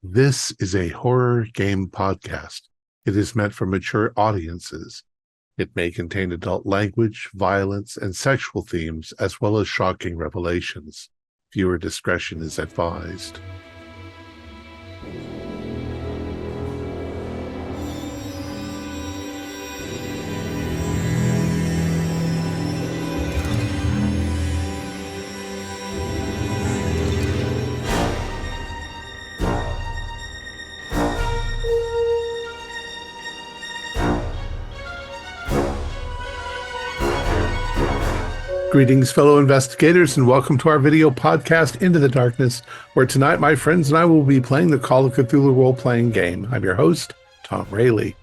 This is a horror game podcast. It is meant for mature audiences. It may contain adult language, violence, and sexual themes, as well as shocking revelations. Viewer discretion is advised. Greetings, fellow investigators, and welcome to our video podcast, Into the Darkness, where tonight my friends and I will be playing the Call of Cthulhu role-playing game. I'm your host, Thom Raley.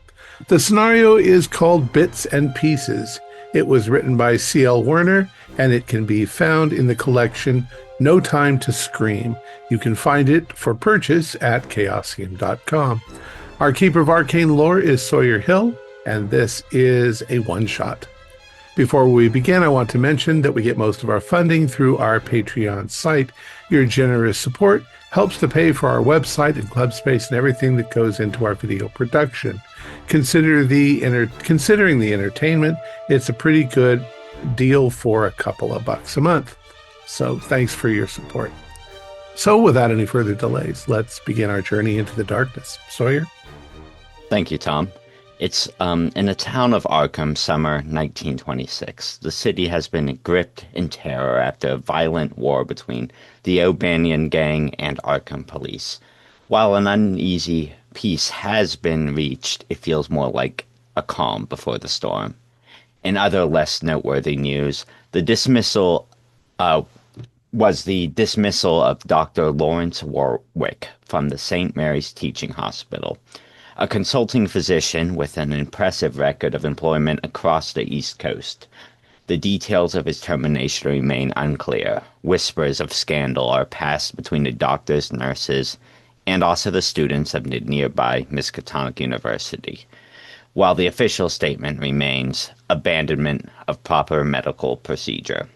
The scenario is called Bits and Pieces. It was written by C.L. Werner, and it can be found in the collection No Time to Scream. You can find it for purchase at chaosium.com. Our keeper of arcane lore is Sawyer Hill, and this is a one-shot. Before we begin, I want to mention that we get most of our funding through our Patreon site. Your generous support helps to pay for our website and club space and everything that goes into our video production. Considering the entertainment, it's a pretty good deal for a couple of bucks a month. So thanks for your support. So without any further delays, let's begin our journey into the darkness. Sawyer? Thank you, Thom. It's in the town of Arkham, summer 1926. The city has been gripped in terror after a violent war between the O'Banion gang and Arkham police. While an uneasy peace has been reached, it feels more like a calm before the storm. In other less noteworthy news, the dismissal was the dismissal of Dr. Lawrence Warwick from the St. Mary's Teaching Hospital. A consulting physician with an impressive record of employment across the East Coast. The details of his termination remain unclear. Whispers of scandal are passed between the doctors, nurses, and also the students of the nearby Miskatonic University, while the official statement remains abandonment of proper medical procedure.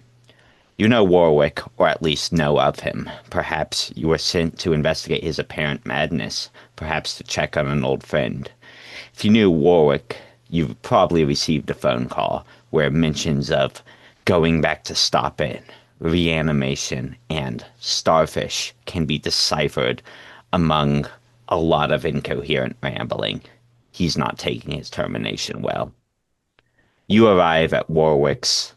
You know Warwick, or at least know of him. Perhaps you were sent to investigate his apparent madness, perhaps to check on an old friend. If you knew Warwick, you probably received a phone call where mentions of going back to stop it, reanimation, and starfish can be deciphered among a lot of incoherent rambling. He's not taking his termination well. You arrive at Warwick's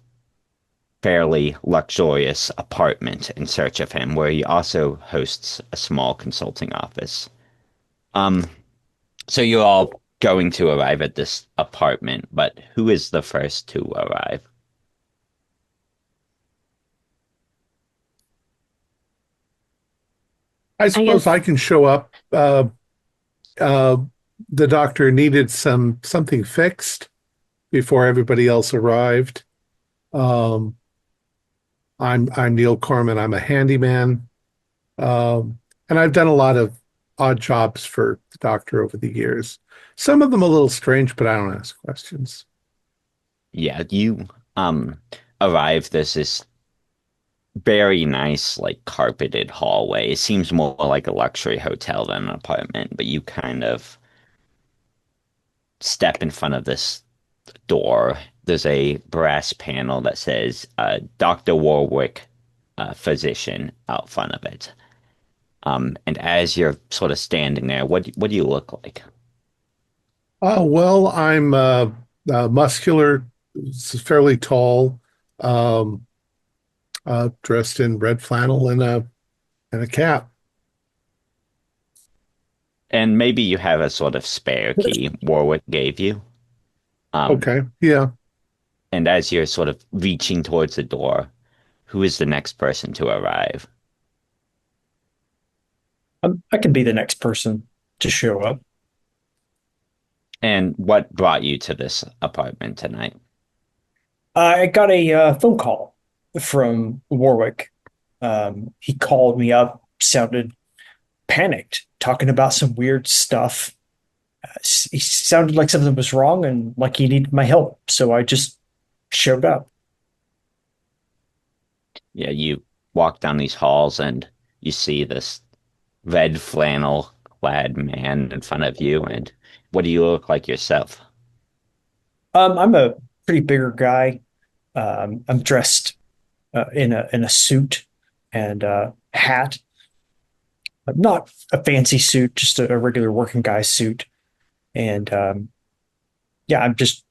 fairly luxurious apartment in search of him, where he also hosts a small consulting office. So you're all going to arrive at this apartment, but who is the first to arrive? I suppose I can show up. The doctor needed something fixed before everybody else arrived. I'm Neil Corman. I'm a handyman, and I've done a lot of odd jobs for the doctor over the years. Some of them a little strange, but I don't ask questions. Yeah, you arrive. There's this very nice, like, carpeted hallway. It seems more like a luxury hotel than an apartment, but you kind of step in front of this door. There's a brass panel that says Dr. Warwick, physician, out front of it. And as you're sort of standing there, what do you look like? Well, I'm muscular, fairly tall, dressed in red flannel and a cap. And maybe you have a sort of spare key Warwick gave you. Okay, yeah. And as you're sort of reaching towards the door, who is the next person to arrive? I can be the next person to show up. And what brought you to this apartment tonight? I got a phone call from Warwick. He called me up, sounded panicked, talking about some weird stuff. He sounded like something was wrong and like he needed my help. So I just showed up. Yeah, you walk down these halls and you see this red flannel clad man in front of you, and what do you look like yourself? I'm a pretty bigger guy. I'm dressed in a suit and hat. Not a fancy suit, just a regular working guy suit. And yeah, I'm just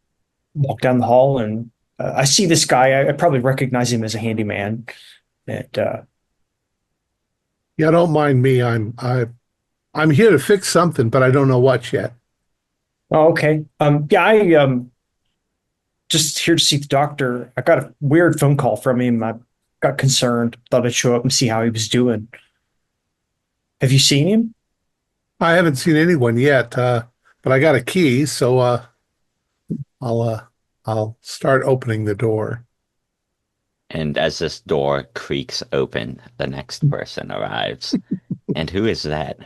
walk down the hall and I see this guy. I probably recognize him as a handyman. And Yeah, don't mind me. I'm here to fix something, but I don't know what yet. oh, okay. Yeah, I just here to see the doctor. I got a weird phone call from him. I got concerned. Thought I'd show up and see how he was doing. Have you seen him? I haven't seen anyone yet, but I got a key, so I'll uh, I'll start opening the door. And as this door creaks open, the next person arrives. And who is that?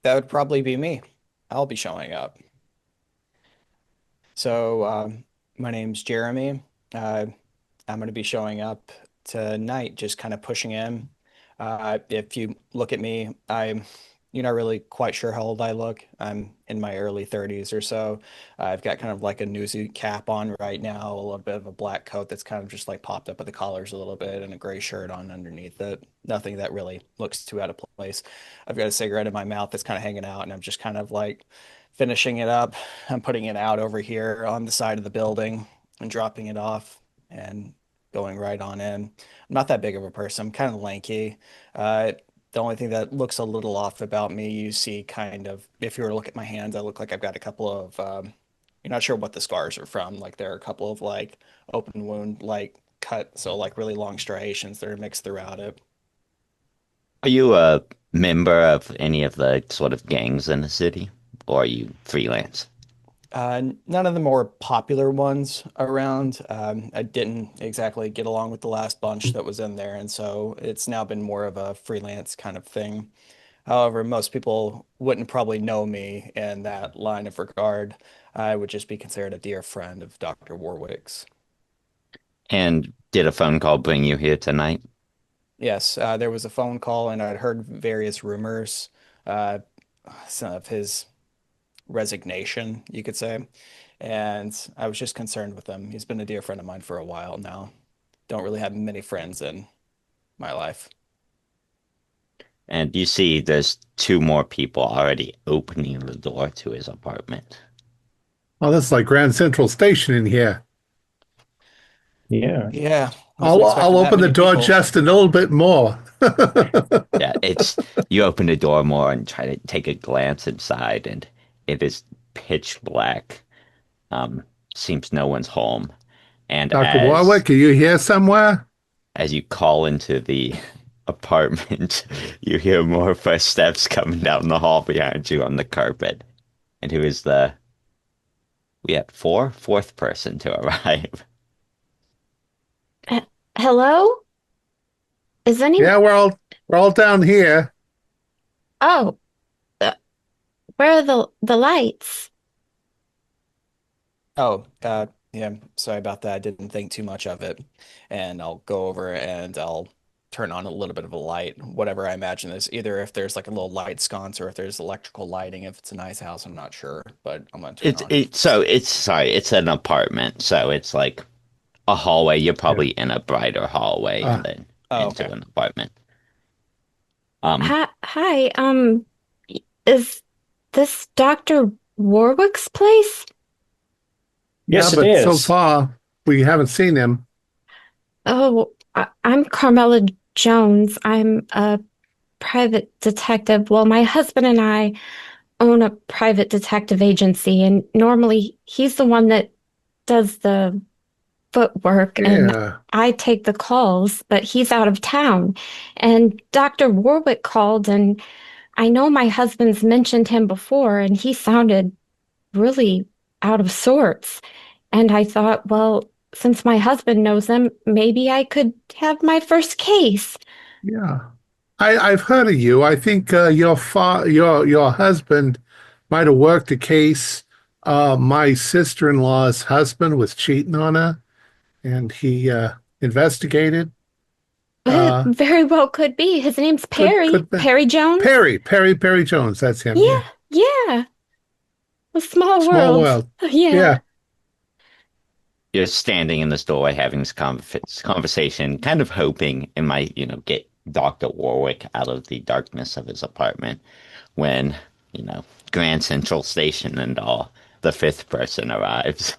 That would probably be me. I'll be showing up. So, my name's Jeremy. Uh, I'm going to be showing up tonight, just kind of pushing in. If you look at me, you're not really quite sure how old I look. I'm in my early 30s or so. I've got kind of like a newsy cap on right now, a little bit of a black coat that's kind of just like popped up at the collars a little bit, and a gray shirt on underneath it. Nothing that really looks too out of place. I've got a cigarette in my mouth that's kind of hanging out, and I'm just kind of like finishing it up. I'm putting it out over here on the side of the building and dropping it off and going right on in. I'm not that big of a person. I'm kind of lanky. Uh, the only thing that looks a little off about me, you see kind of, if you were to look at my hands, I look like I've got a couple of, you're not sure what the scars are from. Like there are a couple of like open wound, like cut, so like really long striations that are mixed throughout it. Are you a member of any of the sort of gangs in the city? Or are you freelance? None of the more popular ones around. I didn't exactly get along with the last bunch that was in there, and so it's now been more of a freelance kind of thing. However, most people wouldn't probably know me in that line of regard. I would just be considered a dear friend of Dr. Warwick's. And did a phone call bring you here tonight? Yes, there was a phone call, and I'd heard various rumors uh, of his resignation, you could say. And I was just concerned with him. He's been a dear friend of mine for a while now. Don't really have many friends in my life. And you see there's two more people already opening the door to his apartment. Oh, this is like Grand Central Station in here. Yeah. Yeah, wasn't I'll expecting that open the many door people. just a little bit more. Yeah, it's you open the door more and try to take a glance inside, and it is pitch black. Um, Seems no one's home. And Dr. Warwick, are you here somewhere? as you call into the apartment, you hear more footsteps coming down the hall behind you on the carpet. And who is the we have fourth person to arrive. H- Hello? Is anyone? Yeah, we're all down here. Oh, uh, where are the lights? Oh, yeah, sorry about that. I didn't think too much of it. And I'll go over and I'll turn on a little bit of a light, whatever I imagine is either if there's like a little light sconce or if there's electrical lighting. If it's a nice house, I'm not sure, but I'm gonna turn on. It's sorry, it's an apartment, so it's like a hallway. You're Yeah. probably in a brighter hallway and Ah, then Oh, into okay. an apartment. Um, Hi, is this Dr. Warwick's place? yeah, Yes, it but so is. far we haven't seen him. Oh, I'm Carmela Jones. I'm a private detective. Well, my husband and I own a private detective agency, and normally he's the one that does the footwork and Yeah. I take the calls, but he's out of town. And Dr. Warwick called, and I know my husband's mentioned him before, and he sounded really out of sorts. And I thought, well, since my husband knows him, maybe I could have my first case. Yeah. I've heard of you. I think your husband might have worked a case. My sister-in-law's husband was cheating on her, and he investigated. Uh, Very well could be. His name's Perry. could be. Perry Jones. Perry Jones. That's him. Yeah, Yeah. yeah. A small Small world. world. Yeah. Yeah. You're standing in this doorway having this conversation, kind of hoping it might, get Dr. Warwick out of the darkness of his apartment when, Grand Central Station and all, the fifth person arrives.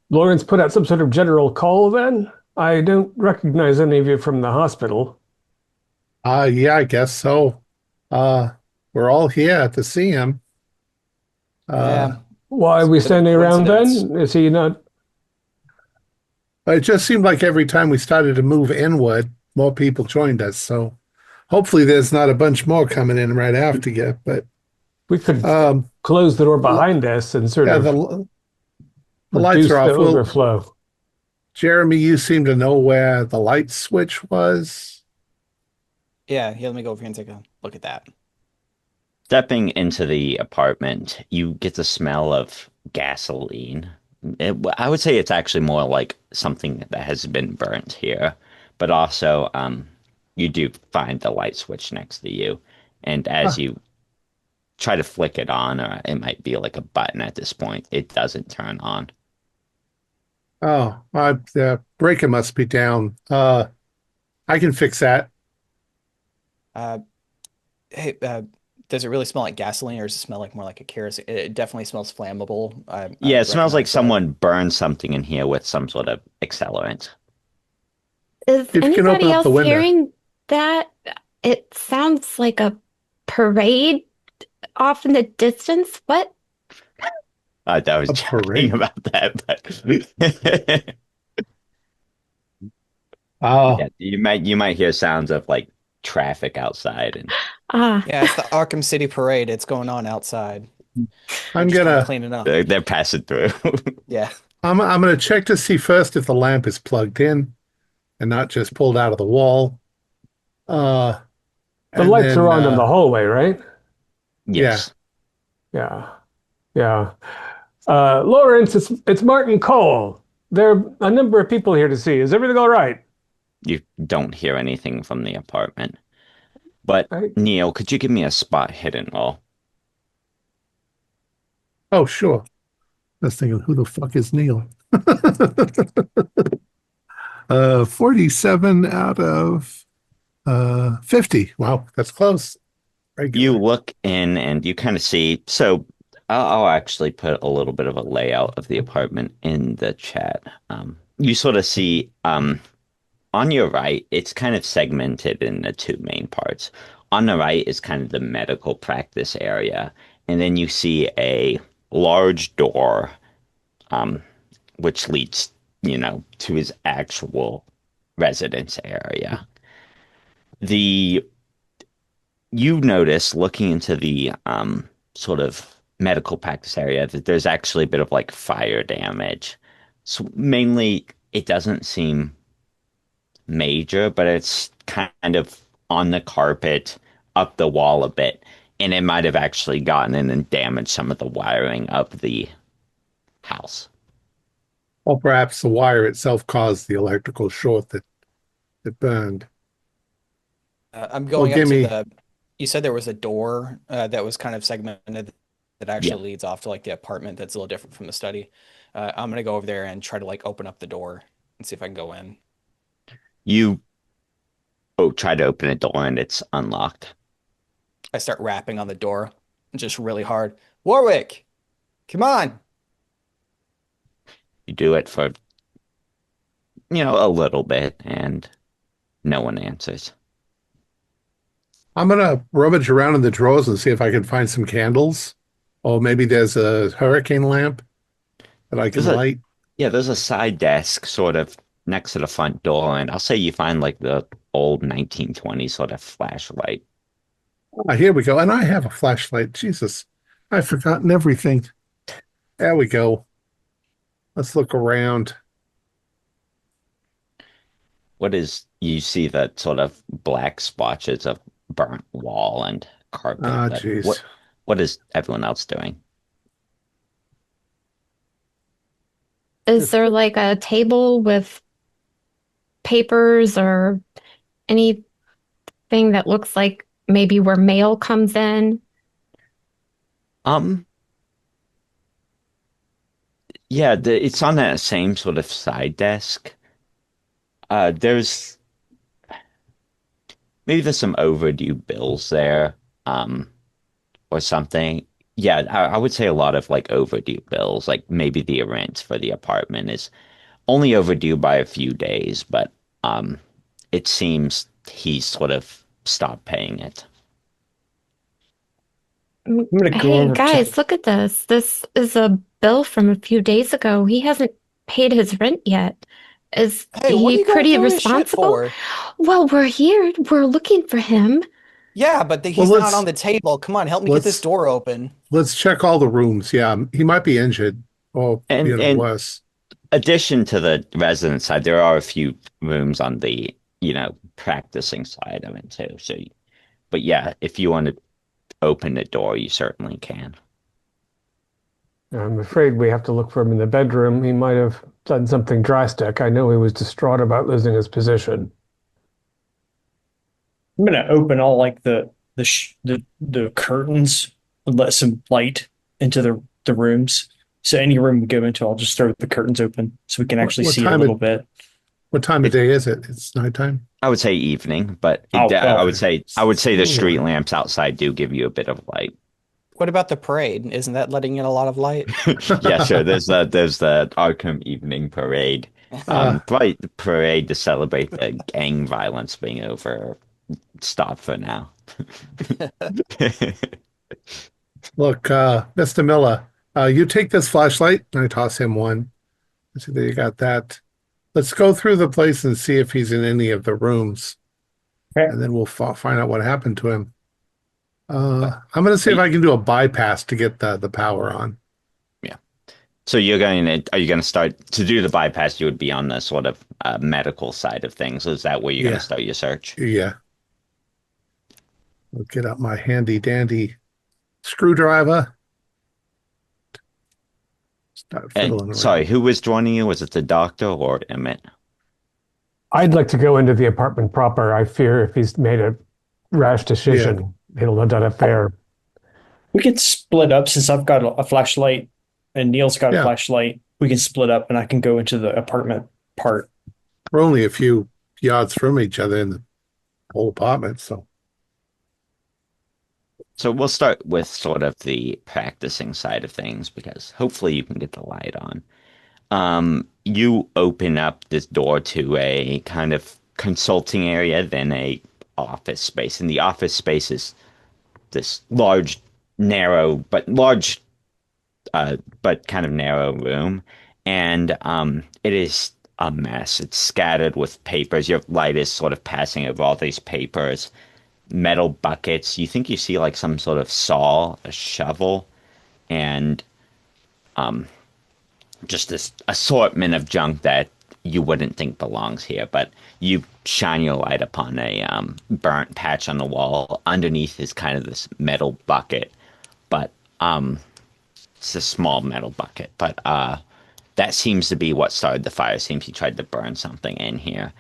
Lawrence put out some sort of general call then? I don't recognize any of you from the hospital. Yeah, I guess so. Uh, we're all here to see him. Yeah, Why are it's a we bit of a standing around coincidence. then? Is he not? It just seemed like every time we started to move inward, more people joined us. So hopefully there's not a bunch more coming in right after you. But We could um, close the door behind us and sort yeah, of the lights reduce are the off. Well, overflow. Jeremy, you seem to know where the light switch was. Yeah, here, let me go over here and take a look at that. Stepping into the apartment, you get the smell of gasoline. I would say it's actually more like something that has been burnt here, but also you do find the light switch next to you, and as Huh. you try to flick it on, or it might be like a button at this point, it doesn't turn on. Oh, the breaker must be down. I can fix that. Uh, hey, does it really smell like gasoline, or does it smell like more like a kerosene? It definitely smells flammable. I Yeah, it would smells like recognize that. someone burned something in here with some sort of accelerant. Is If you can open anybody up the else window. hearing that? It sounds like a parade off in the distance. What? I was A joking parade. about that, but Oh, yeah, you might hear sounds of like traffic outside, and Ah, Yeah, it's the Arkham City Parade. It's going on outside. They're I'm just kind of gonna cleaning up. they're passing through. Yeah. I'm gonna check to see first if the lamp is plugged in and not just pulled out of the wall. Uh, The and lights are then on in the hallway, right? yeah. Yes, Yeah. Yeah. Lawrence, it's Martin Cole. There are a number of people here to see. Is everything all right? you don't hear anything from the apartment. But I, Neil, could you give me a spot hidden roll? Oh, sure. I was thinking, who the fuck is Neil? 47 out of 50. Wow, that's close. You Regular. look in and you kind of see. So I'll actually put a little bit of a layout of the apartment in the chat. You sort of see on your right, it's kind of segmented into two main parts. On the right is kind of the medical practice area, and then you see a large door, um, which leads, to his actual residence area. The You notice looking into the sort of medical practice area that there's actually a bit of like fire damage. So mainly, it doesn't seem major, but it's kind of on the carpet, up the wall a bit, and it might have actually gotten in and damaged some of the wiring of the house. Or perhaps the wire itself caused the electrical short that burned. I'm Well, going up give to me, the. You said there was a door that was kind of segmented that Yeah, actually leads off to like the apartment that's a little different from the study. I'm gonna go over there and try to like open up the door and see if I can go in. you try to open a door and it's unlocked. I start rapping on the door just really hard. Warwick, come on. You do it for, a little bit, and no one answers. I'm gonna rummage around in the drawers and see if I can find some candles. Or maybe there's a hurricane lamp that I can There's a light. Yeah, there's a side desk sort of next to the front door, and I'll say you find like the old 1920s sort of flashlight. Ah, here we go. And I have a flashlight. Jesus, I've forgotten everything. There we go. Let's look around. What is You see that sort of black splotches of burnt wall and carpet, Ah, but jeez. what is everyone else doing? is there like a table with papers or anything that looks like maybe where mail comes in? Um, yeah, it's on that same sort of side desk. There's maybe there's some overdue bills there, um, or something. Yeah, I would say a lot of like overdue bills, like maybe the rent for the apartment is only overdue by a few days, but um, it seems he's sort of stopped paying it. I'm gonna go Hey, over to. guys, look at this. This is a bill from a few days ago. He hasn't paid his rent yet. Is Hey, what are he you going pretty through his shit responsible? for? Well, we're here. We're looking for him. Yeah, but Well, he's not on the table. Come on, help me get this let's door open. let's check all the rooms. Yeah, he might be injured or And worse. addition to the resident side, there are a few rooms on the, practicing side of it too. But yeah, if you want to open the door, you certainly can. I'm afraid we have to look for him in the bedroom. He might have done something drastic. I know he was distraught about losing his position. I'm gonna open all like the curtains and let some light into the rooms. So any room we go into, I'll just throw the curtains open so we can What, actually what see a time little of bit. what time of It, day is it? It's nighttime. I would say evening, but Oh, I oh, would say the Ooh. street lamps outside do give you a bit of light. What about the parade? Isn't that letting in a lot of light? Yeah, sure. There's the Arkham Evening Parade. Uh, Probably the parade to celebrate the gang violence being over. Stop for now. Look, Mr. Miller, you take this flashlight, and I toss him one. I see that you got that. Let's go through the place and see if he's in any of the rooms, okay. and then we'll find out what happened to him. But I'm going to see are if you, I can do a bypass to get the power on. yeah. So are you going to start to do the bypass? You would be on the sort of medical side of things. Is that where you're going to Yeah, start your search? yeah. I'll get out my handy dandy screwdriver. Start And fiddling sorry, around. who was joining you? Was it the doctor or Emmett? I'd like to go into the apartment proper. I fear if he's made a rash Yeah, decision, it'll not done affair. We can split up since I've got a flashlight and Neil's got a yeah. flashlight. We can split up and I can go into the apartment part. We're only a few yards from each other in the whole apartment, so So we'll start with sort of the practicing side of things because hopefully you can get the light on. You open up this door to a kind of consulting area, then a office space. And the office space is this large, narrow, but kind of narrow room. And it is a mess. It's scattered with papers. Your light is sort of passing over all these papers, metal buckets. You think you see like some sort of saw, a shovel, and just this assortment of junk that you wouldn't think belongs here. But you shine your light upon a burnt patch on the wall. Underneath is kind of this metal bucket, but it's a small metal bucket. But that seems to be what started the fire. Seems he tried to burn something in here.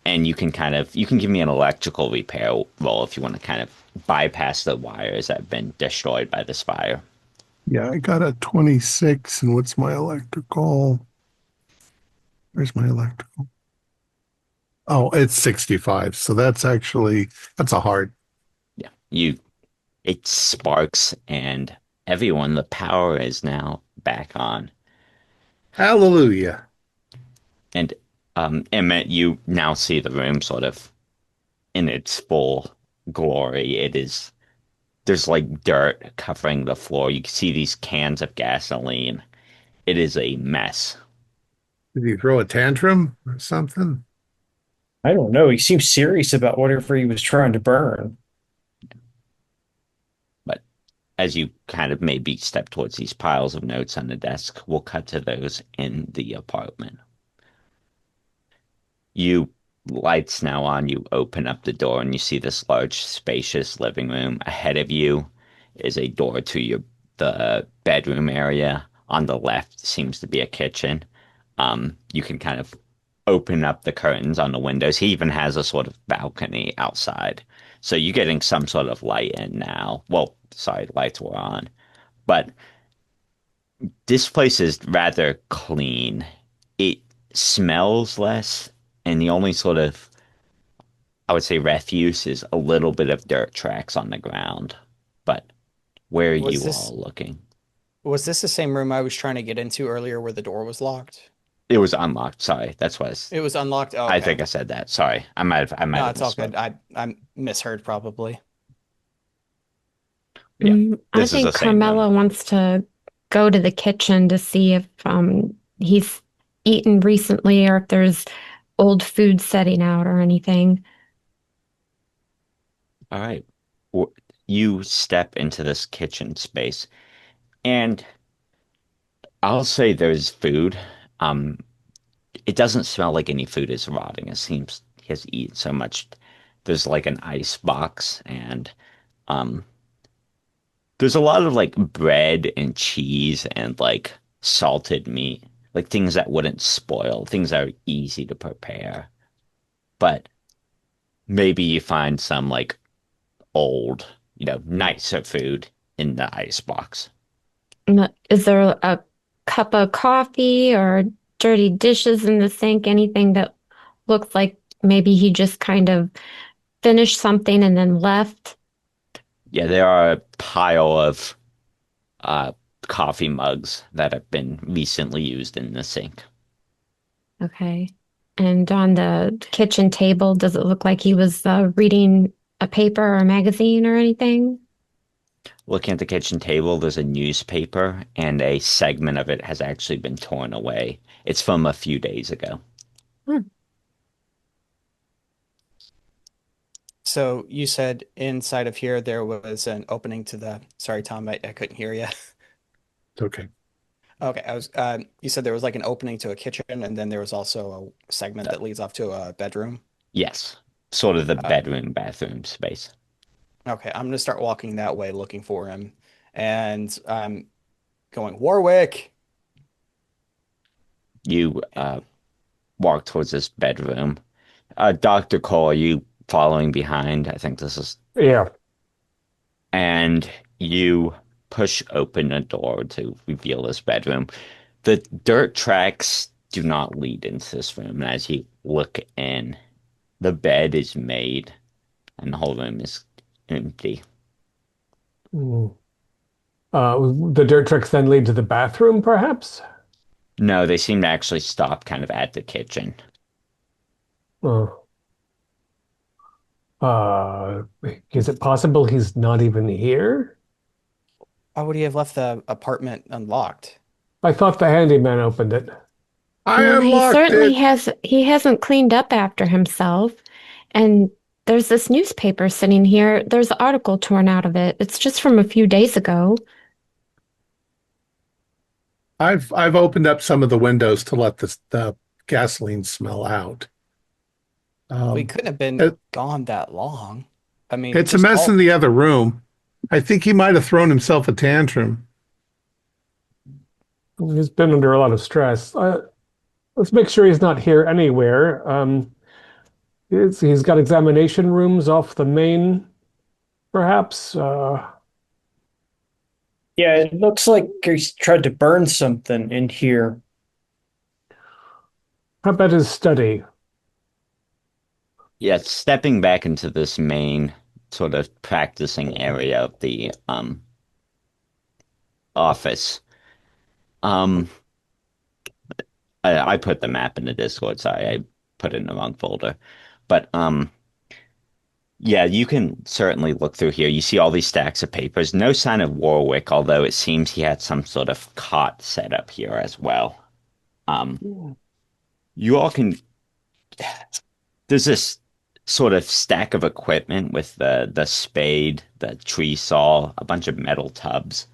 And you can give me an electrical repair roll if you want to kind of bypass the wires that have been destroyed by this fire. yeah, I got a 26. And what's my electrical? Where's my electrical? Oh, it's 65. So that's a hard. Yeah, it sparks and everyone, the power is now back on. Hallelujah. And Emmett, you now see the room sort of in its full glory. There's like dirt covering the floor. You can see these cans of gasoline. It is a mess. Did he throw a tantrum or something? I don't know. He seems serious about whatever he was trying to burn. But as you kind of maybe step towards these piles of notes on the desk, we'll cut to those in the apartment. You lights now on, you open up the door and you see this large, spacious living room. Ahead of you is a door to the bedroom area. On the left seems to be a kitchen. You can kind of open up the curtains on the windows. He even has a sort of balcony outside. So you're getting some sort of light in now. Well, sorry, lights were on. But this place is rather clean. It smells less, and the only sort of, I would say, refuse is a little bit of dirt tracks on the ground. But where are Was you this all looking? was this the same room I was trying to get into earlier where the door was locked? It was unlocked. Sorry, that's what It was unlocked. Oh, I okay. think I said that. Sorry, I might No, have it's all good. misspoke. I misheard probably. Yeah, I this is the think same room. Carmela wants to go to the kitchen to see if he's eaten recently or if there's old food setting out or anything. All right. W- You step into this kitchen space, and I'll say there's food. Um, it doesn't smell like any food is rotting. It seems he has eaten so much. There's like an ice box, and um, there's a lot of like bread and cheese and like salted meat, like things that wouldn't spoil, things that are easy to prepare. But maybe you find some like old, nicer food in the ice box. Is there a cup of coffee or dirty dishes in the sink? Anything that looks like maybe he just kind of finished something and then left? Yeah, there are a pile of uh, coffee mugs that have been recently used in the sink. Okay. And on the kitchen table, does it look like he was reading a paper or a magazine or anything? Looking at the kitchen table, there's a newspaper, and a segment of it has actually been torn away. It's from a few days ago. Hmm. So you said inside of here there was an opening to the. Sorry, Tom, I couldn't hear you. It's okay. Okay, I was. You said there was like an opening to a kitchen, and then there was also a segment that leads off to a bedroom. Yes, sort of the Uh, bedroom, bathroom space. okay, I'm gonna start walking that way, looking for him, and I'm going Warwick. You walk towards this bedroom. Dr. Cole, are you following behind? I think this is. Yeah. And you push open a door to reveal this bedroom. The dirt tracks do not lead into this room. And as you look in, the bed is made and the whole room is empty. Mm. The dirt tracks then lead to the bathroom, perhaps? No, they seem to actually stop kind of at the kitchen. Oh. Uh, is it possible he's not even here? Why would he have left the apartment unlocked? I thought the handyman opened it. I Well, unlocked it. he hasn't cleaned up after himself. And there's this newspaper sitting here. There's an article torn out of it. It's just from a few days ago. I've opened up some of the windows to let the gasoline smell out. Well, he Um, couldn't have been it, gone that long. I mean, it's a just mess in all. the other room. I think he might have thrown himself a tantrum. He's been under a lot of stress. Let's make sure he's not here anywhere. He's got examination rooms off the main, perhaps. Yeah, it looks like he's tried to burn something in here. How about his study? Yeah, stepping back into this main sort of practicing area of the office. Um, I put the map in the Discord. Sorry, I put it in the wrong folder. But yeah, you can certainly look through here. You see all these stacks of papers. No sign of Warwick, although it seems he had some sort of cot set up here as well. Um, you all can. There's this sort of stack of equipment with the spade, the tree saw, a bunch of metal tubs,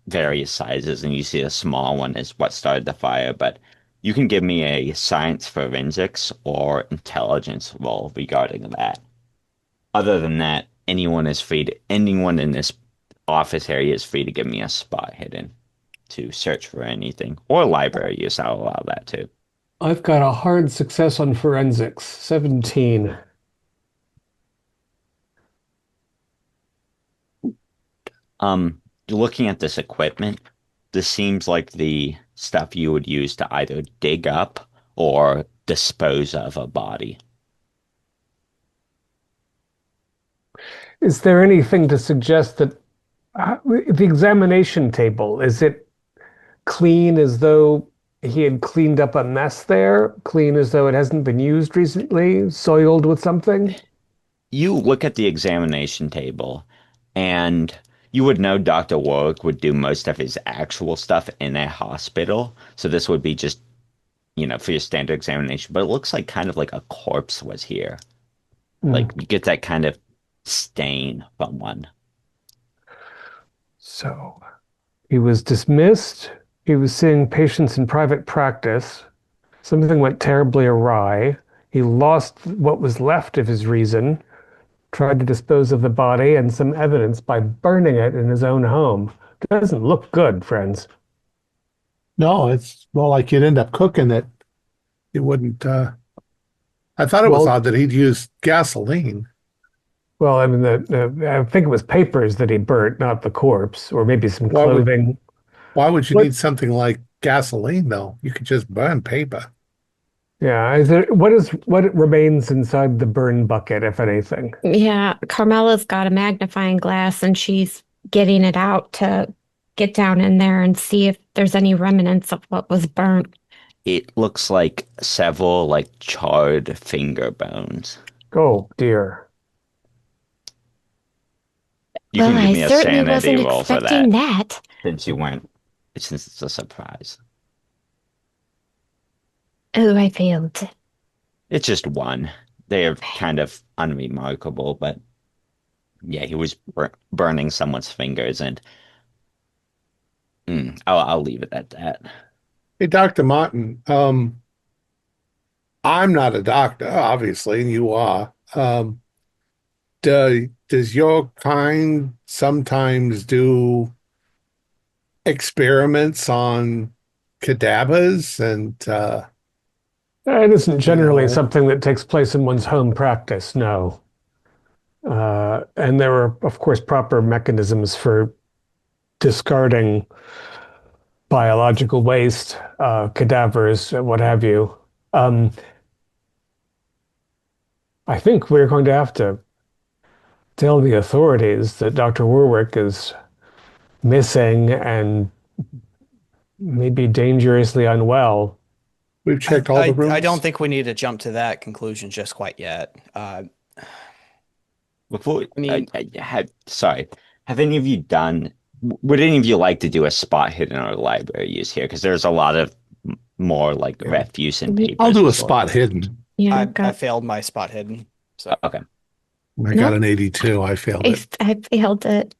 various sizes, and you see a small one is what started the fire. But you can give me a science forensics or intelligence roll regarding that. Other than that, anyone in this office area is free to give me a spot hidden to search for anything, or library use. I'll allow that too. I've got a hard success on forensics, 17. Looking at this equipment, this seems like the stuff you would use to either dig up or dispose of a body. Is there anything to suggest that the examination table, is it clean as though he had cleaned up a mess there? Clean as though it hasn't been used recently? Soiled with something? You look at the examination table, and you would know Dr. Warwick would do most of his actual stuff in a hospital. So this would be just, for your standard examination. But it looks like kind of like a corpse was here. Like you get that kind of stain from one. So he was dismissed. He was seeing patients in private practice. Something went terribly awry. He lost what was left of his reason, tried to dispose of the body and some evidence by burning it in his own home. Doesn't look good, friends. No, it's more like you'd end up cooking it. You wouldn't. I thought it was odd that he'd used gasoline. Well, I mean, I think it was papers that he burnt, not the corpse, or maybe some clothing. Why would you need something like gasoline, though? You could just burn paper. Yeah, what remains inside the burn bucket, if anything? Yeah, Carmela's got a magnifying glass and she's getting it out to get down in there and see if there's any remnants of what was burnt. It looks like several like charred finger bones. Oh dear. You can give me a sanity roll for expecting that. Since it's a surprise. Oh, I failed. It's just one. They are kind of unremarkable, but yeah, he was burning someone's fingers, and I'll leave it at that. Hey, Dr. Martin, I'm not a doctor, obviously, and you are. Does your kind sometimes do experiments on cadavers and it isn't generally something that takes place in one's home practice, no. And there are, of course, proper mechanisms for discarding biological waste, cadavers, what have you. I think we're going to have to tell the authorities that Dr. Warwick is missing and maybe dangerously unwell. We've checked all the rooms. I don't think we need to jump to that conclusion just quite yet. Before, sorry, have any of you done? Would any of you like to do a spot hidden or library use here? Because there's a lot of more like refuse and papers. I'll do a spot hidden. Yeah, I failed my spot hidden. So okay. I got an 82. I failed it. I failed it.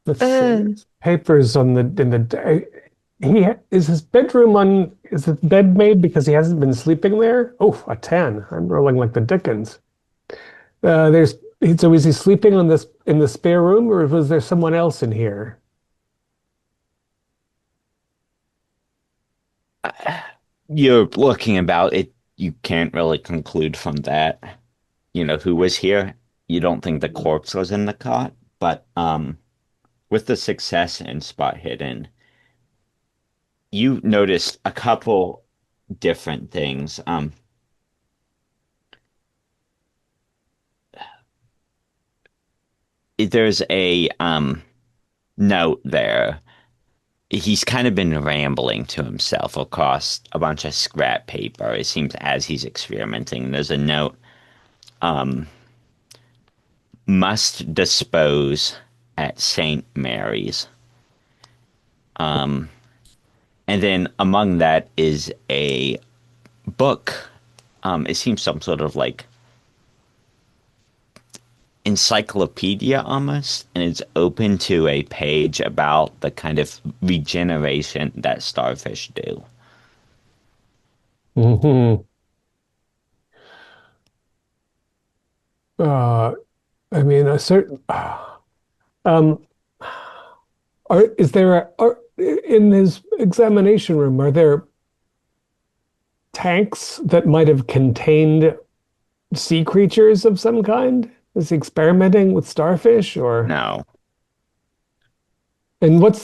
Let's see. Papers on is his bedroom is his bed made because he hasn't been sleeping there? Oh, a 10. I'm rolling like the Dickens. So is he sleeping in the spare room, or was there someone else in here? You're looking about it. You can't really conclude from that, who was here. You don't think the corpse was in the cot, but with the success in spot hidden, you noticed a couple different things. There's a note there. He's kind of been rambling to himself across a bunch of scrap paper. It seems as he's experimenting. There's a note, must dispose at St. Mary's. And then among that is a book. It seems some sort of like encyclopedia almost, and it's open to a page about the kind of regeneration that starfish do. Mm-hmm. I mean, a certain. In his examination room, are there tanks that might have contained sea creatures of some kind? Is he experimenting with starfish or? No. And what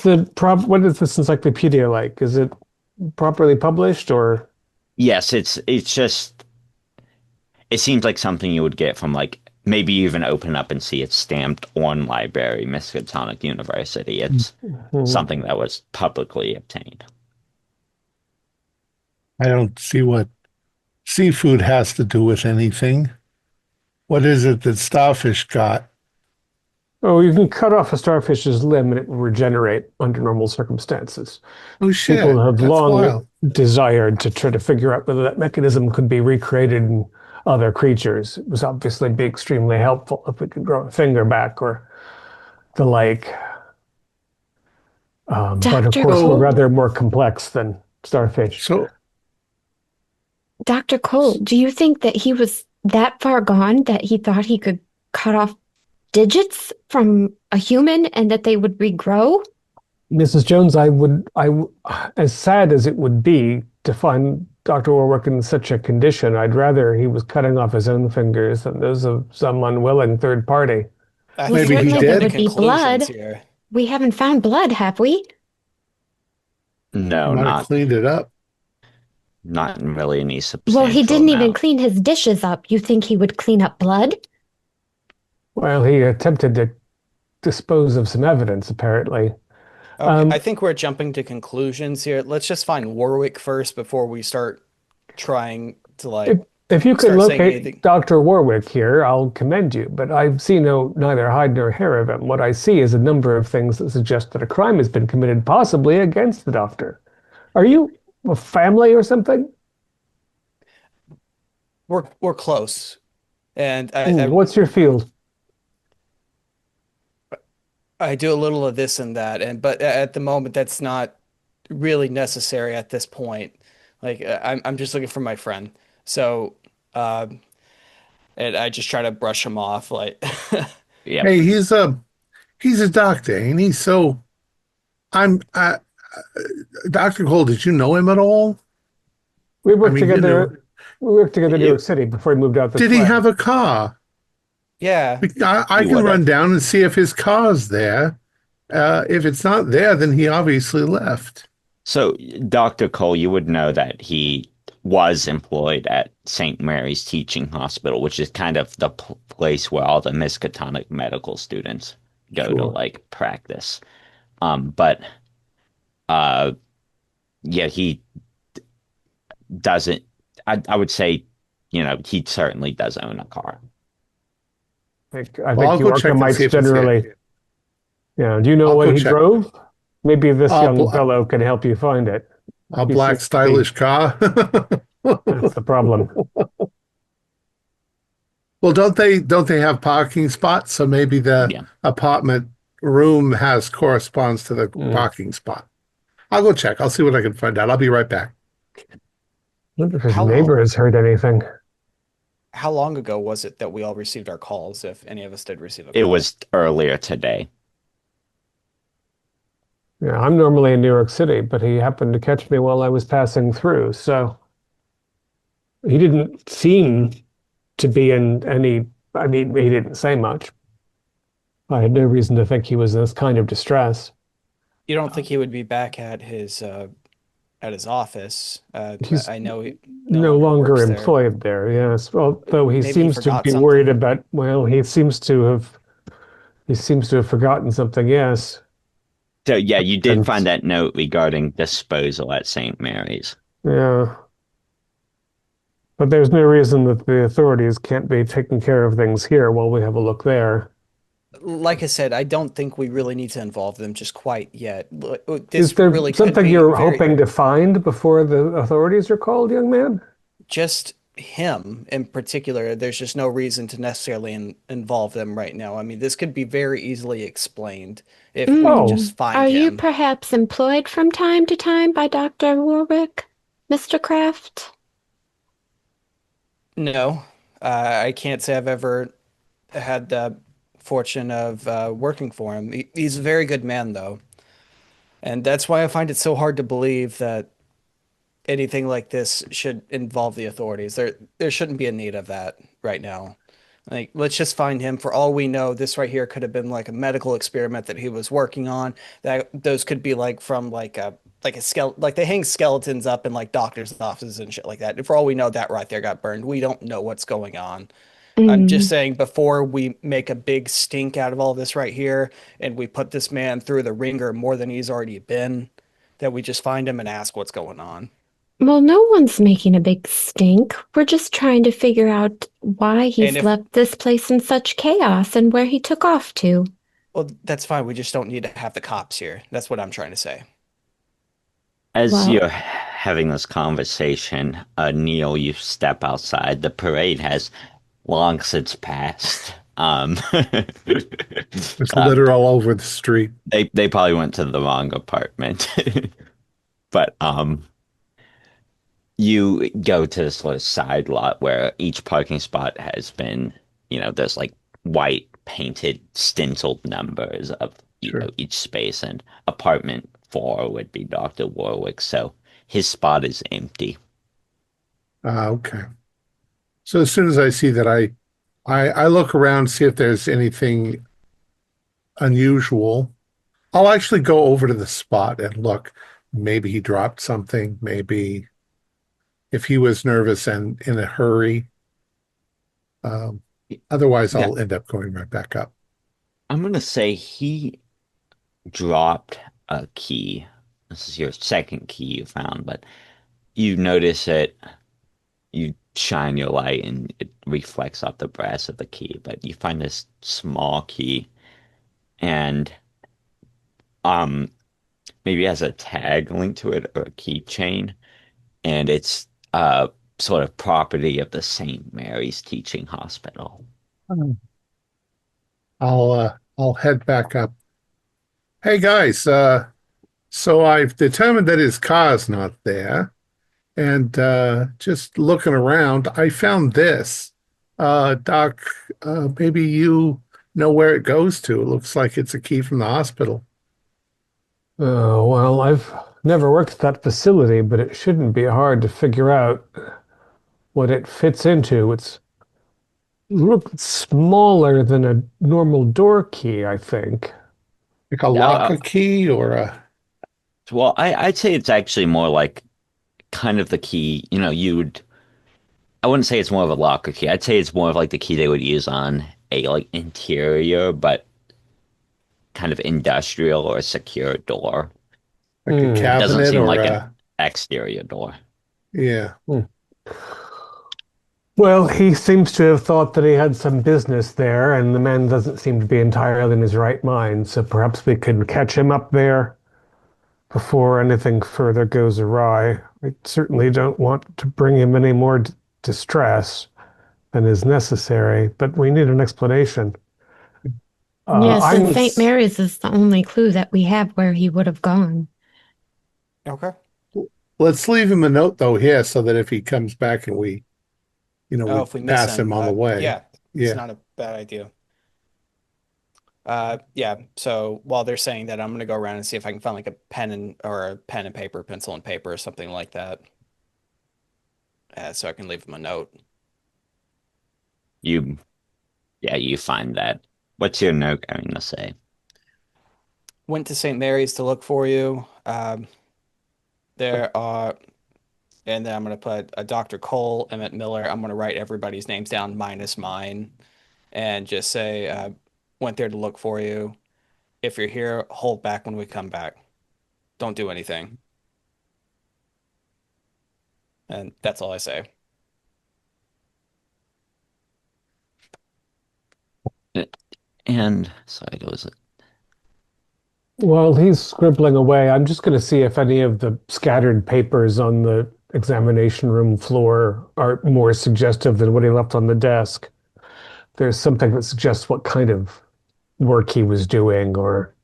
is this encyclopedia like? Is it properly published or? Yes, it's just it seems like something you would get from like maybe you even open up and see it stamped on library, Miskatonic University. It's Mhm. something that was publicly obtained. I don't see what seafood has to do with anything. What is it that starfish got? Oh, you can cut off a starfish's limb and it will regenerate under normal circumstances. Oh People shit, have that's long wild. desired to try to figure out whether that mechanism could be recreated in other creatures. It was obviously be extremely helpful if we could grow a finger back or the like. But of Dr. course, we're So, Cole, rather more complex than starfish. so Dr. Cole, do you think that he was that far gone that he thought he could cut off digits from a human and that they would regrow? Mrs. Jones, as sad as it would be to find Dr. Warwick in such a condition, I'd rather he was cutting off his own fingers than those of some unwilling third party. I Well, think maybe we're he certainly there jumping to did. would be conclusions blood. here. We haven't found blood, have we? He No, might have cleaned it up. not in really any Well, he substantial didn't even amount. clean his dishes up. You think he would clean up blood? Well, he attempted to dispose of some evidence, apparently. Okay, I Um, think we're jumping to conclusions here. Let's just find Warwick first before we start trying to if, like if you can start saying locate anything. Dr. Warwick here, I'll commend you, but I've seen neither hide nor hair of him. What I see is a number of things that suggest that a crime has been committed, possibly against the doctor. Are you a family or something? We're close, and What's your field? I do a little of this and that, and but at the moment that's not really necessary at this point. Like I'm just looking for my friend. So um, and I just try to brush him off. Like Yep. Hey, he's a doctor, ain't he? So I'm Dr. Cole, did you know him at all? We I worked mean, together. We worked together in New York It, City before he moved out this did he way. have a car? yeah, I he can would run have. down and see if his car's there. If it's not there, then he obviously left. So, Dr. Cole, you would know that he was employed at St. Mary's Teaching Hospital, which is kind of the place where all the Miskatonic medical students go to Sure. like practice. But uh, yeah, he doesn't. I would say, he certainly does own a car. I Well, think I'll you go check and see Arkhamites if it's there. generally, yeah. Do you know I'll what go he check. drove? Maybe this I'll young bl fellow can help you find it. a He black seems to be, stylish car. that's the problem. Well, don't they have parking spots? So maybe the Yeah. apartment room has corresponds to the Mm. parking spot. I'll go check. I'll see what I can find out. I'll be right back. I wonder if his how neighbor has heard anything. how long ago was it that we all received our calls, if any of us did receive a It call? was earlier today. Yeah, I'm normally in New York City, but he happened to catch me while I was passing through. So he didn't seem to be in any, I mean, he didn't say much. I had no reason to think he was in this kind of distress. You don't think he would be back at his office? He's I know he no no longer longer works there. employed there, yes. Well, though he Maybe he seems to forgot be worried something. about, well, he seems to have forgotten something, yes. So yeah, you did And find that note regarding disposal at St. Mary's. yeah, but there's no reason that the authorities can't be taking care of things here while we have a look there. Like I said, I don't think we really need to involve them just quite yet. Is This there really could something be you're very hoping to find before the authorities are called, young man? just him in particular. There's just no reason to necessarily involve them right now. I mean, this could be very easily explained if we could Oh, just find Are you him. perhaps employed from time to time by Dr. Warwick, Mr. Kraft? No, I can't say I've ever had the fortune of working for him. He's a very good man, though. And that's why I find it so hard to believe that anything like this should involve the authorities. There shouldn't be a need of that right now. Like, let's just find him. For all we know, this right here could have been like a medical experiment that he was working on. That those could be like from like a skeleton, like they hang skeletons up in like doctors' offices and shit like that. And for all we know, that right there got burned. We don't know what's going on. I'm just Mm. saying before we make a big stink out of all this right here, and we put this man through the ringer more than he's already been, that we just find him and ask what's going on. Well, no one's making a big stink. We're just trying to figure out why And he's if left this place in such chaos and where he took off to. Well, that's fine. We just don't need to have the cops here. That's what I'm trying to say. As Well, you're having this conversation, Neil, you step outside. The parade has long since passed. There's Uh, litter all over the street. they probably went to the wrong apartment. But you go to this little side lot where each parking spot has been, there's like white painted stenciled numbers of, Sure. each space, and apartment 4 would be Dr. Warwick, so his spot is empty. Okay. So as soon as I see that, I look around, see if there's anything unusual. I'll actually go over to the spot and look. Maybe he dropped something. Maybe if he was nervous and in a hurry. Um, Otherwise, Yeah, I'll end up going right back up. I'm gonna say he dropped a key. This is your second key you found, but you notice it, you shine your light and it reflects off the brass of the key, but you find this small key and um maybe it has a tag linked to it or a keychain, and it's sort of property of the St. Mary's Teaching Hospital. Um, I'll head back up. Hey guys, so I've determined that his car's not there, and just looking around, I found this. Doc, maybe you know where it goes to. It looks like it's a key from the hospital. Well, I've never worked at that facility, but it shouldn't be hard to figure out what it fits into. It's look smaller than a normal door key, I think. Like a Uh, locker key or a well, I'd say it's actually more like kind of the key, I wouldn't say it's more of a locker key. I'd say it's more of like the key they would use on a like interior, but kind of industrial or secure door. like a Hmm. It doesn't cabinet seem or like an a exterior door. yeah. Hmm. Well, he seems to have thought that he had some business there, and the man doesn't seem to be entirely in his right mind, so perhaps we could catch him up there before anything further goes awry. I certainly don't want to bring him any more distress than is necessary, but we need an explanation. yes, and I'm St. Mary's is the only clue that we have where he would have gone. Okay. Let's leave him a note though here so that if he comes back and Oh, we if we miss pass him him, on the way. yeah, it's Yeah. not a bad idea. Yeah. So while they're saying that, I'm gonna go around and see if I can find like a pen and paper, pencil and paper, or something like that, so I can leave him a note. You, yeah, you find that. What's your note going to say? Went to St. Mary's to look for you. There are, and then I'm gonna put a Dr. Cole, Emmett Miller. I'm gonna write everybody's names down minus mine, and just say, went there to look for you. If you're here, hold back when we come back. Don't do anything. And that's all I say. And sorry, was it? While he's scribbling away, I'm just going to see if any of the scattered papers on the examination room floor are more suggestive than what he left on the desk. There's something that suggests what kind of work he was doing, or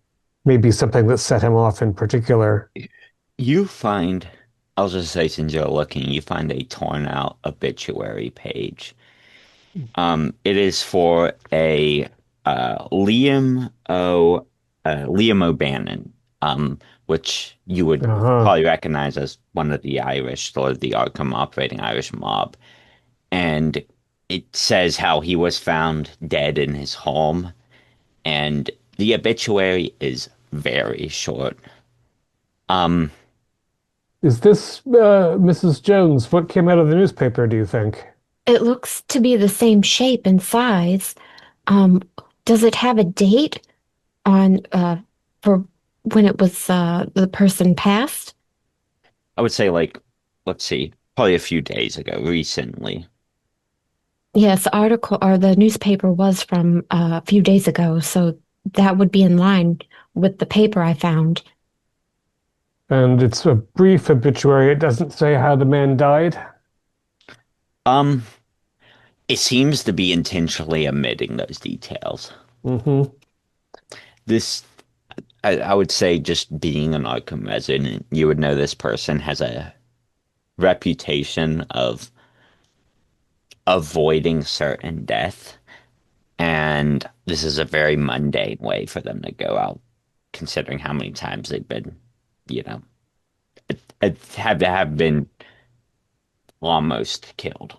maybe something that set him off in particular. You find, I'll just say since you're looking, you find a torn out obituary page. It is for a Liam O'Bannon, which you would Uh-huh. probably recognize as one of the Irish, or the Arkham operating Irish mob. And it says how he was found dead in his home, and the obituary is very short. Um, Is this Mrs. Jones? What came out of the newspaper, do you think? It looks to be the same shape and size. Um, does it have a date on for when it was the person passed? I would say like, let's see, probably a few days ago, recently. Yes, the article or the newspaper was from a few days ago, so that would be in line with the paper I found. And it's a brief obituary. It doesn't say how the man died. Um, it seems to be intentionally omitting those details. Mm-hmm. This, I would say, just being an Arkham resident, you would know this person has a reputation of avoiding certain death. And this is a very mundane way for them to go out, considering how many times they've been, you know, have been almost killed.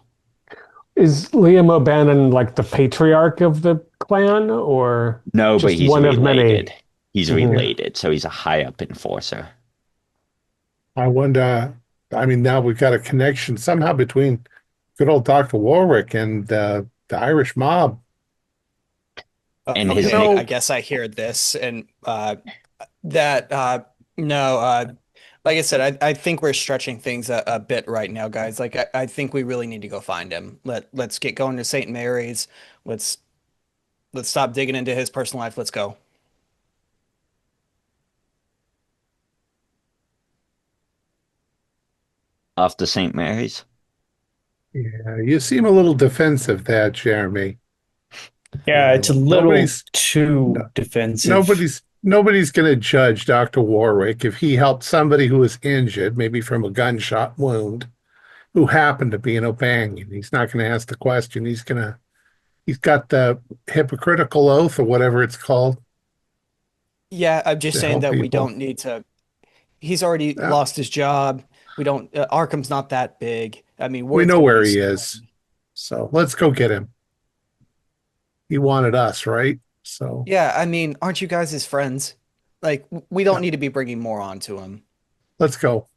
Is Liam O'Bannon like the patriarch of the clan or No, but just he's one of many? related. He's Mhm. related, so he's a high up enforcer. I wonder, I mean, now we've got a connection somehow between good old Dr. Warwick and the Irish mob. And his Okay, I nick, guess I hear this and that no like I said, I think we're stretching things a bit right now, guys. Like I think we really need to go find him. Let's get going to St. Mary's. Let's let's stop digging into his personal life. Let's go. off to St. Mary's. Yeah, you seem a little defensive there, Jeremy. Yeah, it's a little Nobody's too no, defensive. nobody's going to judge Dr. Warwick if he helped somebody who was injured, maybe from a gunshot wound, who happened to be an O'Banion. He's not going to ask the question. He's got the hypocritical oath or whatever it's called Yeah, I'm just to saying help that we people. don't need to. He's already Yeah, lost his job. We don't. Arkham's not that big. I mean, we word's know gonna where be he is. spread. So let's go get him. He wanted us, right? So Yeah, I mean, aren't you guys his friends? Like, we don't yeah, need to be bringing more on to him. let's go.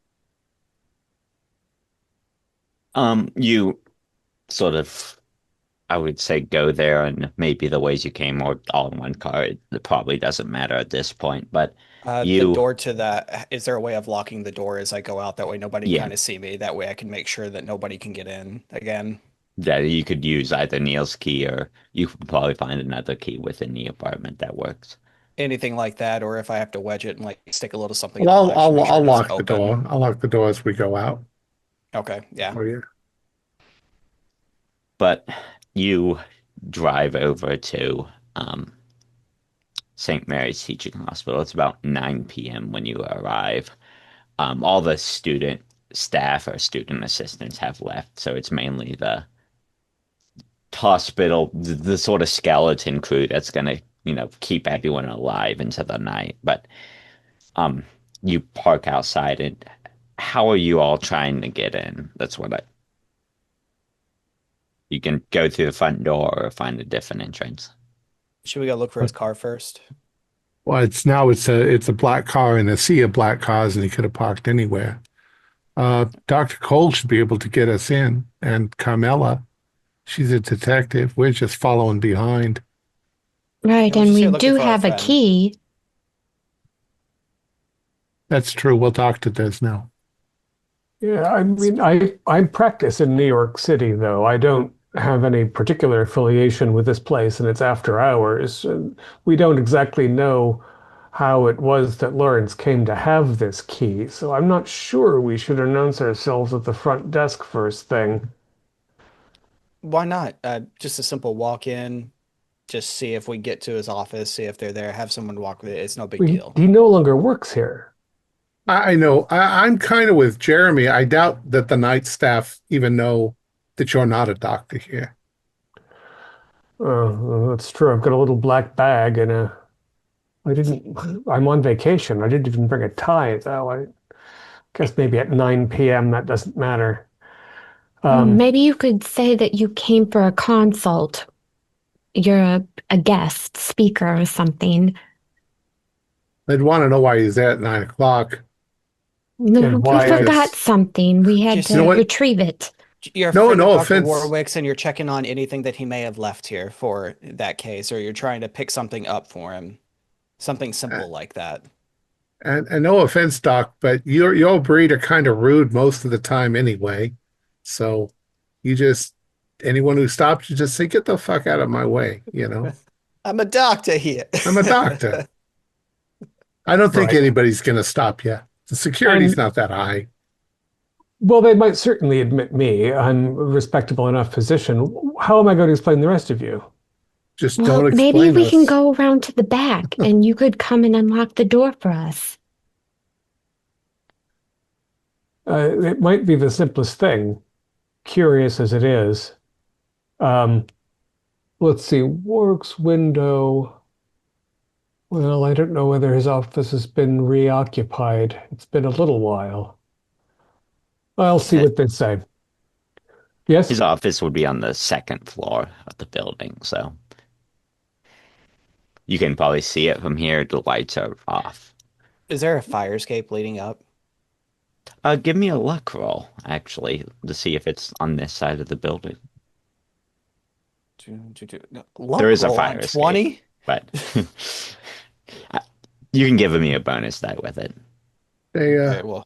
You sort of, I would say, go there, and maybe the ways you came, or all in one car. It probably doesn't matter at this point, but The you, door to that, is there a way of locking the door as I go out? That way nobody can yeah, kind of see me. That way I can make sure that nobody can get in again. that you could use either Neil's key, or you could probably find another key within the apartment that works. Anything like that, or if I have to wedge it and like stick a little something in the Well, latch to make sure I'll it doesn't lock the open. door. I'll lock the door as we go out. Okay, yeah. Oh yeah. But you drive over to St. Mary's Teaching Hospital. It's about 9 p.m. when you arrive. All the student staff or student assistants have left, so it's mainly the hospital, the sort of skeleton crew that's gonna, keep everyone alive into the night. But um, you park outside, and how are you all trying to get in? That's what I. You can go through the front door or find a different entrance. Should we go look for his car first? Well, it's a black car in a sea of black cars, and he could have parked anywhere. Dr. Cole should be able to get us in, and Carmela, she's a detective. We're just following behind. Right, Yeah, we're and just we here looking do for our have a friend. key. That's true. Well, Doctor does now. Yeah, I mean, I practice in New York City, though. I don't have any particular affiliation with this place, and it's after hours. And we don't exactly know how it was that Lawrence came to have this key, so I'm not sure we should announce ourselves at the front desk first thing. Why not? Just a simple walk in, just see if we get to his office, see if they're there, have someone walk with it. It's no big deal. He no longer works here. I know. I'm kind of with Jeremy. I doubt that the night staff even know that you're not a doctor here. That's true. I've got a little black bag and a I'm on vacation. I didn't even bring a tie, though. I guess maybe at 9 p.m. that doesn't matter. Maybe you could say that you came for a consult. You're a guest speaker or something. They'd want to know why he's there at 9 o'clock. No, And we why I forgot something. We had You know to what? retrieve it. You're a No, friend of no Dr. offense. Warwick's and you're checking on anything that he may have left here for that case, or you're trying to pick something up for him. Something simple like that. And no offense, Doc, but your breed are kind of rude most of the time anyway. So you just anyone who stops you just say, get the fuck out of my way, you know. I'm a doctor here. I'm a doctor. I don't think Right. anybody's gonna stop you. The security's And not that high. well, they might certainly admit me. I'm a respectable enough physician. How am I going to explain the rest of you? Just Well, don't maybe explain we can us. go around to the back and you could come and unlock the door for us. It might be the simplest thing, curious as it is. Um, let's see, Warwick's window. Well, I don't know whether his office has been reoccupied. It's been a little while. I'll see what they say. Yes? His office would be on the second floor of the building, so you can probably see it from here. The lights are off. Is there a fire escape leading up? Give me a luck roll, actually, to see if it's on this side of the building. Luck There is a roll fire on escape. 20? But you can give me a bonus die with it. They, Okay, well.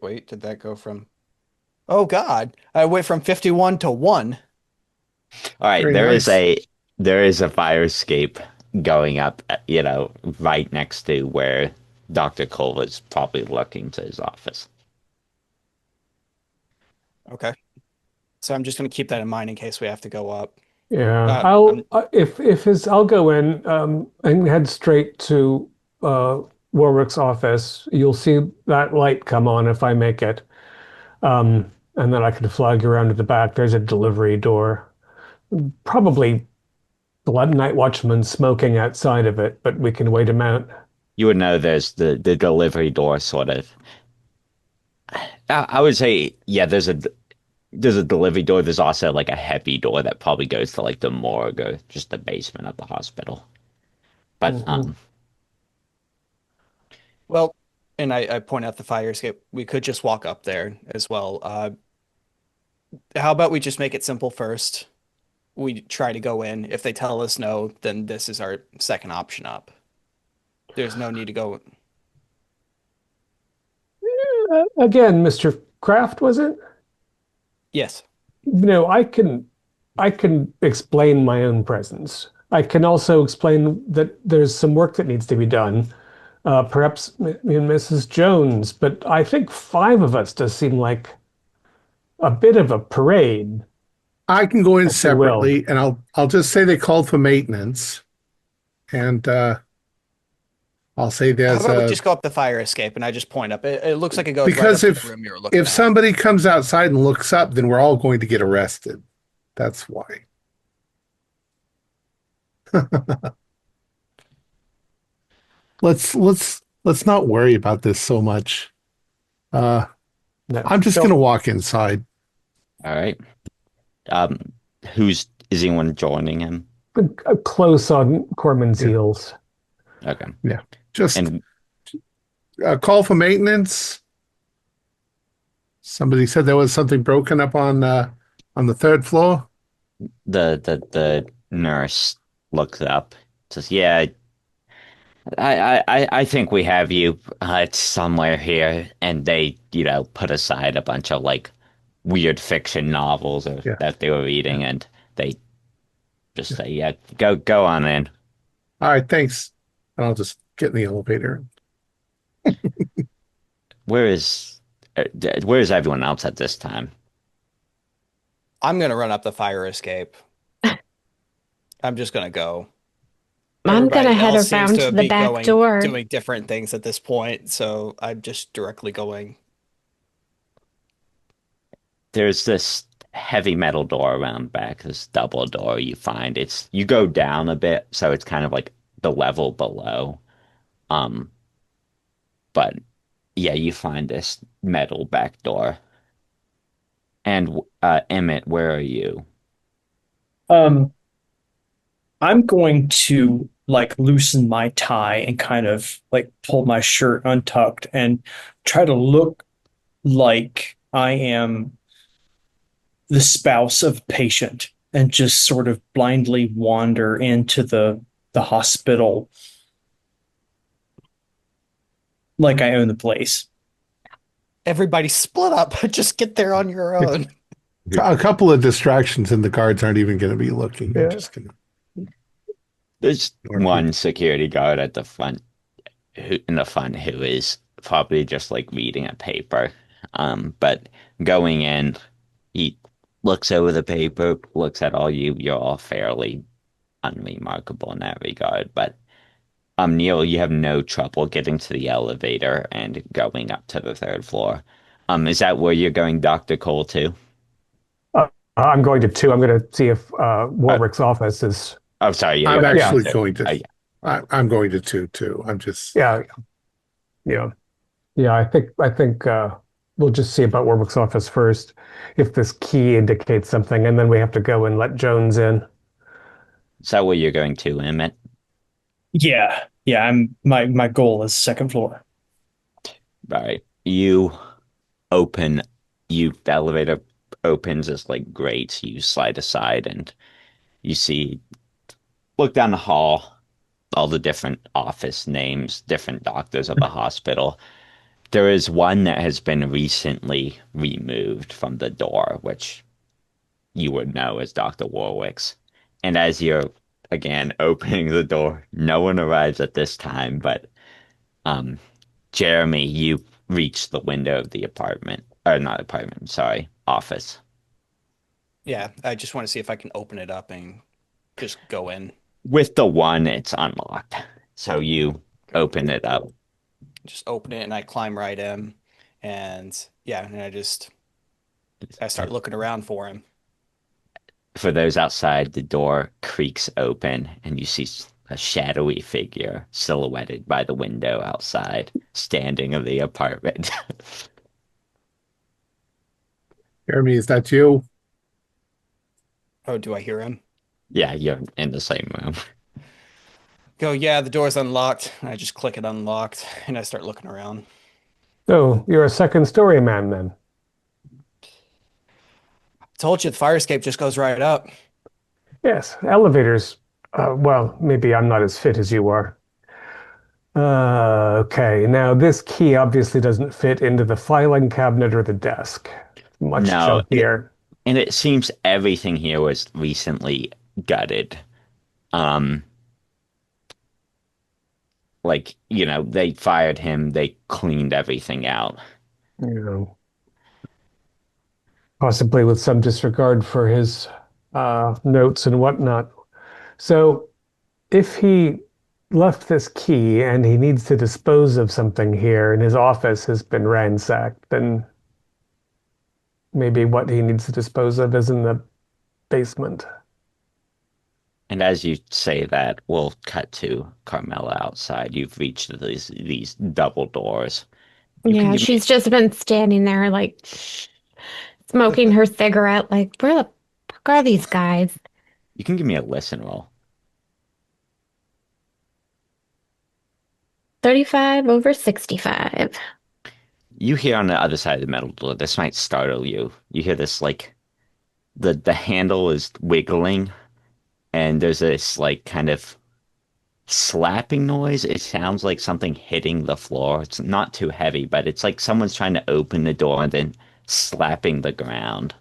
Wait. Did that go from... Oh, God. I went from 51 to 1. All right, Very there is a fire escape going up, right next to where Dr. Cole is probably looking to his office. Okay. So I'm just going to keep that in mind in case we have to go up. Yeah, I'm I'll go in and head straight to Warwick's office. You'll see that light come on if I make it. And then I can flag you around to the back. There's a delivery door. Probably the night watchman smoking outside of it, but we can wait him out. You would know there's the delivery door sort of. I would say, yeah, there's a delivery door. There's also like a heavy door that probably goes to like the morgue or just the basement of the hospital. But Mhm. Well, and I point out the fire escape. We could just walk up there as well. How about we just make it simple first? We try to go in. If they tell us no, then this is our second option up. There's no need to go. Again, Mr. Kraft, was it? Yes. No, I can explain my own presence. I can also explain that there's some work that needs to be done. Perhaps me and Mrs. Jones, but I think five of us does seem like a bit of a parade, I can go in if you will. separately, and I'll just say they called for maintenance, and I'll say How there's about we a just go up the fire escape and I just point up? It looks like it goes right because up to the room you were looking if at. somebody comes outside and looks up, then we're all going to get arrested. That's why. Let's not worry about this so much. Uh, No. I'm just So, gonna walk inside. all right. Um, is anyone joining him? close on Corman's Yeah. heels. Okay. Yeah, just And a call for maintenance. Somebody said there was something broken up on the third floor. the nurse looks up, says, "Yeah, I think we have you. It's somewhere here." And they, put aside a bunch of like weird fiction novels Yeah. that they were reading, and they just say, "Yeah, go on in." All right, thanks. And I'll just get in the elevator. Where is everyone else at this time? I'm gonna run up the fire escape. I'm just gonna go. I'm gonna Everybody head else seems around to to the be back door. doing different things at this point, so I'm just directly going. There's this heavy metal door around back, this double door you find. You go down a bit, so it's kind of like the level below. Um, but yeah, you find this metal back door. And Emmett, where are you? Um, I'm going to like loosen my tie and kind of like pull my shirt untucked and try to look like I am the spouse of a patient and just sort of blindly wander into the hospital like I own the place. Everybody split up. Just get there on your own. A couple of distractions, and the guards aren't even going to be looking. They're Yeah. just going to There's ignore one people. security guard at the front in the front who is probably just like reading a paper. But going in, he looks over the paper, looks at all you. You're all fairly unremarkable in that regard. But Neil, you have no trouble getting to the elevator and going up to the third floor. Is that where you're going, Dr. Cole, too? I'm going to two. I'm going to see if Uh, Warwick's office is. oh, sorry, yeah, I'm you're going Yeah, actually to. going to. Yeah. I'm going to two too. I'm just. yeah, yeah, yeah. I think we'll just see about Warwick's office first. If this key indicates something, and then we have to go and let Jones in. Is that where you're going to, Emmett? Yeah, yeah. My goal is second floor. All right. You open, the elevator opens as like grates. You slide aside and you look down the hall, all the different office names, different doctors of the hospital. There is one that has been recently removed from the door, which you would know as Dr. Warwick's. And as you're again opening the door, no one arrives at this time, but um, Jeremy, you reach the window of the apartment, or not apartment, sorry, office. Yeah, I just want to see if I can open it up and just go in. With the one, it's unlocked. So you open it up. Just open it and I climb right in. And yeah, and I start looking around for him. For those outside, the door creaks open, and you see a shadowy figure silhouetted by the window outside, standing in the apartment. Jeremy, is that you? Oh, do I hear him? Yeah, you're in the same room. Go, yeah, the door's unlocked. I just click it unlocked and I start looking around. Oh, you're a second story man then. Told you the fire escape just goes right up. Yes, elevators. Well, maybe I'm not as fit as you are. Okay, now this key obviously doesn't fit into the filing cabinet or the desk. Much No, chunkier. and it seems everything here was recently gutted. Um, they fired him, they cleaned everything out. You know, possibly with some disregard for his notes and whatnot. So if he left this key and he needs to dispose of something here and his office has been ransacked, then maybe what he needs to dispose of is in the basement. And as you say that, we'll cut to Carmela outside. You've reached these double doors. You can Yeah, give me she's just been standing there, like smoking her cigarette, like, where the fuck are these guys? you can give me a listen roll. 35 over 65. You hear on the other side of the metal door, this might startle you. You hear this like the handle is wiggling and there's this like kind of slapping noise. It sounds like something hitting the floor. It's not too heavy, but it's like someone's trying to open the door and then slapping the ground.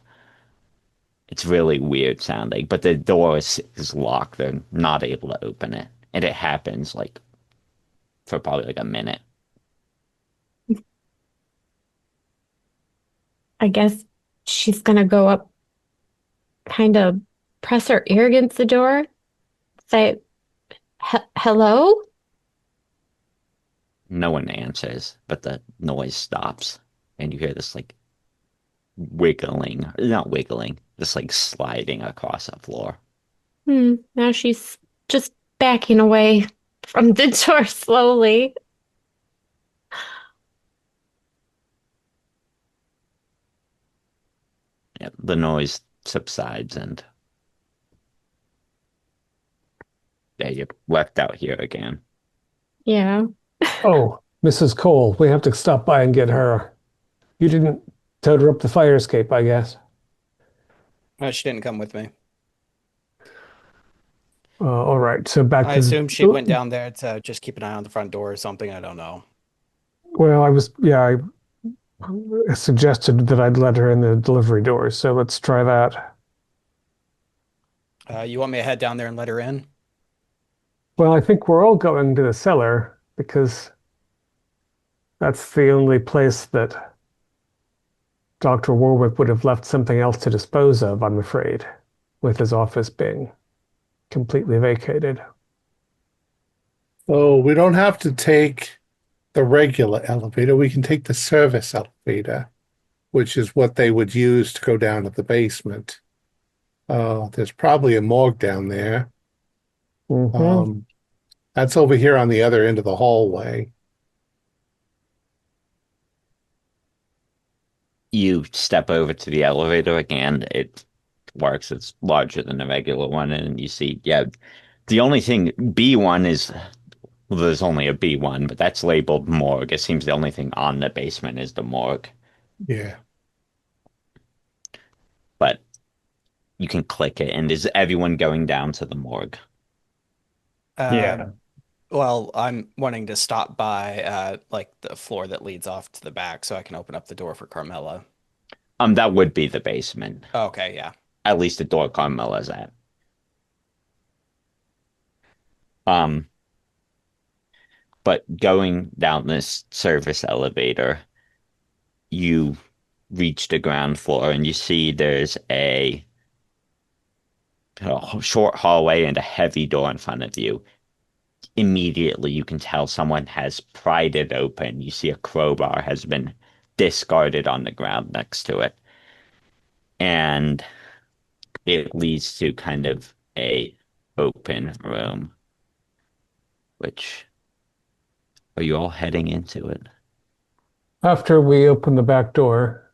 It's really weird sounding, but the door is locked. They're not able to open it. And it happens like for probably like a minute. I guess she's gonna go up, kind of press her ear against the door, say, Hello? No one answers, but the noise stops. And you hear this like wiggling, not wiggling, just like sliding across the floor. Now she's just backing away from the door slowly. Yeah, the noise subsides, and yeah, you're left out here again. Yeah. Oh, Mrs. Cole, we have to stop by and get her. You didn't tote her up the fire escape, I guess. She didn't come with me. All right, so back I to assume she went down there to just keep an eye on the front door or something. I don't know. well, I suggested that I'd let her in the delivery door, so let's try that. You want me to head down there and let her in? Well, I think we're all going to the cellar because that's the only place that Dr. Warwick would have left something else to dispose of, I'm afraid, with his office being completely vacated. So we don't have to take the regular elevator. We can take the service elevator, which is what they would use to go down to the basement. There's probably a morgue down there. Mm-hmm. That's over here on the other end of the hallway. You step over to the elevator again. It works. It's larger than a regular one, and you see, yeah, the only thing B1 is, well, there's only a B1, but that's labeled morgue. It seems the only thing on the basement is the morgue, Yeah. but you can click it. And is everyone going down to the morgue? Yeah. Well, I'm wanting to stop by like the floor that leads off to the back so I can open up the door for Carmela. That would be the basement. Okay, yeah. At least the door Carmela's at. Um, but going down this service elevator, you reach the ground floor and you see there's a short hallway and a heavy door in front of you. Immediately, you can tell someone has pried it open. You see a crowbar has been discarded on the ground next to it. And it leads to kind of a open room, which are you all heading into it? After we open the back door.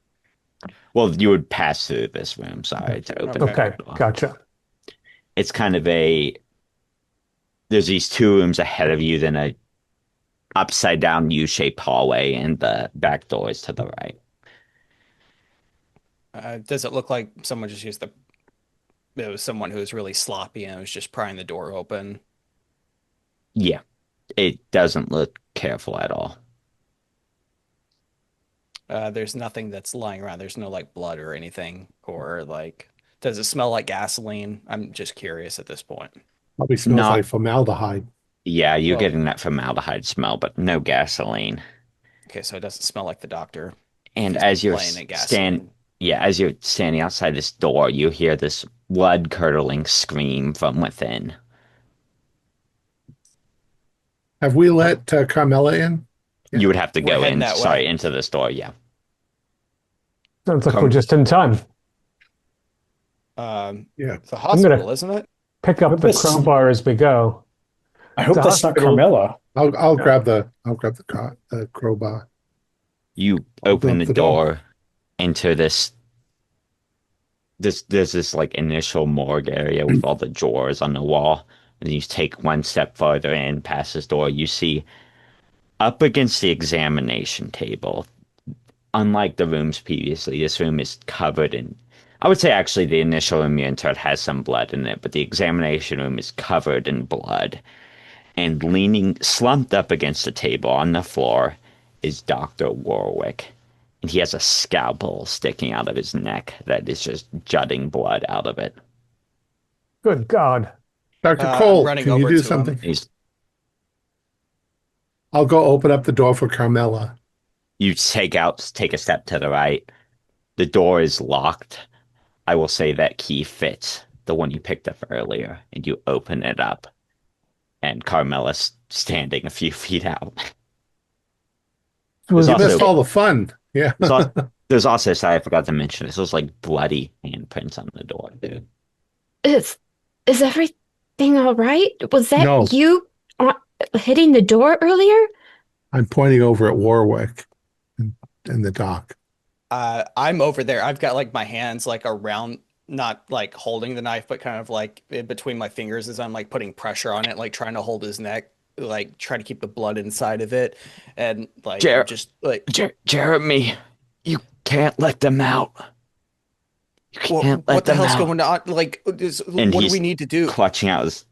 Well, you would pass through this room, sorry, to open Okay, the door. gotcha. It's kind of there's these two rooms ahead of you, then a upside down U-shaped hallway, and the back door is to the right. Does it look like someone just used it was someone who was really sloppy and was just prying the door open? Yeah, it doesn't look careful at all. There's nothing that's lying around. There's no like blood or anything, or like, does it smell like gasoline? I'm just curious at this point. Probably smells Not, like formaldehyde. yeah, you're Well, getting that formaldehyde smell, but no gasoline. okay, so it doesn't smell like the doctor. If And he's as been you're playing at gasoline. as you're standing outside this door, you hear this blood-curdling scream from within. Have we let Carmela in? Yeah. You would have to We're go heading in, that sorry, way. into this door, yeah. Sounds like Come- we're just in time. Yeah. It's a hospital, isn't it? Pick up the This- crowbar as we go. I hope The that's not hospital- Carmela. I'll grab the crowbar. You open the door into there's this like initial morgue area with all the drawers on the wall. And you take one step farther in, past this door, you see up against the examination table, unlike the rooms previously, this room is covered in, I would say actually the initial room you entered has some blood in it, but the examination room is covered in blood. And leaning, slumped up against the table on the floor is Dr. Warwick. And he has a scalpel sticking out of his neck that is just jutting blood out of it. Good God. Dr. I'm Cole, running can you over do to something? him. I'll go open up the door for Carmela. You take a step to the right. The door is locked. I will say that key fits the one you picked up earlier, and you open it up. And Carmela's standing a few feet out. Was You also- missed all the fun. Yeah. There's There's also, sorry, I forgot to mention, this was like bloody handprints on the door, dude. Is is everything all right? Was that No, you uh, hitting the door earlier? I'm pointing over at Warwick and the dock. I'm over there. I've got like my hands like around, not like holding the knife, but kind of like in between my fingers as I'm like putting pressure on it, like trying to hold his neck, like trying to keep the blood inside of it. And like I'm Jer just like, Jeremy, you can't let them out. You can't let what the them hell's out. going on? Like, And what do we he's need to do? clutching out his,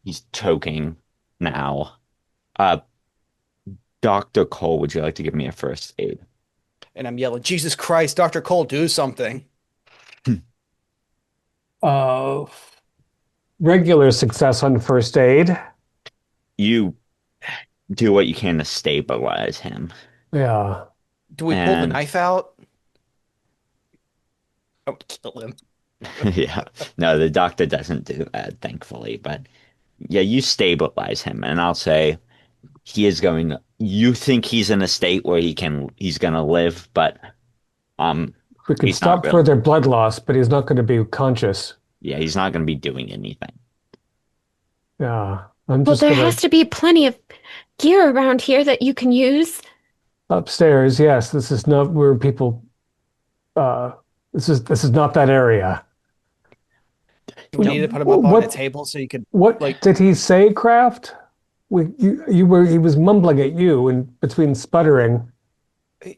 he's choking now. Uh, Dr. Cole, would you like to give me a first aid? And I'm yelling, Jesus Christ, Dr. Cole, do something. Uh, regular success on first aid. You do what you can to stabilize him. Yeah. Do we pull the And knife out? I would kill him. yeah, no, the doctor doesn't do that, thankfully. But yeah, you stabilize him, and I'll say he is going to, you think he's in a state where he's going to live, but um, We could he's not stop really. further blood loss, but he's not going to be conscious. Yeah, he's not going to be doing anything. Yeah. I'm Well, just there going has to to be plenty of gear around here that you can use. upstairs. Yes, this is not where people uh this is not that area. Do we need to put him up on a table so you could What like did he say, Kraft? You were he was mumbling at you in between sputtering.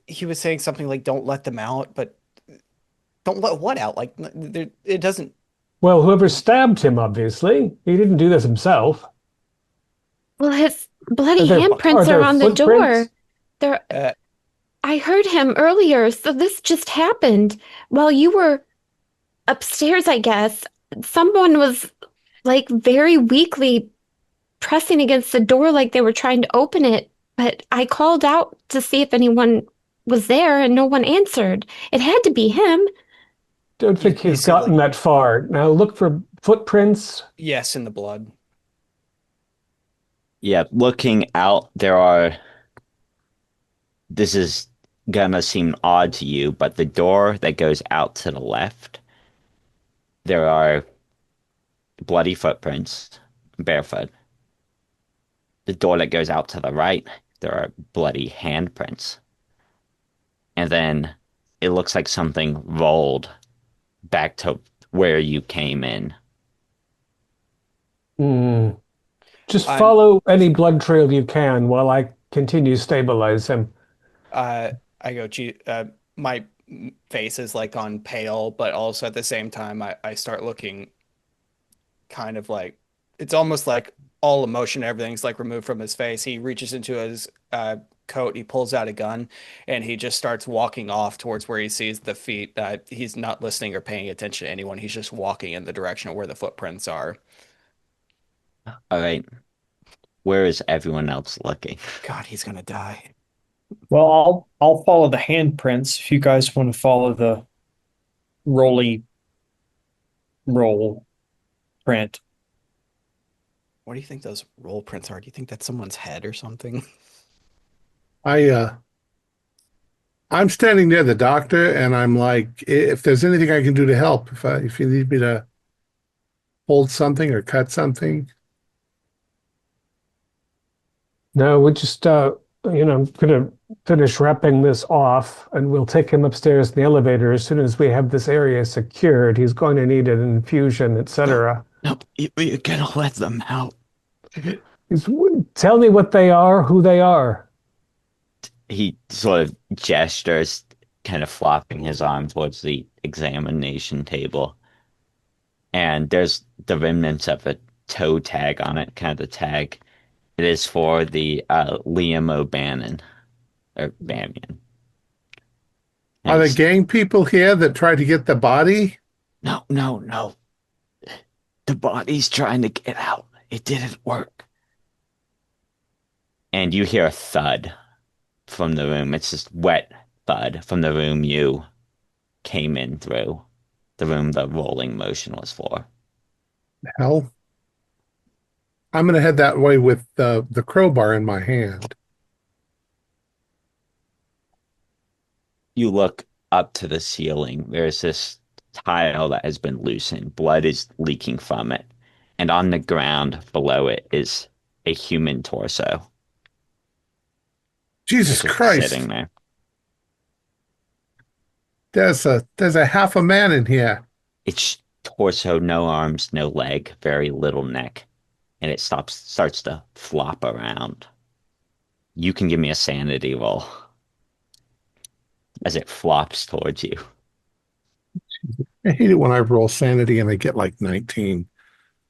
he was saying something like don't let them out, but don't let what out? Like it doesn't. Well, whoever stabbed him, obviously. He didn't do this himself. Well, his bloody Are handprints are there on the door. footprints? There, Uh, I heard him earlier, so this just happened while you were upstairs, I guess. Someone was like very weakly pressing against the door like they were trying to open it, but I called out to see if anyone was there and no one answered. It had to be him. Don't you, think you he's said gotten like that far. Now look for footprints. yes in the blood. Yeah, looking out, there are. This is gonna seem odd to you, but the door that goes out to the left, there are bloody footprints, barefoot. The door that goes out to the right, there are bloody handprints. And then it looks like something rolled back to where you came in. Hmm. Just I'm follow any blood trail you can while I continue to stabilize him. I go, gee, my face is like on pale, but also at the same time, I start looking kind of like it's almost like all emotion, everything's like removed from his face. He reaches into his coat, he pulls out a gun, and he just starts walking off towards where he sees the feet. He's not listening or paying attention to anyone. He's just walking in the direction of where the footprints are. All right, where is everyone else looking? God, he's gonna die. Well, I'll follow the handprints if you guys want to follow the roly roll print. What do you think those roll prints are? Do you think that's someone's head or something? I I'm standing near the doctor, and I'm like, if there's anything I can do to help, if you need me to hold something or cut something. No, we're just I'm gonna finish wrapping this off and we'll take him upstairs in the elevator as soon as we have this area secured. He's going to need an infusion, etc. No, you're gonna let them out. He's, tell me what they are, who they are. He sort of gestures, kind of flopping his arm towards the examination table. And there's the remnants of a toe tag on it, kind of the tag. It is for the Liam O'Bannon, or Banyan. Are the Thanks. gang people here that tried to get the body? No, no, no. The body's trying to get out. It didn't work. And you hear a thud from the room. It's just wet thud from the room you came in through. The room the rolling motion was for. Hell, I'm going to head that way with the crowbar in my hand. You look up to the ceiling. There's this tile that has been loosened. Blood is leaking from it. And on the ground below it is a human torso. It's Jesus just sitting Christ. there. There's a half a man in here. It's torso, no arms, no leg, very little neck. And it starts to flop around. You can give me a sanity roll as it flops towards you. I hate it when I roll sanity and I get like 19.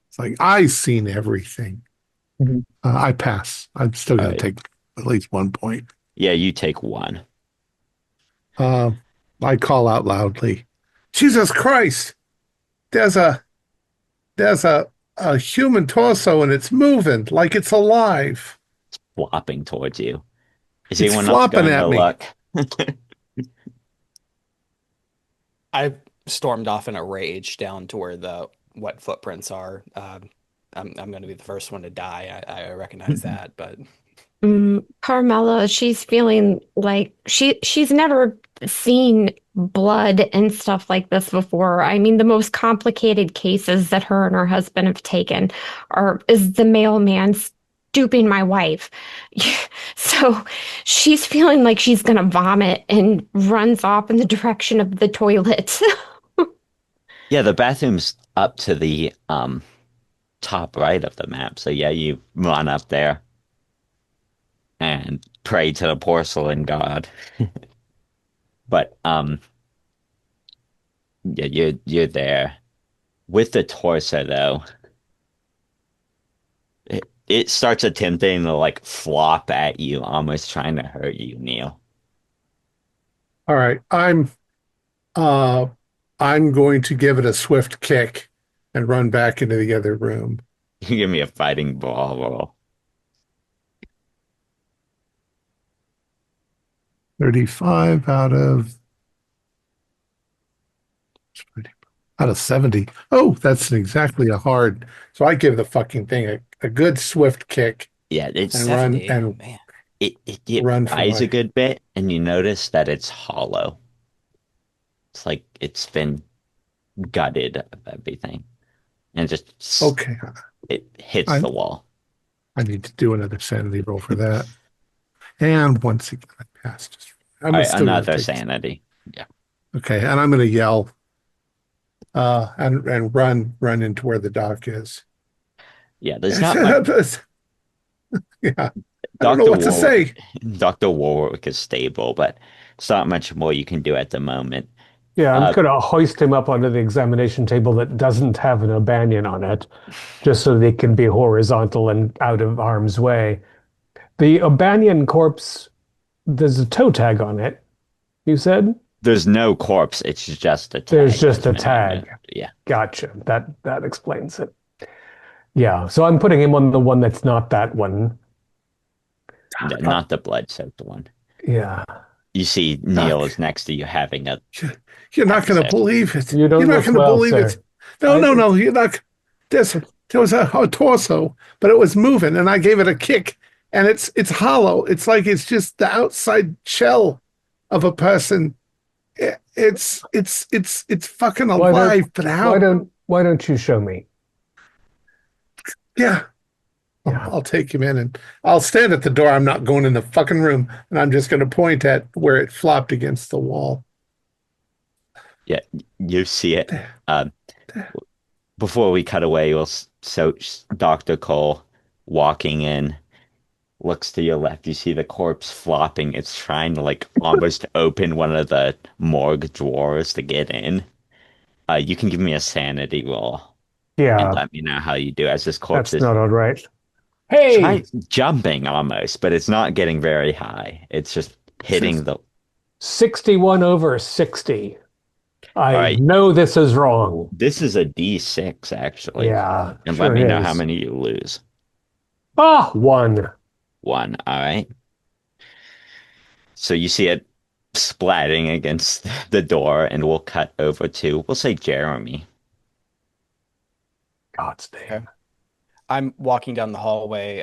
It's like I've seen everything. Mhm. I pass. I'm still All going to right. take at least 1 point. Yeah, you take one. Uh, I call out loudly, Jesus Christ! There's a there's a human torso and it's moving like it's alive. Flopping towards you. Is It's anyone else flopping going to at me. look? I stormed off in a rage down to where the wet footprints are. I'm going to be the first one to die. I recognize that, but Carmela, she's feeling like she's never seen blood and stuff like this before. I mean, the most complicated cases that her and her husband have taken is the mailman stooping my wife. So she's feeling like she's gonna vomit and runs off in the direction of the toilet. Yeah, the bathroom's up to the top right of the map. So yeah, you run up there and pray to the porcelain god. But yeah, you're there. With the torso though, it starts attempting to like flop at you, almost trying to hurt you, Neil. All right, uh I'm going to give it a swift kick and run back into the other room. You give me a fighting ball roll. 35 out of 70. Oh, that's exactly a hard. So I give the fucking thing a good swift kick Yeah, and it's run 70. and Man, it run for flies a my. good bit, and you notice that it's hollow. It's like it's been gutted of everything, and Okay, it hits I the wall. I need to do another sanity roll for that. And once again, I passed. All I'm right, still going to another take. sanity. Yeah, Okay, and I'm going to yell and run into where the dock is. yeah. There's not much. Yeah, I don't know Doctor what to say. Doctor Warwick is stable, but it's not much more you can do at the moment. Yeah, I'm Uh, going to hoist him up onto the examination table that doesn't have an O'Banion on it, just so they can be horizontal and out of harm's way. The O'Banion corpse, there's a toe tag on it, you said? there's no corpse. It's just a tag. There's just that's a been tag. removed. Yeah, Gotcha. That explains it. Yeah, so I'm putting him on the one that's not that one. not the blood-soaked one. Yeah. You see Neil is next to you having a You're not going to episode. believe it. You don't You're not look going to well, believe sir. it. No, I- no, no. You're not. There was a torso, but it was moving, and I gave it a kick, and it's hollow. It's like it's just the outside shell of a person. It's fucking Why don't- alive, but how? Why don't you show me? Yeah. Yeah. I'll take him in and I'll stand at the door. I'm not going in the fucking room, and I'm just going to point at where it flopped against the wall. Yeah, you see it. Before we cut away, so Dr. Cole walking in, looks to your left. You see the corpse flopping. It's trying to like almost open one of the morgue drawers to get in. You can give me a sanity roll and Yeah, let me know how you do as this corpse that's is not all right. Hey, jumping almost, but it's not getting very high. It's just hitting the. 61 over 60. I right. know this is wrong. This is a D6 actually. Yeah, And sure let me know how is. many you lose. Ah, one. One. All right. So you see it splatting against the door, and we'll cut over to, we'll say Jeremy. God's name. I'm walking down the hallway,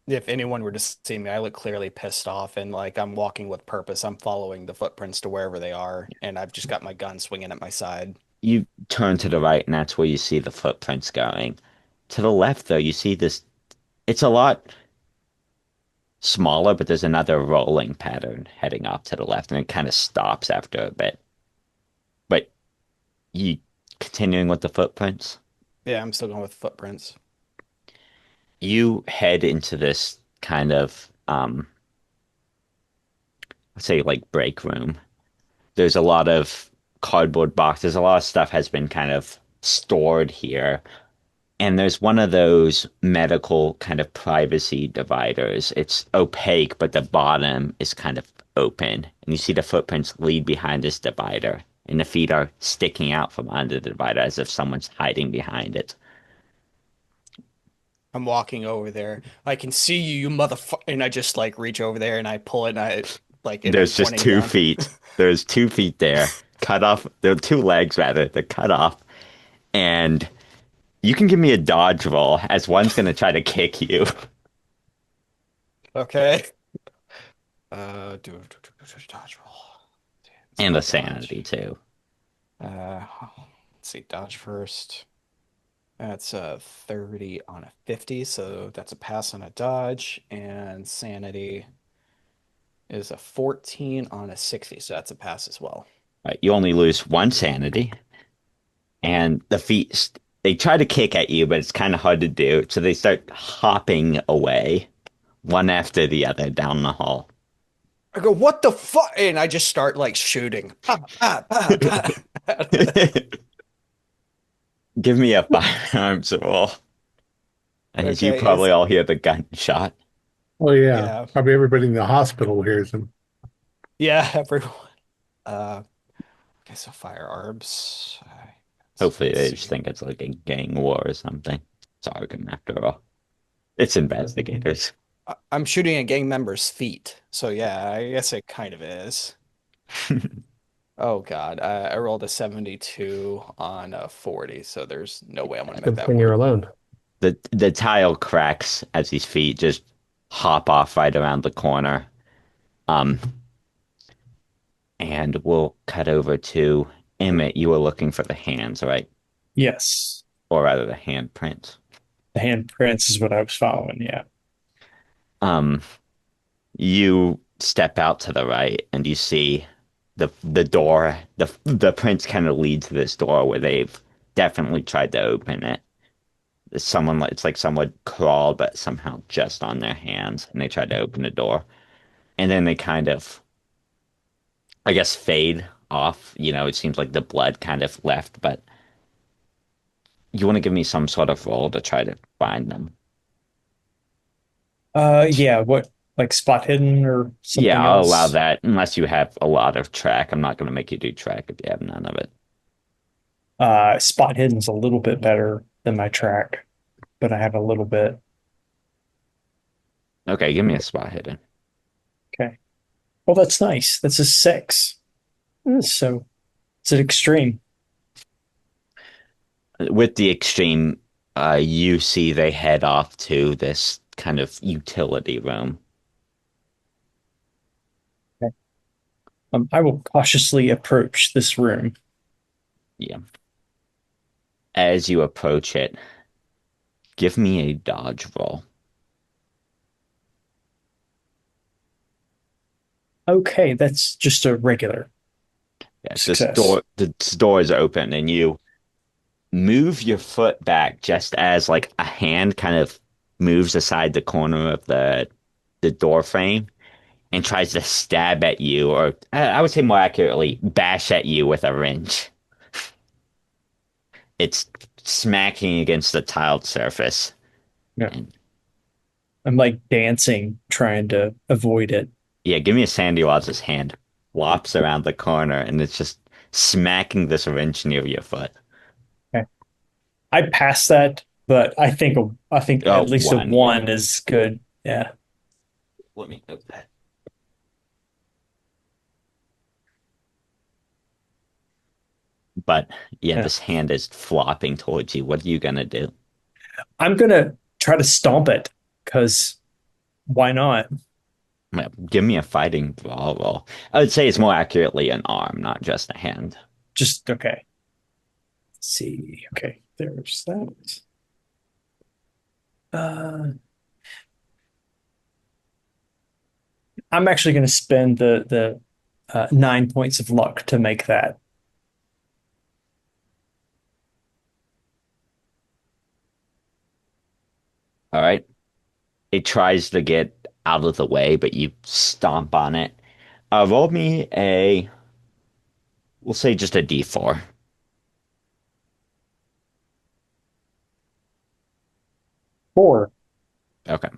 if anyone were to see me, I look clearly pissed off and like I'm walking with purpose. I'm following the footprints to wherever they are, and I've just got my gun swinging at my side. You turn to the right, and that's where you see the footprints going. To the left, though, you see this. It's a lot smaller, but there's another rolling pattern heading off to the left, and it kind of stops after a bit. But you continuing with the footprints, Yeah, I'm still going with footprints. you head into this kind of let's say like break room. There's a lot of cardboard boxes. A lot of stuff has been kind of stored here. And there's one of those medical kind of privacy dividers. It's opaque, but the bottom is kind of open. And you see the footprints lead behind this divider. And the feet are sticking out from under the divider as if someone's hiding behind it. I'm walking over there. I can see you, you motherfucker. And I just like reach over there and I pull it and I'm There's just pointing two down. feet. There's 2 feet there. Cut off. There are two legs, rather. They're cut off. And you can give me a dodge roll as one's going to try to kick you. Okay. Do dodge roll. Let's And go a sanity, dodge. too. Let's see, dodge first. That's a 30 on a 50, so that's a pass on a dodge, and sanity is a 14 on a 60, so that's a pass as well. Right, you only lose one sanity. And the feet, they try to kick at you, but it's kind of hard to do. So they start hopping away, one after the other down the hall. I go, what the fuck? And I just start like shooting. Ah, ah, ah, ah. Give me a firearms roll. As you Okay, probably all hear the gunshot. Oh yeah, yeah, probably everybody in the hospital hears him. yeah, everyone. Uh, okay, so firearms. Hopefully Let's they just see. think it's like a gang war or something. It's Arkham after all. It's investigators. I'm shooting at gang members' feet, so yeah, I guess it kind of is. Oh God, I rolled a 72 on a 40, so there's no way I'm gonna make Good that thing you're work. alone. The tile cracks as these feet just hop off right around the corner. Um, and we'll cut over to Emmett. You were looking for the hands, right? Yes. Or rather, the handprints. The handprints is what I was following. Yeah. Um, you step out to the right, and you see the door. The prints kind of lead to this door where they've definitely tried to open it. Someone, it's like someone crawled, but somehow just on their hands, and they tried to open the door, and then they kind of, I guess, fade off. It seems like the blood kind of left, but you want to give me some sort of roll to try to find them. Yeah. What, like spot hidden or Yeah, something I'll allow else? that unless you have a lot of track. I'm not going to make you do track if you have none of it. Spot hidden's a little bit better than my track, but I have a little bit. Okay, give me a spot hidden. Okay. Well, that's nice. That's a 6. So it's an extreme. With the extreme, you see they head off to this kind of utility room. Okay. I will cautiously approach this room. Yeah. As you approach it, give me a dodge roll. Okay, that's just a regular Yeah, success. this door is open, and you move your foot back just as like a hand kind of moves aside the corner of the door frame and tries to stab at you, or I would say more accurately, bash at you with a wrench. It's smacking against the tiled surface. Yeah. And I'm like dancing, trying to avoid it. yeah, give me a Sandy Watts' hand flops around the corner, and it's just smacking this wrench near your foot. Okay. I passed that, but I think Oh, at least a one, yeah. 1 is good. Yeah. Let me note that. But yeah, Yeah. this hand is flopping towards you. What are you gonna do? I'm gonna try to stomp it because Why not? Well, give me a fighting brawl roll. I would say it's more accurately an arm, not just a hand. Just okay. Let's see. Okay, there's that. Uh, I'm actually going to spend the 9 points of luck to make that. All right. It tries to get out of the way, but you stomp on it. Roll me we'll say just a D4. 4. Okay.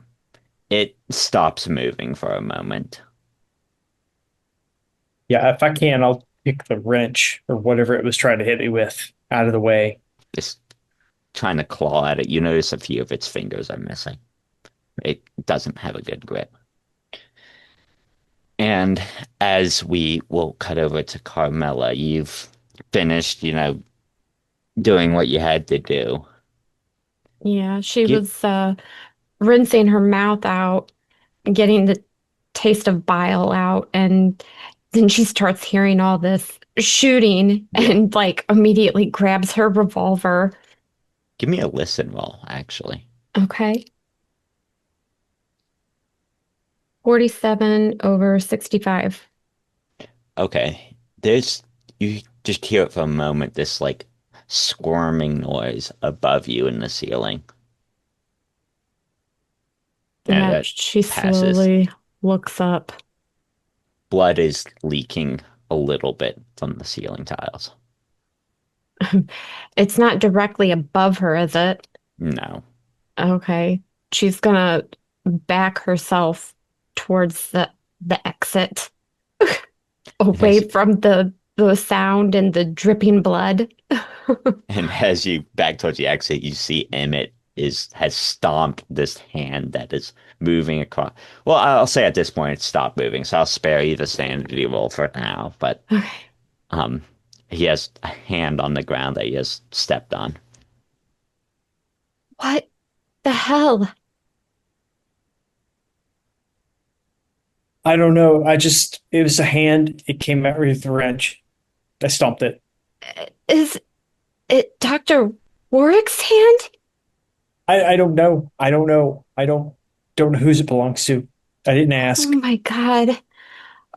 It stops moving for a moment. Yeah, if I can, I'll pick the wrench or whatever it was trying to hit me with out of the way. Just trying to claw at it. You notice a few of its fingers are missing. It doesn't have a good grip. And as we will cut over to Carmela, you've finished, doing what you had to do. Yeah, she Get, was rinsing her mouth out, getting the taste of bile out, and then she starts hearing all this shooting yeah, and like immediately grabs her revolver. give me a listen roll, actually. Okay. 47 over 65. Okay. You just hear it for a moment, this like squirming noise above you in the ceiling. And Yeah, that she passes. slowly looks up. Blood is leaking a little bit from the ceiling tiles. It's not directly above her, is it? No. Okay. She's gonna back herself towards the exit, And as away from the sound and the dripping blood. and as you back towards the exit, you see Emmett has stomped this hand that is moving across. Well, I'll say at this point it's stopped moving, so I'll spare you the sanity roll for now. But Okay. um, he has a hand on the ground that he has stepped on. What the hell? I don't know. It was a hand. It came out with a wrench. I stomped it. Is it Dr. Warwick's hand? I don't know. I don't know. I don't know whose it belongs to. I didn't Oh ask. my God.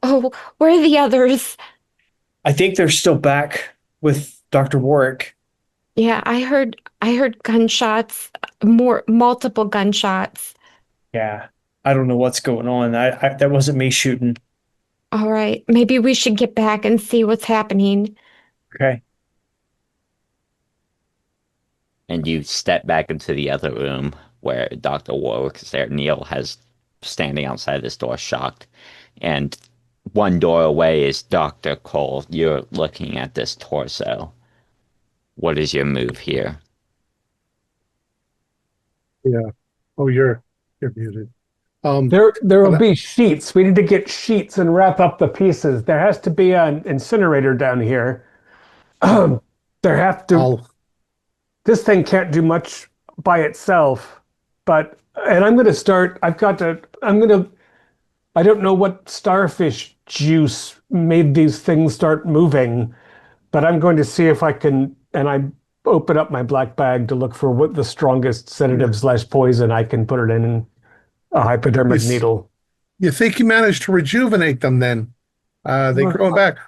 Oh, where are the others? I think they're still back with Dr. Warwick. Yeah, I heard gunshots, more multiple gunshots. Yeah. I don't know what's going on. That wasn't me shooting. All right, maybe we should get back and see what's happening. Okay. And you step back into the other room where Dr. Warwick is there. Neil has standing outside this door, shocked. And one door away is Dr. Cole. You're looking at this torso. What is your move here? Yeah. Oh, you're muted. There will But be sheets. We need to get sheets and wrap up the pieces. There has to be an incinerator down here. There have to. I'll This thing can't do much by itself, but and I'm going to start. I've got to. I'm going to. I don't know what starfish juice made these things start moving, but I'm going to see if I can. And I open up my black bag to look for what the strongest sedative slash poison I can put it in a you, hypodermic needle. you think you managed to rejuvenate them then? They grow back.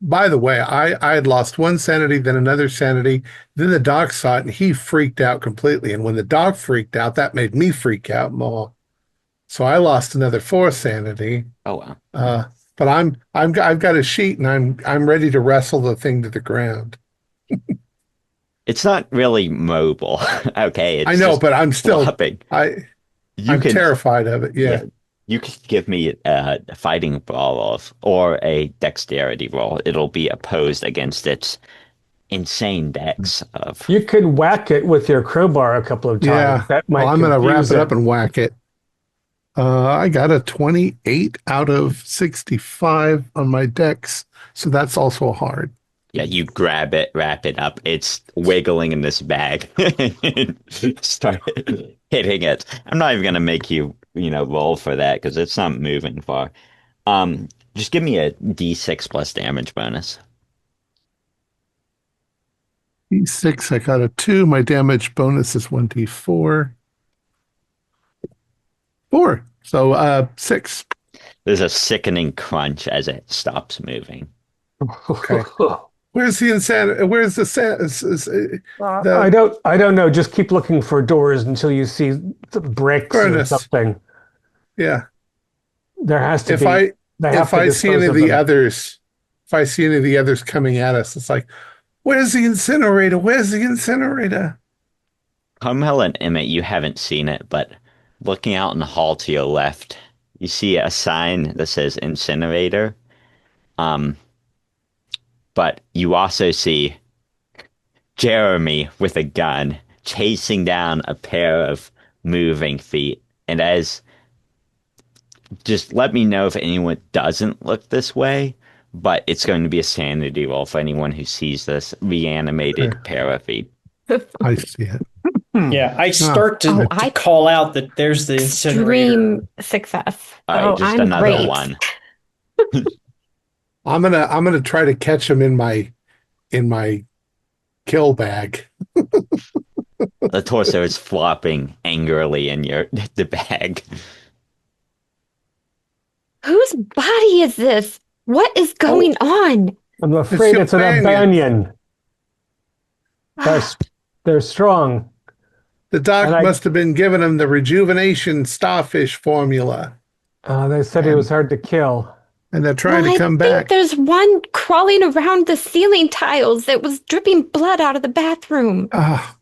By the way, I had lost one sanity, then another sanity. Then the dog saw it and he freaked out completely. And when the dog freaked out, that made me freak out more. So I lost another 4 sanity. Oh wow. But I've got a sheet and I'm ready to wrestle the thing to the ground. It's not really mobile. Okay, I it's know, just but I'm still flopping. I You I'm can terrified of it. Yeah. yeah, you could give me a fighting brawl of or a dexterity roll. It'll be opposed against its insane dex of You could whack it with your crowbar a couple of times. Yeah. That Well, might I'm gonna wrap confuse it it. up and whack it. I got a 28 out of 65 on my dex, so that's also hard. Yeah, you grab it, wrap it up. It's wiggling in this bag. Start hitting it. I'm not even gonna make you, roll for that because it's not moving far. Just give me a D6 plus damage bonus. D6, I got a 2. My damage bonus is 1d4. 4. So 6. There's a sickening crunch as it stops moving. Okay. Where's the insanity? Where's the I don't know. Just keep looking for doors until you see the bricks or furnace? something. Yeah. There has to If be. I They have if to I see any dispose of the them. others, if I see any of the others coming at us, it's like, where's the incinerator? Where's the incinerator? Carmel and Emmett, you haven't seen it, but looking out in the hall to your left, you see a sign that says incinerator. Um, but you also see Jeremy with a gun chasing down a pair of moving feet. And just let me know if anyone doesn't look this way, but it's going to be a sanity roll for anyone who sees this reanimated Okay. pair of feet. I see it. Yeah, I start to call out that there's the incinerator. Extreme success. All right, just I'm another great. one. I'm gonna try to catch him in my kill bag. The torso is flopping angrily in the bag. Whose body is this? What is going on? I'm afraid it's an Albanian. They're strong. The doc must have been giving him the rejuvenation starfish formula. They said he was hard to kill. And they're trying to come I think back. there's one crawling around the ceiling tiles that was dripping blood out of the bathroom. Got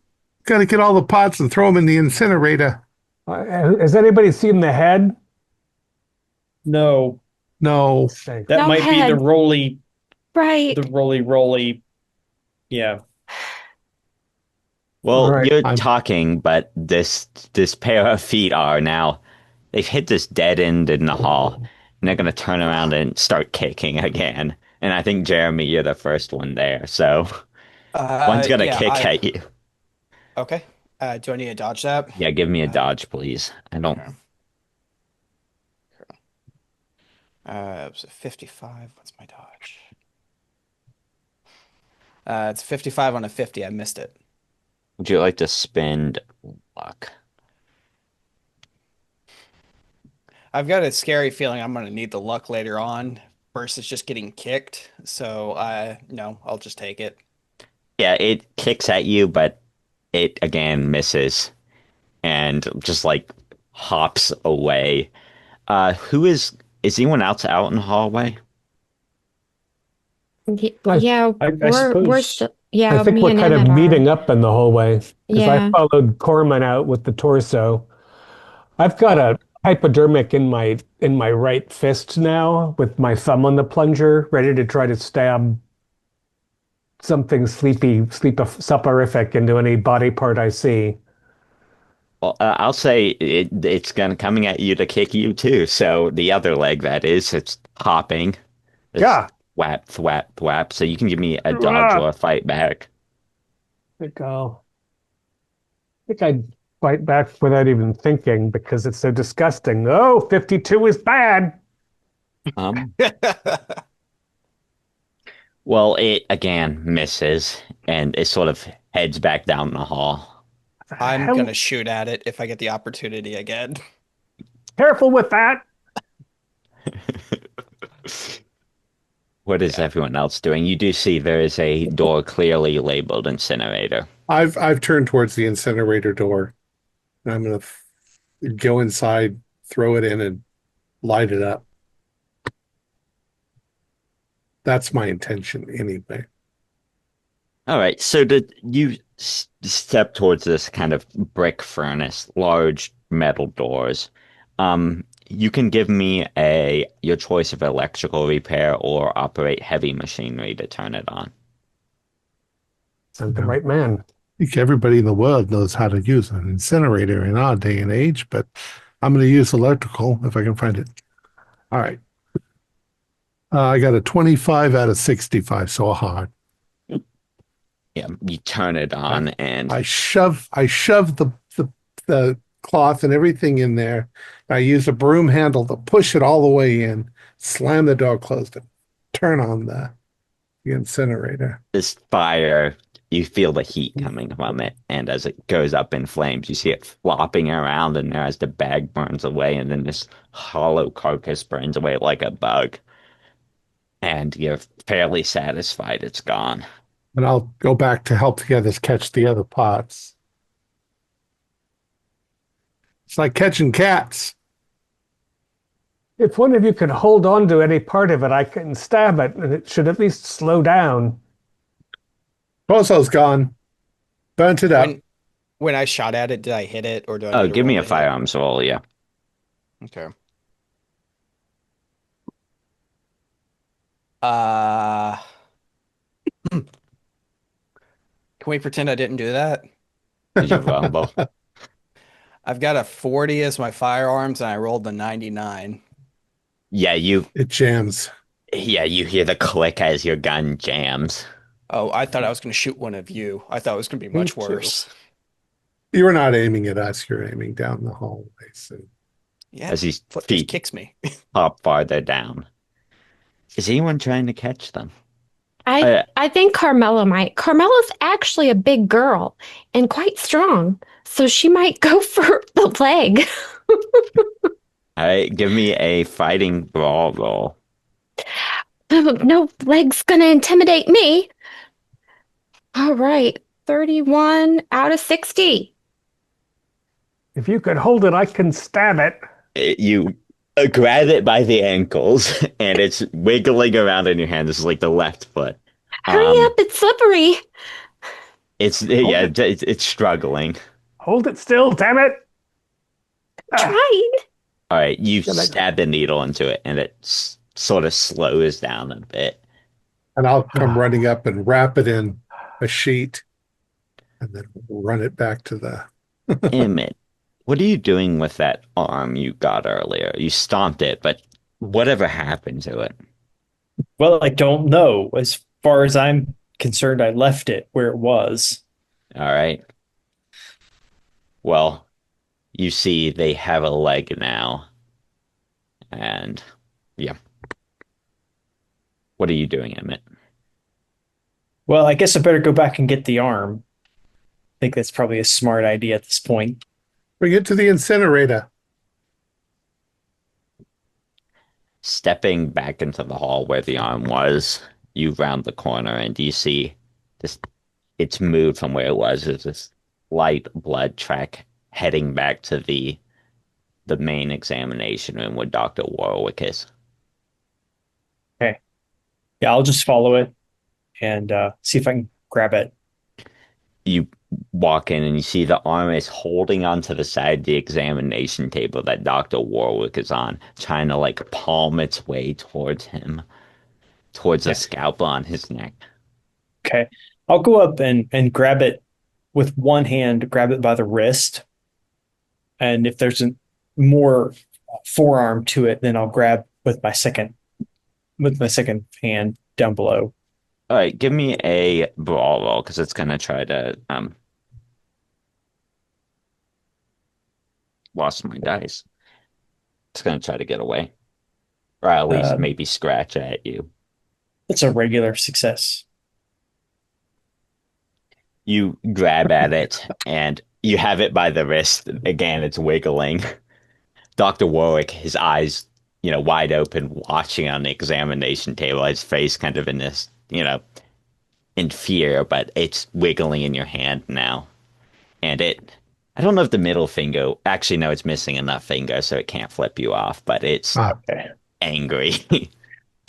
to get all the pots and throw them in the incinerator. Has anybody seen the head? No, No. that might be the roly, right? The roly. Yeah. Well, right. you're talking, but this pair of feet are now, they've hit this dead end in the hall, and they're going to turn around and start kicking again. And I think, Jeremy, you're the first one there, so one's going to kick at you. Okay. Do I need to dodge that? Yeah, give me a dodge, please. I don't... It was a 55. What's my dodge? It's 55 on a 50. I missed it. Would you like to spend luck? I've got a scary feeling I'm going to need the luck later on versus just getting kicked. So, no, I'll just take it. Yeah, it kicks at you, but it again misses and just like hops away. Is anyone else out in the hallway? Yeah, we're still, yeah, I think me we're and kind of Emmett meeting are. up in the hallway because I Yeah. followed Corman out with the torso. I've got a hypodermic in my right fist now with my thumb on the plunger, ready to try to stab something soporific into any body part I see. Well, I'll say it's coming at you to kick you too. So the other leg, that is, it's hopping. It's Yeah. thwap, thwap, thwap. So you can give me a dodge or a fight back. I think I'd fight back without even thinking because it's so disgusting. Oh, 52 is bad. Well, it again misses and it sort of heads back down the hall. I'm going to shoot at it if I get the opportunity again. Careful with that. What is everyone else doing? You do see there is a door clearly labeled incinerator. I've turned towards the incinerator door, and I'm going to go inside, throw it in, and light it up. That's my intention anyway. All right, so you step towards this kind of brick furnace, large metal doors. You can give me your choice of electrical repair or operate heavy machinery to turn it on. I'm the right man. I think everybody in the world knows how to use an incinerator in our day and age, but I'm going to use electrical if I can find it. All right. I got a 25 out of 65, so hard. Yeah, you turn it I on and I shove the cloth and everything in there. I use a broom handle to push it all the way in, slam the door closed, and turn on the incinerator. this fire, you feel the heat coming from it. And as it goes up in flames, you see it flopping around in there as the bag burns away. And then this hollow carcass burns away like a bug. And you're fairly satisfied it's gone. And I'll go back to help the others catch the other pots. It's like catching cats. If one of you could hold on to any part of it, I can stab it, and it should at least slow down. Torso's gone. Burnt it up. When I shot at it, did I hit it or do I Oh, need to give me roll a to hit? firearms roll, yeah. Okay. Uh, can we pretend I didn't do that? Did you rumble? I've got a 40 as my firearms and I rolled the 99. Yeah, you It jams. you hear the click as your gun jams. Oh, I thought I was going to shoot one of you. I thought it was going to be much Me too. worse. You were not aiming at us. You're aiming down the hallway. So Yeah, As his foot just feet kicks me. pop farther down. Is anyone trying to catch them? I I think Carmela might. Carmela's actually a big girl and quite strong, so she might go for the leg. All right, give me a fighting brawl roll. No leg's gonna intimidate me. All right, 31 out of 60. If you could hold it, I can stab it. You grab it by the ankles, and it's wiggling around in your hand. This is like the left foot. Hurry up, it's slippery. It's struggling. Hold it still, damn it! Tried. All right, you Yeah, stab the needle into it, and it sort of slows down a bit. and I'll come running up and wrap it in a sheet and then run it back to the Emmett, what are you doing with that arm you got earlier? You stomped it, but whatever happened to it? Well, I don't know. As far as I'm concerned, I left it where it was. All right. Well, you see they have a leg now. And yeah. What are you doing, Emmett? Well, I guess I better go back and get the arm. I think that's probably a smart idea at this point. bring it to the incinerator. Stepping back into the hall where the arm was, you round the corner and you see this, it's moved from where it was. There's this light blood track heading back to the main examination room where Dr. Warwick is. Okay. Yeah, I'll just follow it and see if I can grab it. You walk in and you see the arm is holding onto the side of the examination table that Dr. Warwick is on, trying to like palm its way towards him, towards the Yeah. scalpel on his neck. Okay. I'll go up and grab it with one hand, grab it by the wrist. And if there's a more forearm to it, then I'll grab with my second hand down below. All right, give me a brawl roll because it's gonna try to lost my dice. It's gonna try to get away, or at least Uh, maybe scratch at you. It's a regular success. You grab at it and you have it by the wrist. Again, it's wiggling. Dr. Warwick, his eyes, wide open, watching on the examination table, his face kind of in this, in fear, but it's wiggling in your hand now. And I don't know if the middle finger, actually, no, it's missing enough finger, so it can't flip you off, but it's Okay. angry.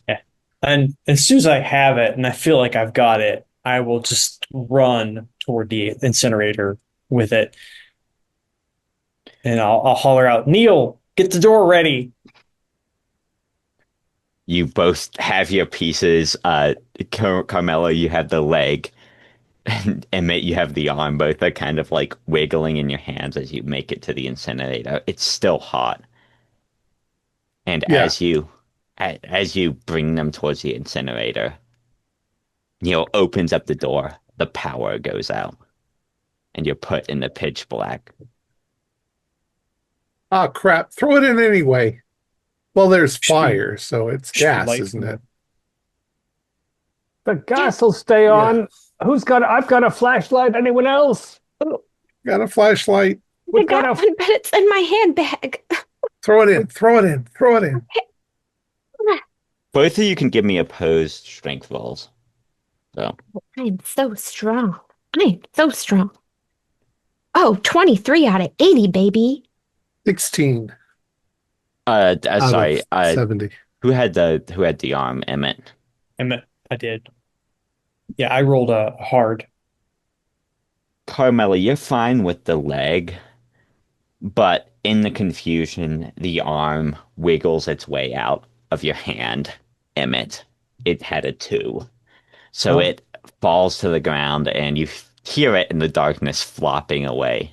Yeah. And as soon as I have it and I feel like I've got it, I will just run toward the incinerator with it. And I'll holler out, Neil, get the door ready. You both have your pieces. Carmela, you have the leg. And Emmett, you have the arm. Both are kind of like wiggling in your hands as you make it to the incinerator. It's still hot. And Yeah. as you bring them towards the incinerator, Neil opens up the door, the power goes out and you're put in the pitch black. Ah, crap. Throw it in anyway. Well, there's Should be fire, so it's should be gas, light isn't it? from The gas will stay Yeah. on. I've got a flashlight. Anyone else? Got a flashlight. I We've got got a one, but it's in my handbag. Throw it in. Throw it in. Throw it in. Both of you can give me opposed strength rolls. So I'm so strong. I'm so strong. Oh, 23 out of 80, baby. 16 out sorry, of 70. who had the arm, Emmett? I did. Yeah, I rolled a hard. Carmela, you're fine with the leg, but in the confusion, the arm wiggles its way out of your hand, Emmett. It had a 2. So Oh. it falls to the ground and you hear it in the darkness flopping away.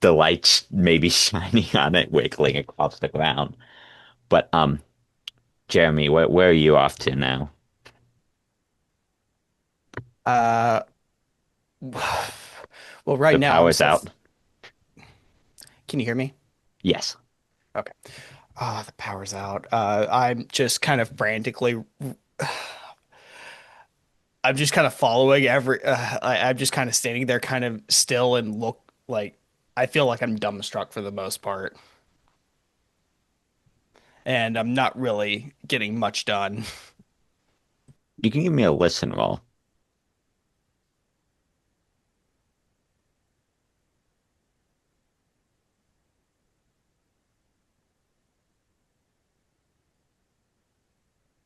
The lights maybe shining on it, wiggling across the ground. But Jeremy, where are you off to now? Uh, well, right The now power's out. Can you hear me? Yes. Okay. Ah, the power's out. I'm just kind of frantically. I'm just kind of following I'm just kind of standing there, kind of still, and look like I feel like I'm dumbstruck for the most part, and I'm not really getting much done. You can give me a listen roll.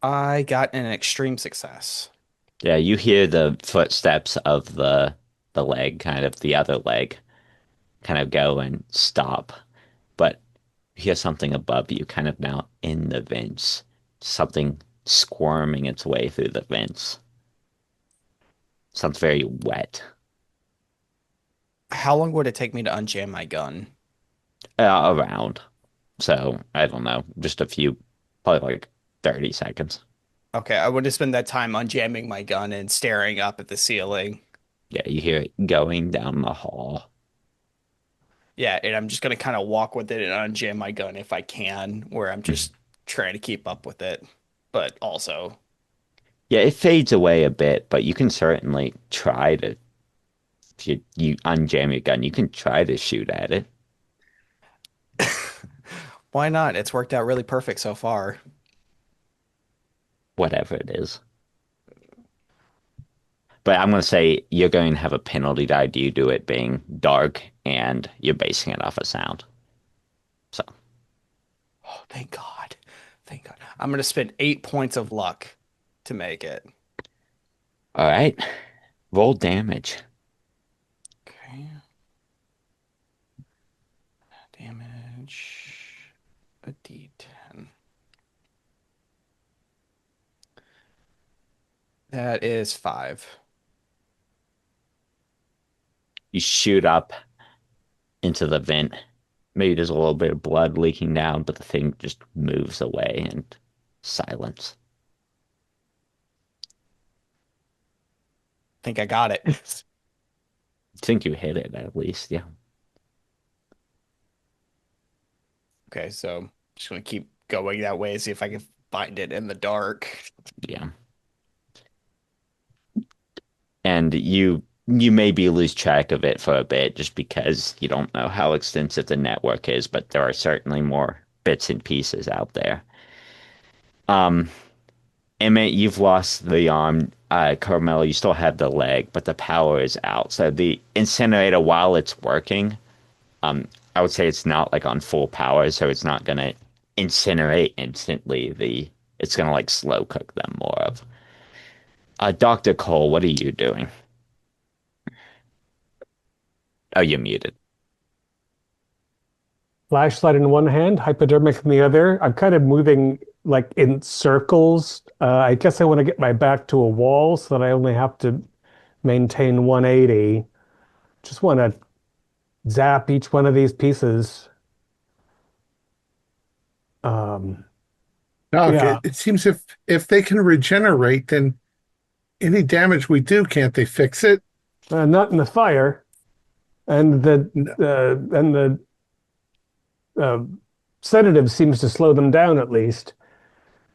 I got an extreme success. Yeah, you hear the footsteps of the leg, kind of the other leg, kind of go and stop. But you hear something above you, kind of now in the vents. Something squirming its way through the vents. Sounds very wet. How long would it take me to unjam my gun? Around. So, I don't know, just a few, probably like 30 seconds. Okay, I would have spent that time unjamming my gun and staring up at the ceiling. Yeah, you hear it going down the hall. Yeah, and I'm just gonna kind of walk with it and unjam my gun if I can, where I'm just trying to keep up with it, but also, Yeah, it fades away a bit, but you can certainly try to, if you unjam your gun, you can try to shoot at it. why not? It's worked out really perfect so far. Whatever it is. But I'm going to say you're going to have a penalty die due to it being dark and you're basing it off of sound. So, Oh, thank God. Thank God. I'm gonna spend 8 points of luck to make it. all right, roll damage. Okay. Damage. A D10. That is 5. You shoot up into the vent. Maybe there's a little bit of blood leaking down, but the thing just moves away and silence. Think I got it. I think you hit it at least, yeah. Okay, so just gonna keep going that way, see if I can find it in the dark. Yeah. And you maybe lose track of it for a bit just because you don't know how extensive the network is, but there are certainly more bits and pieces out there. Um, Emmett, you've lost the arm. Carmelo, you still have the leg, but the power is out. So the incinerator, while it's working, I would say it's not like on full power, so it's not gonna incinerate instantly. It's gonna like slow cook them more of. Dr. Cole, what are you doing? Oh, you're muted. flashlight in one hand, hypodermic in the other. I'm kind of moving like in circles. I guess I want to get my back to a wall so that I only have to maintain 180. Just want to zap each one of these pieces. Um, Doc, yeah. it seems if they can regenerate, then any damage we do, can't they fix it? Not in the fire, and the uh, sedative seems to slow them down at least.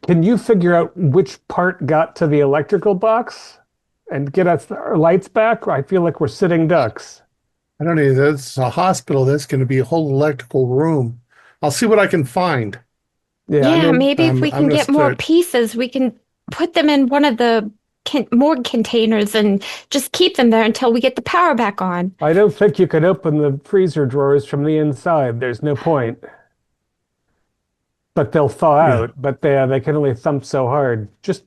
Can you figure out which part got to the electrical box and get us our lights back? I feel like we're sitting ducks. I don't know. There's a hospital. There's going to be a whole electrical room. I'll see what I can find. Yeah, I Yeah, mean, maybe if we I'm can going to get more start. pieces, we can put them in one of the morgue containers and just keep them there until we get the power back on. I don't think you can open the freezer drawers from the inside. There's no point. But they'll thaw Yeah. out, but they can only thump so hard. Just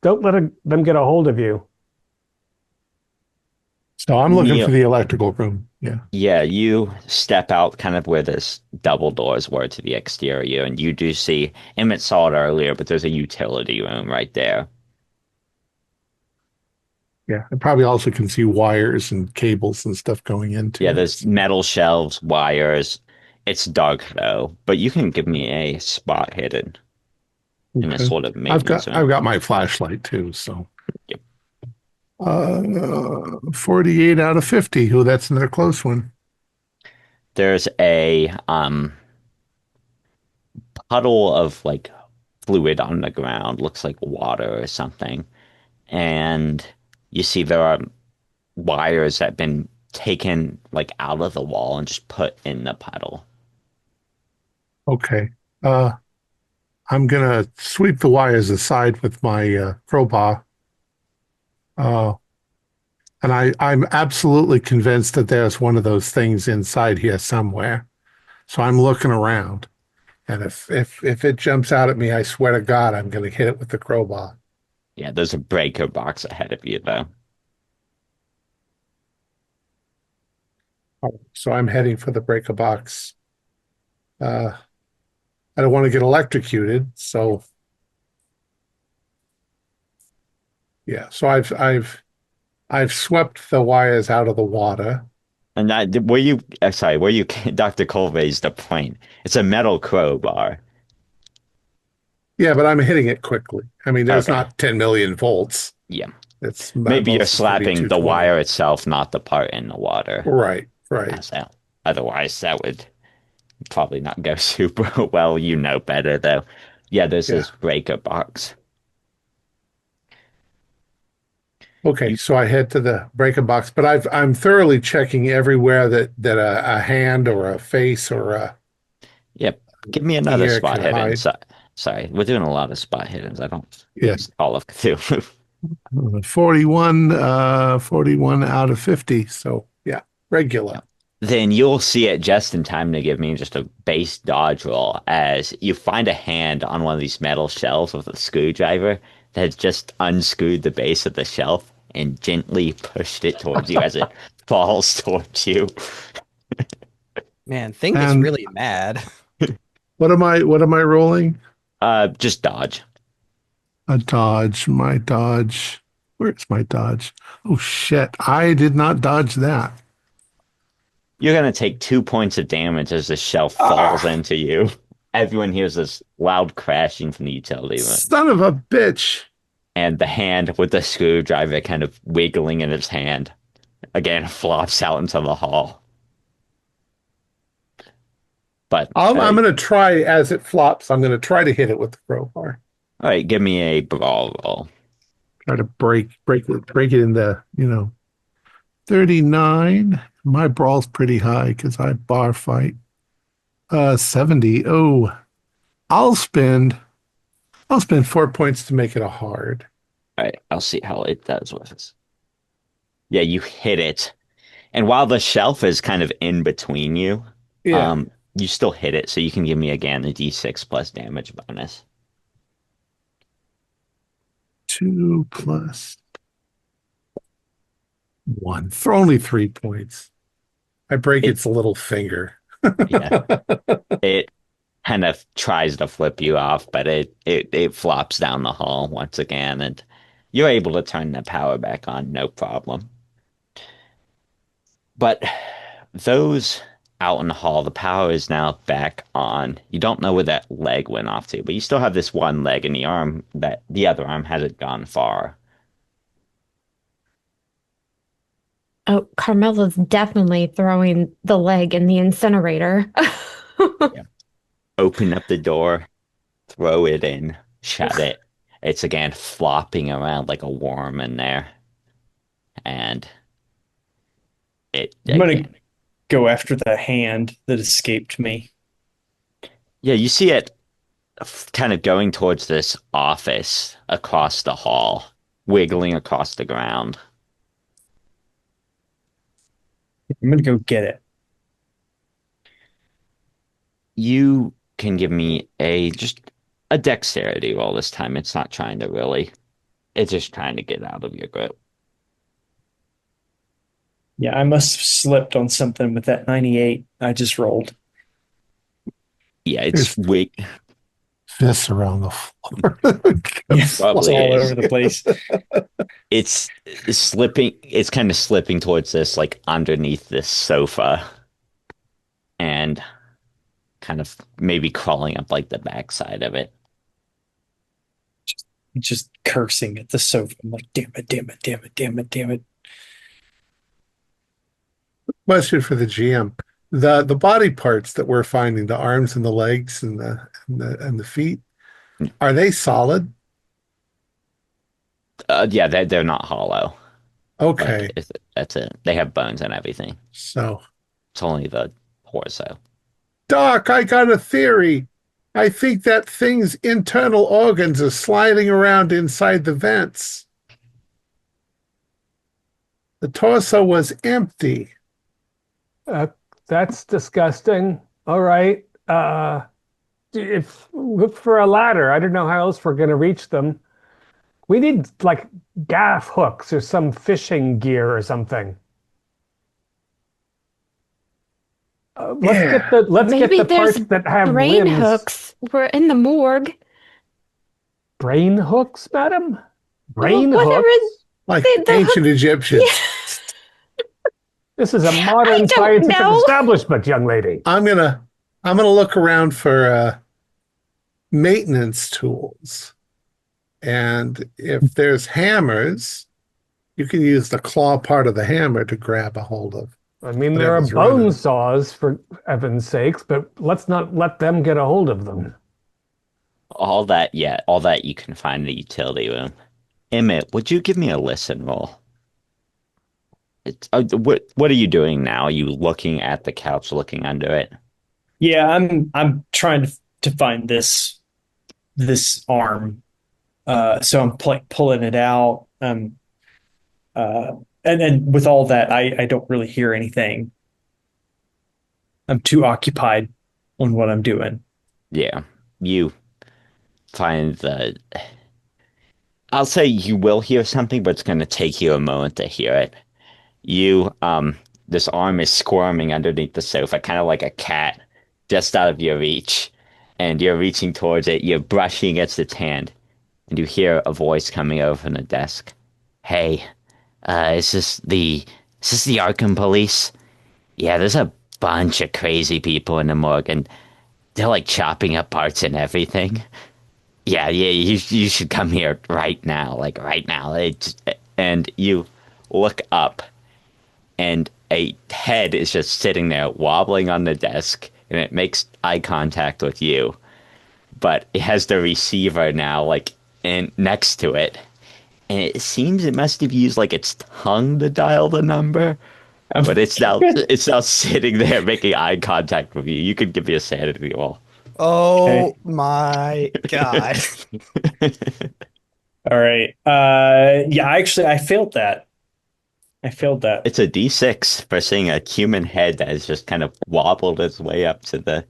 don't let them get a hold of you. So I'm looking Neil, for the electrical room. Yeah. yeah, you step out kind of where this double doors were to the exterior, and you do see Emmett saw it earlier, but there's a utility room right there. Yeah. I probably also can see wires and cables and stuff going into Yeah, it. there's metal shelves, wires. It's dark though, but you can give me a spot hidden in a Okay. sort of maintenance I've room. got my flashlight too. So Yep. 48 out of 50. Oh, that's another close one. There's a puddle of like fluid on the ground, looks like water or something. And you see there are wires that have been taken like out of the wall and just put in the puddle. Okay. Uh, I'm gonna sweep the wires aside with my crowbar. Uh, and I'm absolutely convinced that there's one of those things inside here somewhere. So I'm looking around. And if it jumps out at me, I swear to God, I'm gonna hit it with the crowbar. Yeah, there's a breaker box ahead of you though. So I'm heading for the breaker box. Uh, I don't want to get electrocuted, so yeah. So I've swept the wires out of the water. And that, where you, sorry, where you, Dr. Cole raised a point. It's a metal crowbar. Yeah, but I'm hitting it quickly. I mean, there's Okay. not 10 million volts. Yeah. It's Maybe you're most it's gonna be slapping the 220. wire itself, not the part in the water. Right, right. As that. Otherwise, that would probably not go super well. You know better, though. Yeah, there's Yeah. this breaker box. Okay, You, so I head to the breaker box, but I'm thoroughly checking everywhere that a hand or a face or a yep. Give me another ear spot can hidden. hide. Sorry, we're doing a lot of spot hiddens. I don't Yeah, use all of Cthulhu. 41 out of 50. So yeah, regular. Then you'll see it just in time to give me just a base dodge roll as you find a hand on one of these metal shelves with a screwdriver that has just unscrewed the base of the shelf and gently pushed it towards you as it falls towards you. Man, thing is And really mad. what am I rolling? Just dodge. A dodge, my dodge. Where's my dodge? Oh shit, I did not dodge that. You're gonna take 2 points of damage as the shelf falls into you. Everyone hears this loud crashing from the utility room, Son of a bitch. and the hand with the screwdriver kind of wiggling in its hand again flops out into the hall. But I'm going to try as it flops. I'm going to try to hit it with the crowbar. all right, give me a brawl roll. Try to break it in the 39. My brawl's pretty high because I bar fight. 70. Oh, I'll spend 4 points to make it a hard. All right, I'll see how it does with this. Yeah, you hit it, and while the shelf is kind of in between you, Yeah. you still hit it, so you can give me again the D6 plus damage bonus. 2 plus 1. For only 3 points. I break It, its little finger. yeah, it kind of tries to flip you off, but it flops down the hall once again, and you're able to turn the power back on, no problem. But those out in the hall, the power is now back on. You don't know where that leg went off to, but you still have this one leg in the arm that the other arm hasn't gone far. Oh, Carmela's definitely throwing the leg in the incinerator. Yeah. Open up the door, throw it in, shut it. It's again flopping around like a worm in there. And it I'm gonna again. go after the hand that escaped me. Yeah, you see it kind of going towards this office across the hall, wiggling across the ground. I'm gonna go get it. You can give me a just a dexterity roll this time. It's not trying to really, it's just trying to get out of your grip. Yeah, I must have slipped on something with that 98 I just rolled. Yeah, it's There's wig fists around the floor. Yeah, it's probably all is. over the place. It's slipping, it's kind of slipping towards this like underneath this sofa and kind of maybe crawling up like the backside of it. Just cursing at the sofa. I'm like, damn it, damn it, damn it, damn it, damn it. Question for the GM. The body parts that we're finding, the arms and the legs and the feet, are they solid? Yeah, they're not hollow. Like Okay. that's it. They have bones and everything. So, It's only the torso. Doc, I got a theory. I think that thing's internal organs are sliding around inside the vents. The torso was empty. Uh, that's disgusting. All right. If look for a ladder. I don't know how else we're gonna reach them. We need like gaff hooks or some fishing gear or something. Yeah. Let's get Maybe the there's parts that have brain limbs. hooks. We're in the morgue. Brain hooks, madam? Well, Brain whatever hooks? Like the ancient hook. Egyptians. Yeah, This is a I modern don't scientific know. establishment, young lady. I'm gonna look around for maintenance tools. And if there's hammers, you can use the claw part of the hammer to grab a hold of I mean, there are whatever's bone running. saws, for heaven's sakes, but let's not let them get a hold of them. All that, yeah, all that you can find in the utility room. Emmett, would you give me a listen roll? What are you doing now? Are you looking at the couch, looking under it? Yeah, I'm trying to find this arm. So I'm pulling it out. Uh, and then with all that, I don't really hear anything. I'm too occupied on what I'm doing. Yeah, you find the. I'll say you will hear something, but it's going to take you a moment to hear it. This arm is squirming underneath the sofa, kind of like a cat, just out of your reach. And you're reaching towards it, you're brushing against its hand, and you hear a voice coming over from the desk. Hey, is this the Arkham police? Yeah, there's a bunch of crazy people in the morgue, and they're like chopping up parts and everything. Yeah, you should come here right now, like right now. And you look up and a head is just sitting there wobbling on the desk and it makes eye contact with you, but it has the receiver now like in next to it, and it seems it must have used like its tongue to dial the number, I'm, but it's now sitting there making eye contact with you. You could give me a sanity roll. okay. Oh my God. All right. Yeah, actually, I failed that. I failed that. It's a D6 for seeing a human head that has just kind of wobbled its way up to the.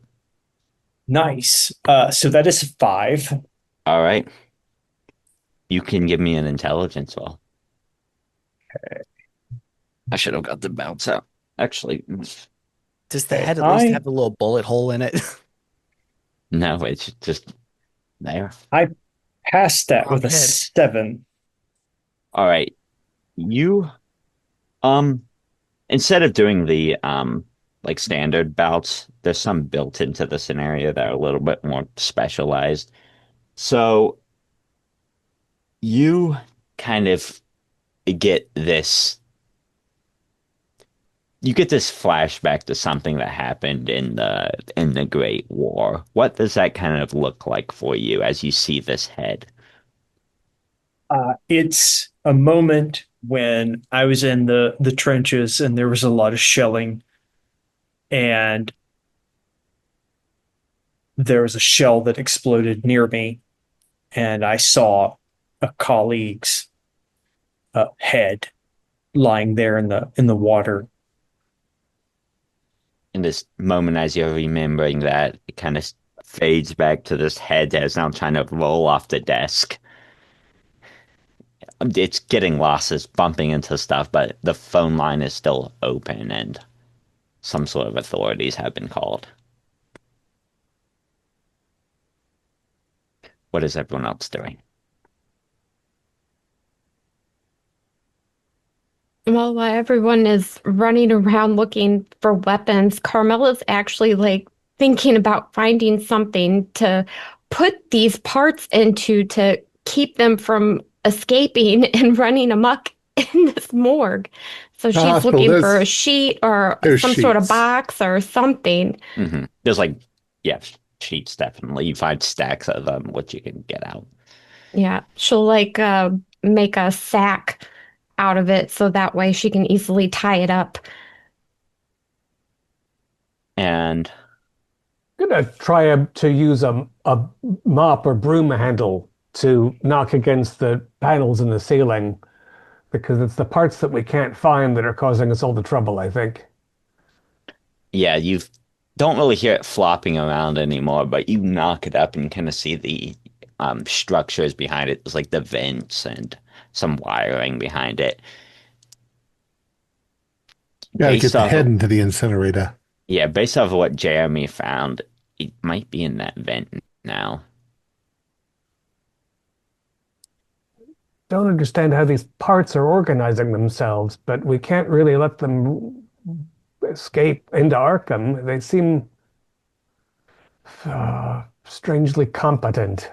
Nice. So that is 5. All right, you can give me an intelligence roll. I should have got the bounce out. Actually, Does the Okay, head at least have a little bullet hole in it? no, it's just there. I passed that Wrong with a head. 7. All right, you um instead of doing the like standard bouts, there's some built into the scenario that are a little bit more specialized. So you kind of get this you get this flashback to something that happened in the Great War. What does that kind of look like for you as you see this head? It's a moment when I was in the trenches and there was a lot of shelling, and there was a shell that exploded near me, and I saw a colleague's head lying there in the water. In this moment, as you're remembering that, it kind of fades back to this head that is now trying to roll off the desk. It's getting lost, it's bumping into stuff, but the phone line is still open and some sort of authorities have been called. What is everyone else doing? Well, while everyone is running around looking for weapons, Carmela's actually like thinking about finding something to put these parts into to keep them from escaping and running amok in this morgue. So The she's hospital, looking for a sheet or there's some sort of sheets. box or something. There's like, yeah, sheets definitely. You find stacks of them, which you can get out. Yeah, she'll like make a sack out of it so that way she can easily tie it up. And I'm gonna try to use a mop or broom handle to knock against the panels in the ceiling because it's the parts that we can't find that are causing us all the trouble, I think. yeah, you don't really hear it flopping around anymore, but you knock it up and kind of see the structures behind it. There's like the vents and some wiring behind it. Got to get Based the off head of, into the incinerator. yeah, based off of what Jeremy found, it might be in that vent now. Don't understand how these parts are organizing themselves, but we can't really let them escape into Arkham. They seem strangely competent.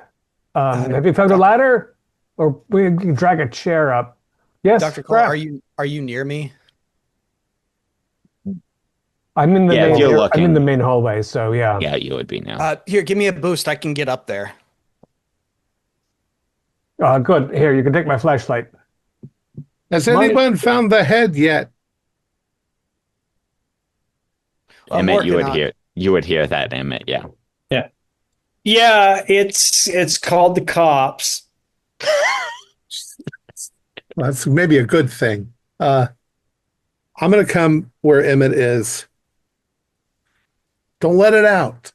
Have you found a ladder? Or we can drag a chair up. Yes, Dr. Cole, crap. are you near me? I'm in the Yeah, if main, you're I'm in the looking, main hallway, so yeah. yeah, you would be now. Here, give me a boost. I can get up there. Good. Here, you can take my flashlight. Has Mine- anyone found the head yet? I'm Emmett, working on it. you would hear that, Emmett, yeah. Yeah. Yeah, it's called the cops. Well, that's maybe a good thing. I'm going to come where Emmett is. Don't let it out.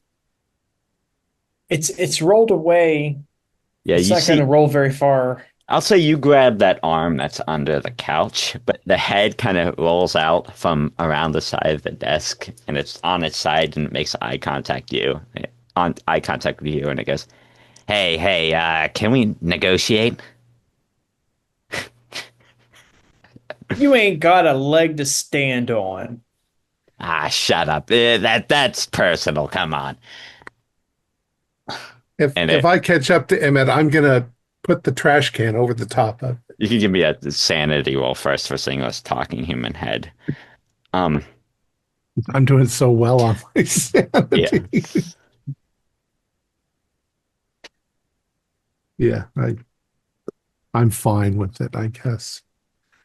It's rolled away. Yeah, It's you not going to see, roll very far. I'll say you grab that arm that's under the couch, but the head kind of rolls out from around the side of the desk, and it's on its side, and it makes eye contact with you, and it goes, "Hey, can we negotiate?" You ain't got a leg to stand on. Ah, shut up. That's personal. Come on. If And if I catch up to Emmett, I'm going to put the trash can over the top of it. you can give me a sanity roll first for seeing this talking human head. Um, I'm doing so well on my yeah. sanity. Yeah, I'm fine with it, I guess.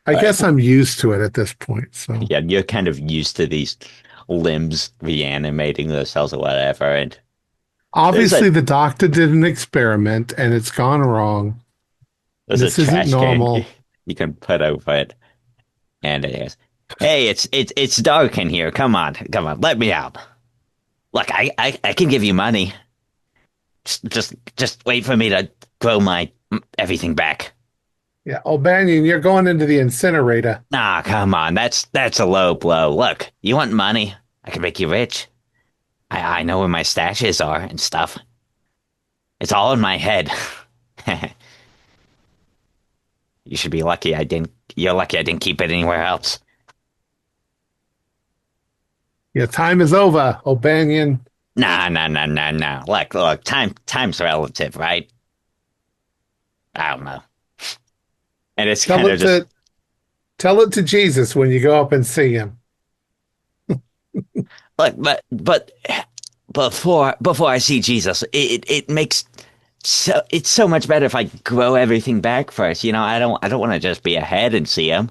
I Right. guess I'm used to it at this point. So Yeah, you're kind of used to these limbs reanimating themselves or whatever, and obviously the doctor did an experiment and it's gone wrong. there's This a isn't trash normal. can you can put over it, and it is. Hey, it's dark in here. Come on, let me out. Look, I can give you money. Just wait for me to grow my everything back. Yeah, O'Banion, you're going into the incinerator. Nah, come on, that's a low blow. Look, you want money? I can make you rich. I know where my stashes are and stuff. It's all in my head. You should be lucky I didn't. You're lucky I didn't keep it anywhere else. Your time is over, O'Banion. Nah. Look. Time's relative, right? I don't know. And it's Tell kind of it just to tell it to Jesus when you go up and see him. Look, but before I see Jesus, it makes it's so much better if I grow everything back first. You know, I don't want to just be ahead and see him.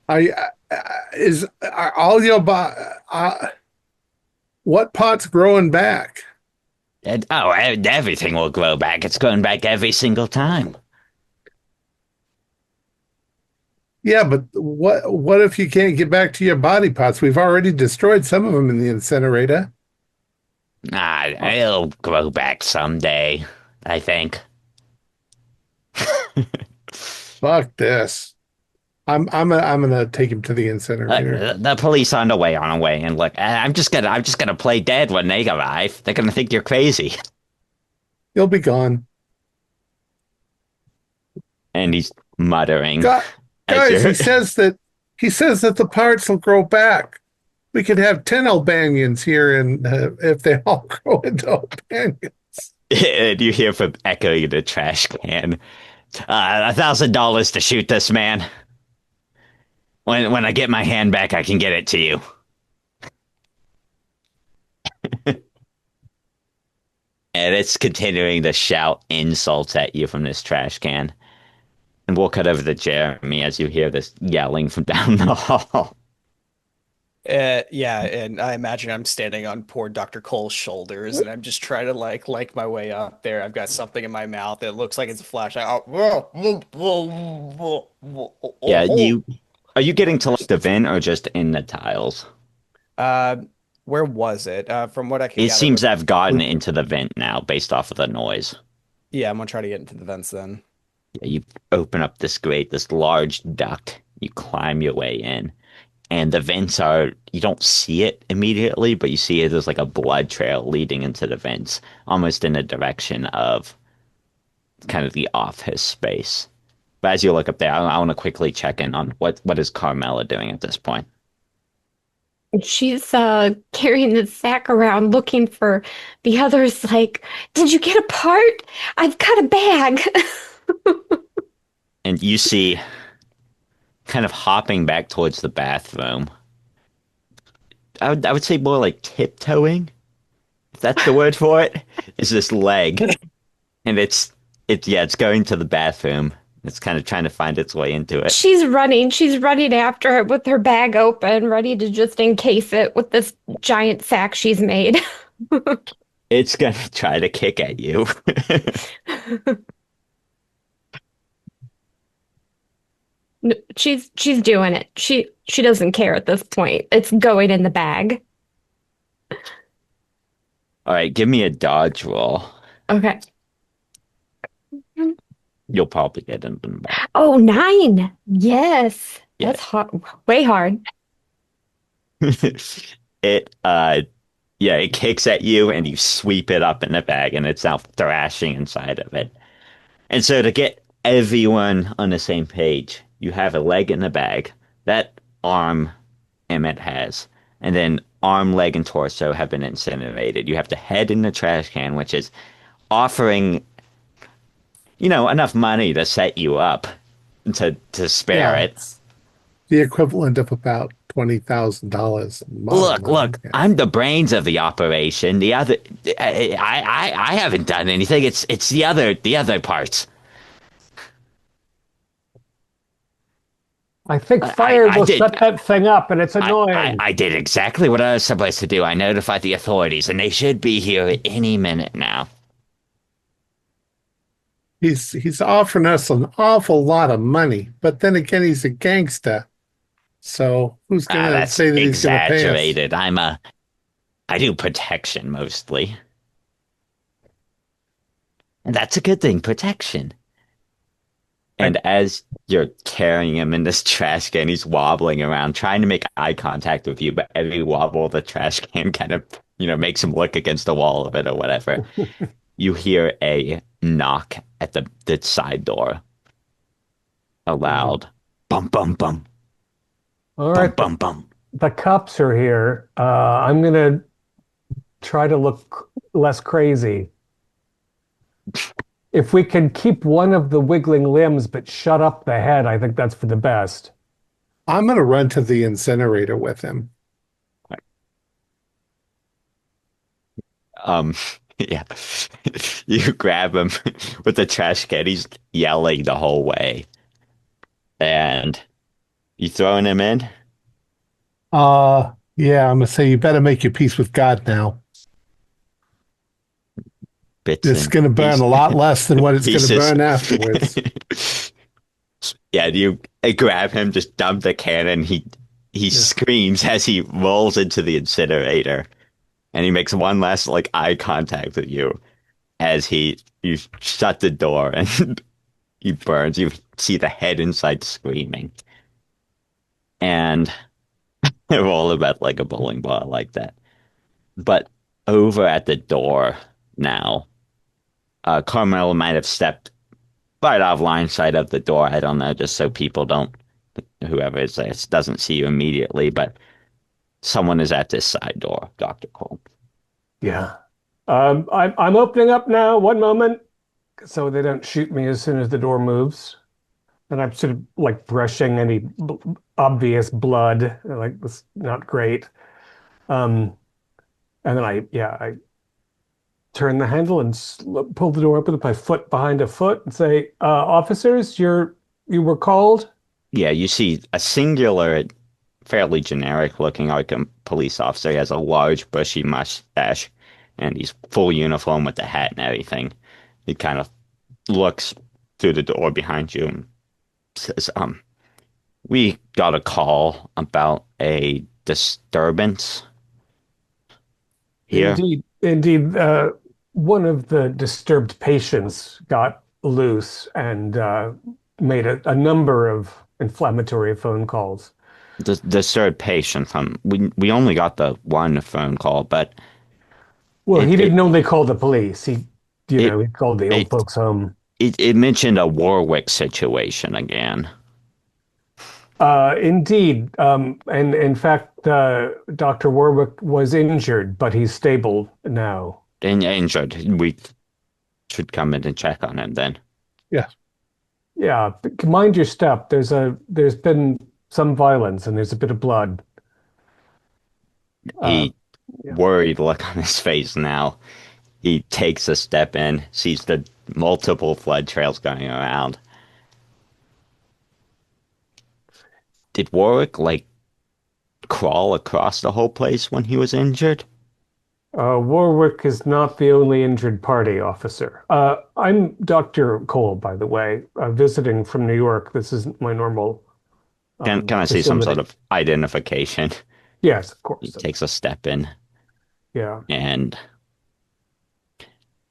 I is are all your what pot's growing back? And, everything will grow back. It's growing back every single time. Yeah, but what if you can't get back to your body pots? We've already destroyed some of them in the incinerator. Nah, it'll grow back someday, I think. Fuck this. I'm gonna take him to the incinerator. The police are on the way, and look, I'm just gonna play dead when they arrive. They're gonna think you're crazy. He'll be gone. And he's muttering. Guys, he says that the parts will grow back. We could have 10 Albanians here, and if they all grow into Albanians. And you hear from echoing the trash can. $1,000 to shoot this man. When I get my hand back, I can get it to you. And it's continuing to shout insults at you from this trash can. And we'll cut over to Jeremy as you hear this yelling from down the hall. Yeah, and I imagine I'm standing on poor Dr. Cole's shoulders, and I'm just trying to like my way up there. I've got something in my mouth. It looks like it's a flashlight. Yeah, are you getting to like the vent or just in the tiles? Where was it? From what I can It gather, seems to have gotten into the vent now based off of the noise. yeah, I'm gonna try to get into the vents then. Yeah, you open up this large duct. You climb your way in. And the vents you don't see it immediately, but you see it as like a blood trail leading into the vents, almost in the direction of kind of the office space. But as you look up there, I want to quickly check in on what is Carmela doing at this point. She's carrying the sack around looking for the others, like, did you get a part? I've got a bag. And you see, kind of hopping back towards the bathroom. I would say more like tiptoeing, if that's the word for it, is this leg. And it's going to the bathroom. It's kind of trying to find its way into it. She's running after it with her bag open, ready to just encase it with this giant sack she's made. It's gonna try to kick at you. No, she's doing it. She doesn't care at this point. It's going in the bag. All right, give me a dodge roll. Okay. You'll probably get into the bag. Oh, 9. Yes. Yeah. That's hard. Way hard. It kicks at you and you sweep it up in the bag and it's now thrashing inside of it. And so to get everyone on the same page, you have a leg in the bag. That arm Emmett has. And then arm, leg, and torso have been incinerated. You have the head in the trash can, which is offering, enough money to set you up to spare it. It's the equivalent of about $20,000. Look, I'm the brains of the operation. The other, I haven't done anything. It's the other parts. I think fire will did. set that thing up, and it's annoying. I did exactly what I was supposed to do. I notified the authorities, and they should be here any minute now. He's offering us an awful lot of money, but then again, he's a gangster. So who's going to say that he's going to pay us? Exaggerated. I do protection mostly. And that's a good thing, protection. And as you're carrying him in this trash can, he's wobbling around, trying to make eye contact with you, but every wobble of the trash can kind of, makes him look against the wall of it or whatever. You hear a knock at the side door. A loud bum, bum, bum. All right, bum, bum, bum. The cops are here. I'm going to try to look less crazy. If we can keep one of the wiggling limbs but shut up the head, I think that's for the best. I'm going to run to the incinerator with him. Um, yeah. You grab him with the trash can. He's yelling the whole way. And you throwing him in? Yeah, I'm going to say you better make your peace with God now. Bits It's and going to burn a lot less than what it's going to pieces. burn afterwards. Yeah, you grab him, just dump the cannon. He screams as he rolls into the incinerator. And he makes one last like eye contact with you as you shut the door and he burns. You see the head inside screaming. And roll about like a bowling ball like that. But over at the door now, Carmel might have stepped right off line sight of the door. I don't know, just so people don't, whoever is there doesn't see you immediately. But someone is at this side door, Dr. Cole. Yeah. I'm opening up now. One moment, so they don't shoot me as soon as the door moves. And I'm sort of like brushing any obvious blood. Like, that's not great. And then I turn the handle and pull the door open with my foot behind a foot and say, "Officers, you were called." Yeah, you see a singular, fairly generic looking Arkham police officer. He has a large, bushy mustache, and he's full uniform with the hat and everything. He kind of looks through the door behind you and says, we got a call about a disturbance here." Indeed. One of the disturbed patients got loose and made a number of inflammatory phone calls. The third patient from we only got the one phone call, but Well, he it didn't it only call the police. He it called the old it, folks home. it mentioned a Warwick situation again. Indeed. And in fact, Dr. Warwick was injured, but he's stable now. Injured. We should come in and check on him then. Yeah. Yeah, but mind your step. There's been some violence and there's a bit of blood. Uh, He yeah. worried look on his face now. He takes a step in, sees the multiple blood trails going around. Did Warwick like crawl across the whole place when he was injured? Warwick is not the only injured party, officer. I'm Dr. Cole, by the way, visiting from New York. This isn't my normal Can I see some facility. sort of identification? Yes, of He course. takes a step in Yeah. and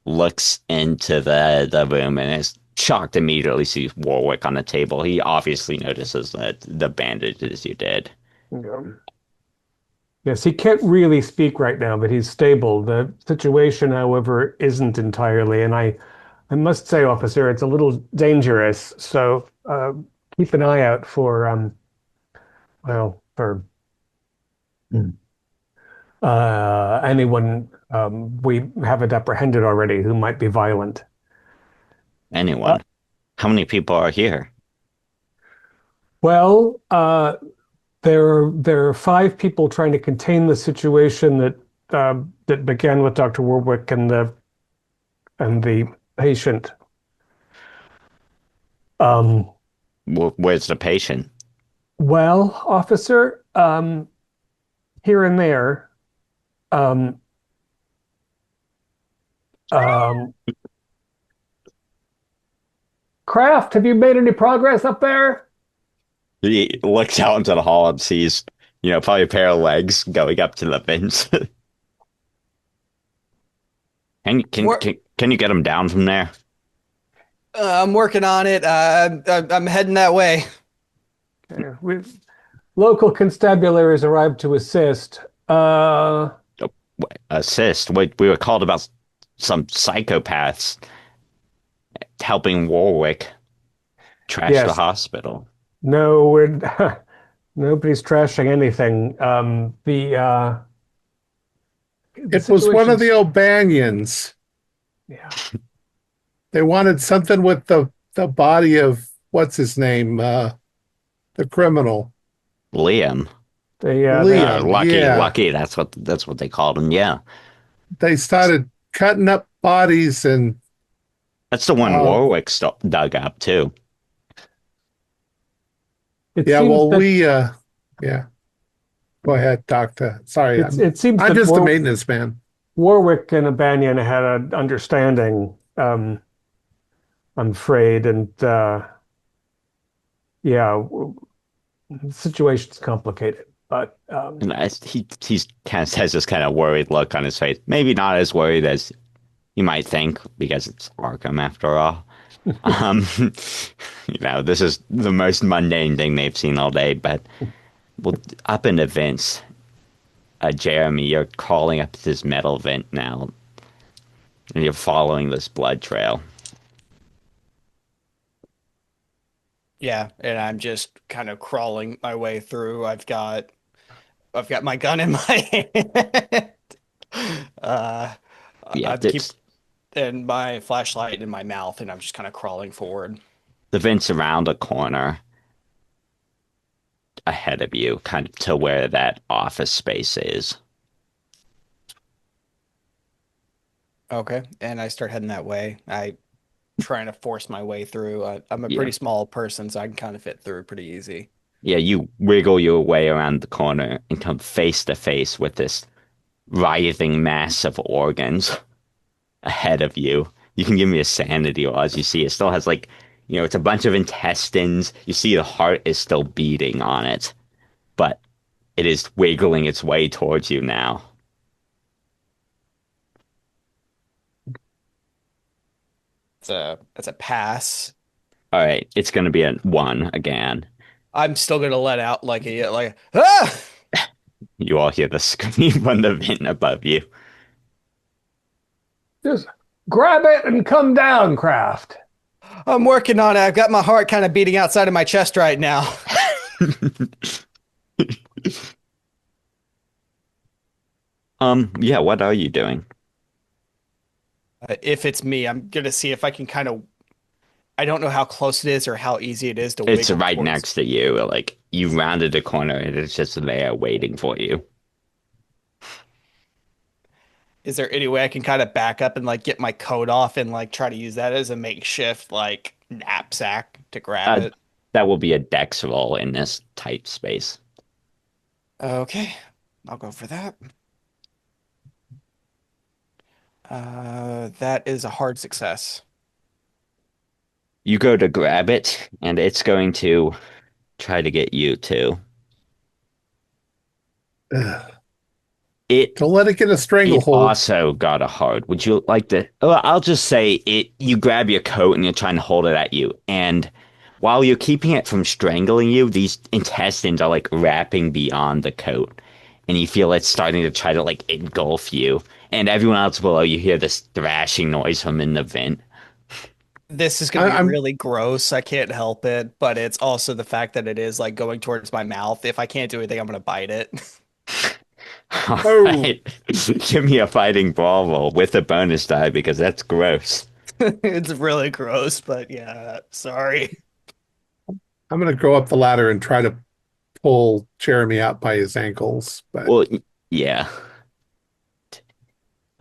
looks into the room and is shocked immediately sees Warwick on the table. He obviously notices that the bandages you did. Yeah. Yes, he can't really speak right now, but he's stable. The situation, however, isn't entirely. And I must say, officer, it's a little dangerous. So keep an eye out for, for anyone we haven't apprehended already who might be violent. Anyone? How many people are here? Well, there are 5 people trying to contain the situation that began with Dr. Warwick and the patient. Where's the patient? Well, officer, here and there, um, um, Kraft, have you made any progress up there? He looks out into the hall and sees, probably a pair of legs going up to the vents. Can you get him down from there? I'm working on it. I'm heading that way. Local constabularies arrived to assist. Assist. We were called about some psychopaths helping Warwick trash the Yes. hospital. No, nobody's trashing anything. The It was one of situation's- the O'Banions. Yeah. They wanted something with the body of what's his name, the criminal. Liam. Liam, Lucky, yeah. Lucky. That's what they called him. Yeah, They started cutting up bodies and that's the one uh Warwick dug up too. It yeah, seems well that yeah. Go ahead, Doctor. Sorry, it seems I'm that just a maintenance man. Warwick and Banyan had an understanding. I'm afraid, and yeah, the situation's complicated. But And he's kind of has this kind of worried look on his face. Maybe not as worried as you might think because it's Arkham after all. Um, this is the most mundane thing they've seen all day. But well, up in the vents, Jeremy, you're crawling up this metal vent now, and you're following this blood trail. Yeah, and I'm just kind of crawling my way through. I've got my gun in my hand. Uh, Yeah, I'm keep and my flashlight in my mouth, and I'm just kind of crawling forward. the vent's around a corner ahead of you, kind of to where that office space is. Okay, and I start heading that way. I trying to force my way through. I'm a Yeah. pretty small person, so I can kind of fit through pretty easy. Yeah, you wiggle your way around the corner and come face to face with this writhing mass of organs ahead of you. You can give me a sanity roll as you see it still has it's a bunch of intestines. You see the heart is still beating on it, but it is wiggling its way towards you now. It's a pass. All right, it's going to be a 1 again. I'm still gonna let out like ah! You all hear the scream from the vent above you. just grab it and come down, Kraft. I'm working on it. I've got my heart kind of beating outside of my chest right now. Yeah, what are you doing? If it's me, I'm gonna see if I can kind of. I don't know how close it is or how easy it is to It's wiggle right towards. next to you. Like you rounded a corner and it's just there waiting for you. Is there any way I can kind of back up and like get my coat off and like try to use that as a makeshift like knapsack to grab Uh, it? that will be a dex roll in this tight space. Okay, I'll go for that. That is a hard success. You go to grab it, and it's going to try to get you too. Ugh. It Don't let it get a it stranglehold. also got a hard. Would you like to? Oh, I'll just say it. You grab your coat and you're trying to hold it at you, and while you're keeping it from strangling you, these intestines are like wrapping beyond the coat, and you feel it's starting to try to like engulf you. And everyone else below, you hear this thrashing noise from in the vent. This is I, going to be I'm really gross. I can't help it, but it's also the fact that it is like going towards my mouth. If I can't do anything, I'm going to bite it. All oh, right, give me a fighting brawl roll with a bonus die because that's gross. It's really gross, but yeah, sorry. I'm gonna go up the ladder and try to pull Jeremy out by his ankles, but Well, yeah.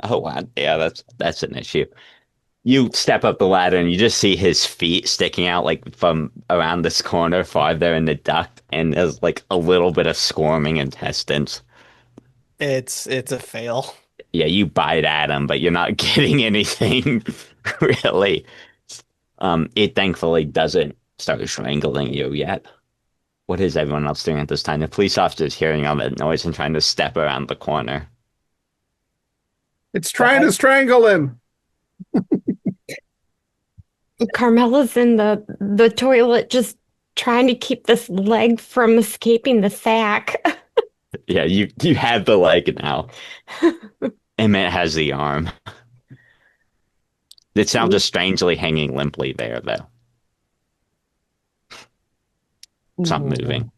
Oh wow, yeah, that's an issue. You step up the ladder and you just see his feet sticking out like from around this corner farther in the duct, and there's like a little bit of squirming intestines. It's a fail. Yeah, you bite at him, but you're not getting anything really. It thankfully doesn't start strangling you yet. What is everyone else doing at this time? The police officer's hearing all that noise and trying to step around the corner. it's trying to strangle him. Carmela's in the toilet just trying to keep this leg from escaping the sack. Yeah, you have the leg now. Emmett has the arm. It's now just strangely hanging limply there, though. It's not moving.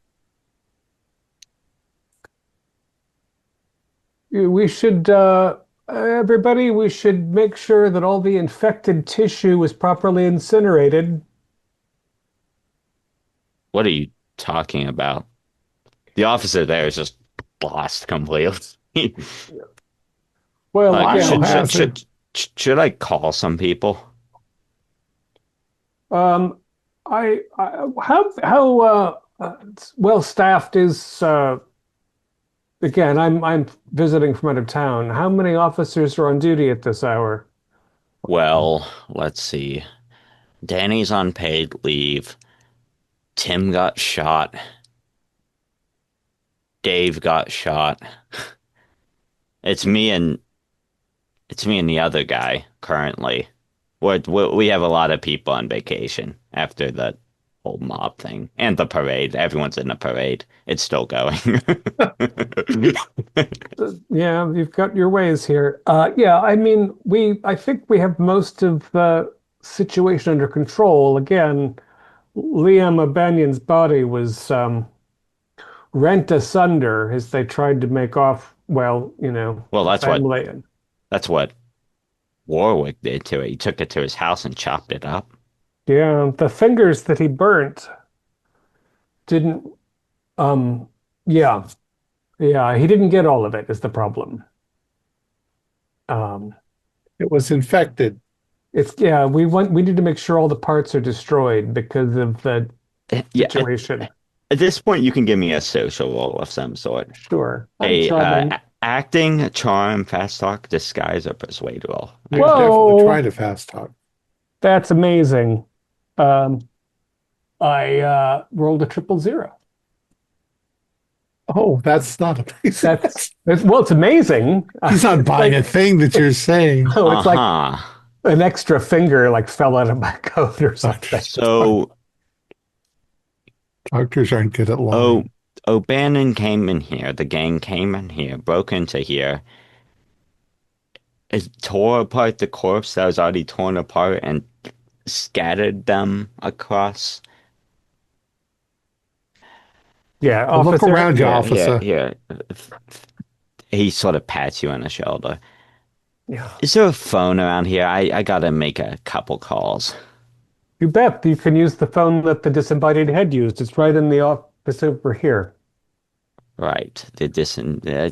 We should, everybody, we should make sure that all the infected tissue is properly incinerated. What are you talking about? The officer there is just lost completely. Well, Like, Wild again, hazard. should I call some people? um, how well staffed is again, I'm visiting from out of town. How many officers are on duty at this hour? Well, let's see. Danny's on paid leave. Tim got shot. Dave got shot. It's me and it's me and the other guy currently. We have a lot of people on vacation after the whole mob thing and the parade. Everyone's in the parade. It's still going. Yeah, you've got your ways here. Yeah, I mean, I think we have most of the situation under control. Again, Liam O'Banion's body was rent asunder as they tried to make off, well, Well, the family. that's what Warwick did to it. He took it to his house and chopped it up. Yeah, the fingers that he burnt didn't, um, yeah, yeah, he didn't get all of it is the problem. Um, It was infected. yeah, we need to make sure all the parts are destroyed because of the Yeah, situation. at this point, you can give me a social role of some sort. Sure. I'm A charming. acting, charm, fast talk, disguise, or persuade roll. You're Whoa. definitely trying to fast talk. That's amazing. I rolled a 000. Oh, that's not amazing. Well, it's amazing. He's not buying a thing that you're saying. Oh, it's like Uh-huh. an extra finger like fell out of my coat or something. So, Doctors aren't good at lying. O'Bannon came in here. The gang came in here, broke into here. It tore apart the corpse that was already torn apart and scattered them across. Yeah, Well, look officer. around you, Yeah, officer. here. He sort of pats you on the shoulder. Yeah. Is there a phone around here? I gotta make a couple calls. You bet. You can use the phone that the disembodied head used. It's right in the office over here. Right. Yeah.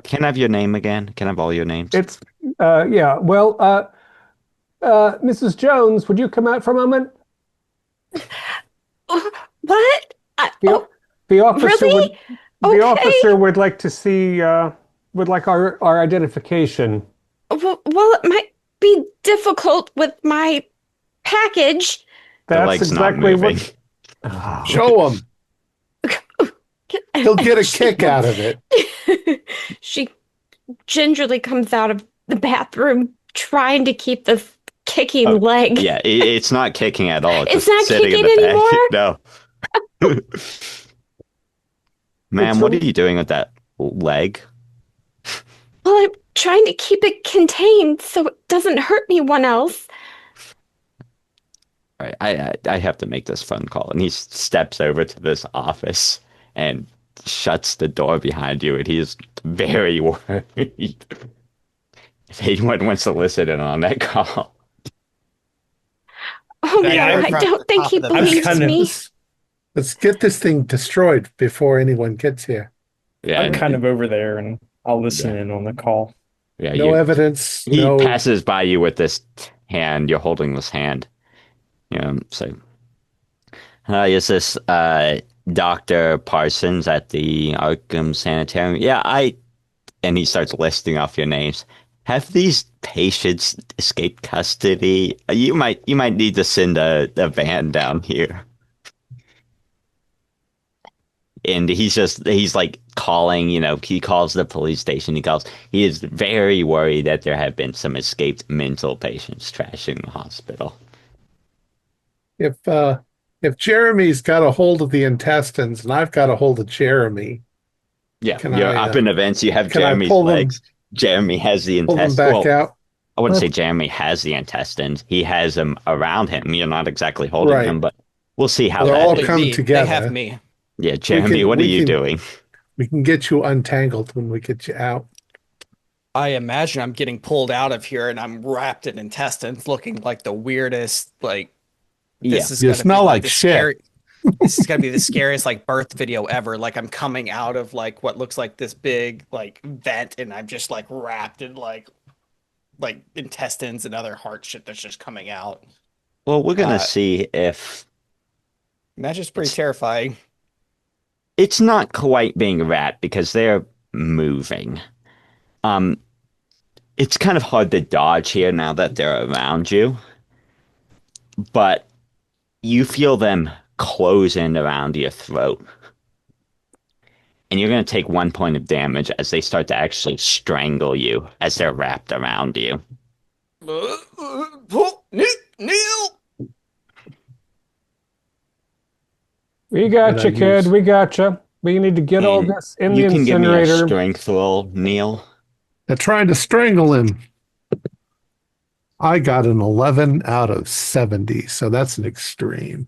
Can I have your name again? Can I have all your names? It's yeah. Well, Mrs. Jones, would you come out for a moment? What? The officer really? the Okay. officer would like to see would like our identification. Well, it might be difficult with my package. The That's leg's not exactly moving. what. Show him. He'll get a kick out of it. She gingerly comes out of the bathroom trying to keep the kicking leg. Yeah, it's not kicking at all. It's just not sitting in kicking the bag. anymore? No. Ma'am, what are you doing with that leg? Well, I'm trying to keep it contained so it doesn't hurt anyone else. All right, I have to make this phone call. And he steps over to this office and shuts the door behind you. And he's very worried. If anyone wants to listen in on that call. Oh no, Yeah, I don't think he I'm believes kind of me. Let's get this thing destroyed before anyone gets here. Yeah, I'm kind of over there, and I'll listen in on the call. yeah, No evidence. he No. passes by you with this hand. You're holding this hand. So is this Dr. Parsons at the Arkham Sanitarium? Yeah, and he starts listing off your names. Have these patients escaped custody? You might need to send a van down here. And he's like calling, he calls the police station. He is very worried that there have been some escaped mental patients trashing the hospital. If Jeremy's got a hold of the intestines and I've got a hold of Jeremy, Yeah, Can you're I, up in events. You have can I Jeremy's pull them- legs. Jeremy has the pull them intestines. back out. I wouldn't say Jeremy has the intestines. He has them around him. You're not exactly holding Right. him, but we'll see how They're that all is. come Me. together. They have me. Yeah, Jeremy, what are you doing? We can get you untangled when we get you out. I imagine I'm getting pulled out of here and I'm wrapped in intestines, looking like the weirdest. Like Yeah, this is you gonna smell be like the shit. This is gonna be the scariest like birth video ever. Like I'm coming out of like what looks like this big like vent, and I'm just like wrapped in like intestines and other heart shit that's just coming out. Well, we're gonna Uh, see if that's just pretty it's terrifying. it's not quite being a rat because they're moving. Um, it's kind of hard to dodge here now that they're around you, but you feel them close in around your throat. And you're going to take 1 point of damage as they start to actually strangle you as they're wrapped around you. Neil. We got Did I you, kid. use- We got you. We need to get all And this in the you can give me a incinerator. strength roll, Neil. They're trying to strangle him. I got an 11 out of 70, so that's an extreme.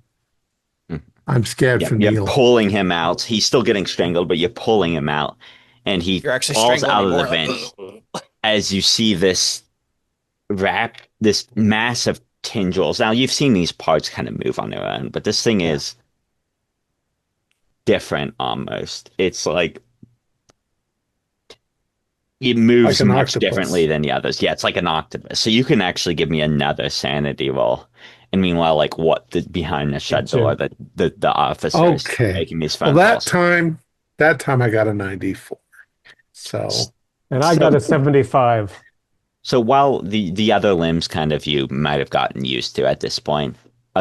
I'm scared for You're Neil. pulling him out. He's still getting strangled, but you're pulling him out. And he You're actually falls out of the strangling vent as you see this this mass of tendrils. Now, you've seen these parts kind of move on their own, but this thing is different almost. It's like it moves Like an much octopus. differently than the others. Yeah, it's like an octopus. So you can actually give me another sanity roll. And meanwhile, like behind the shut too. door, the officer is Okay. making these Well, phone calls. that time I got a 94. So And I got a 75. So while the other limbs kind of you might have gotten used to at this point,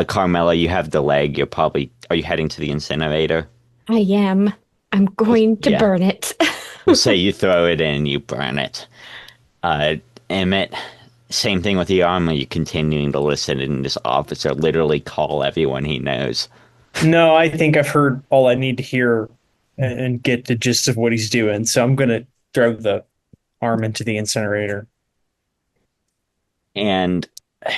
Carmela, you have the leg. Are you heading to the incinerator? I am. I'm going to Yeah. burn it. We'll say you throw it in, you burn it. Emmett, same thing with the arm. Are you continuing to listen and this officer literally call everyone he knows? No, I think I've heard all I need to hear and get the gist of what he's doing. So I'm gonna throw the arm into the incinerator. And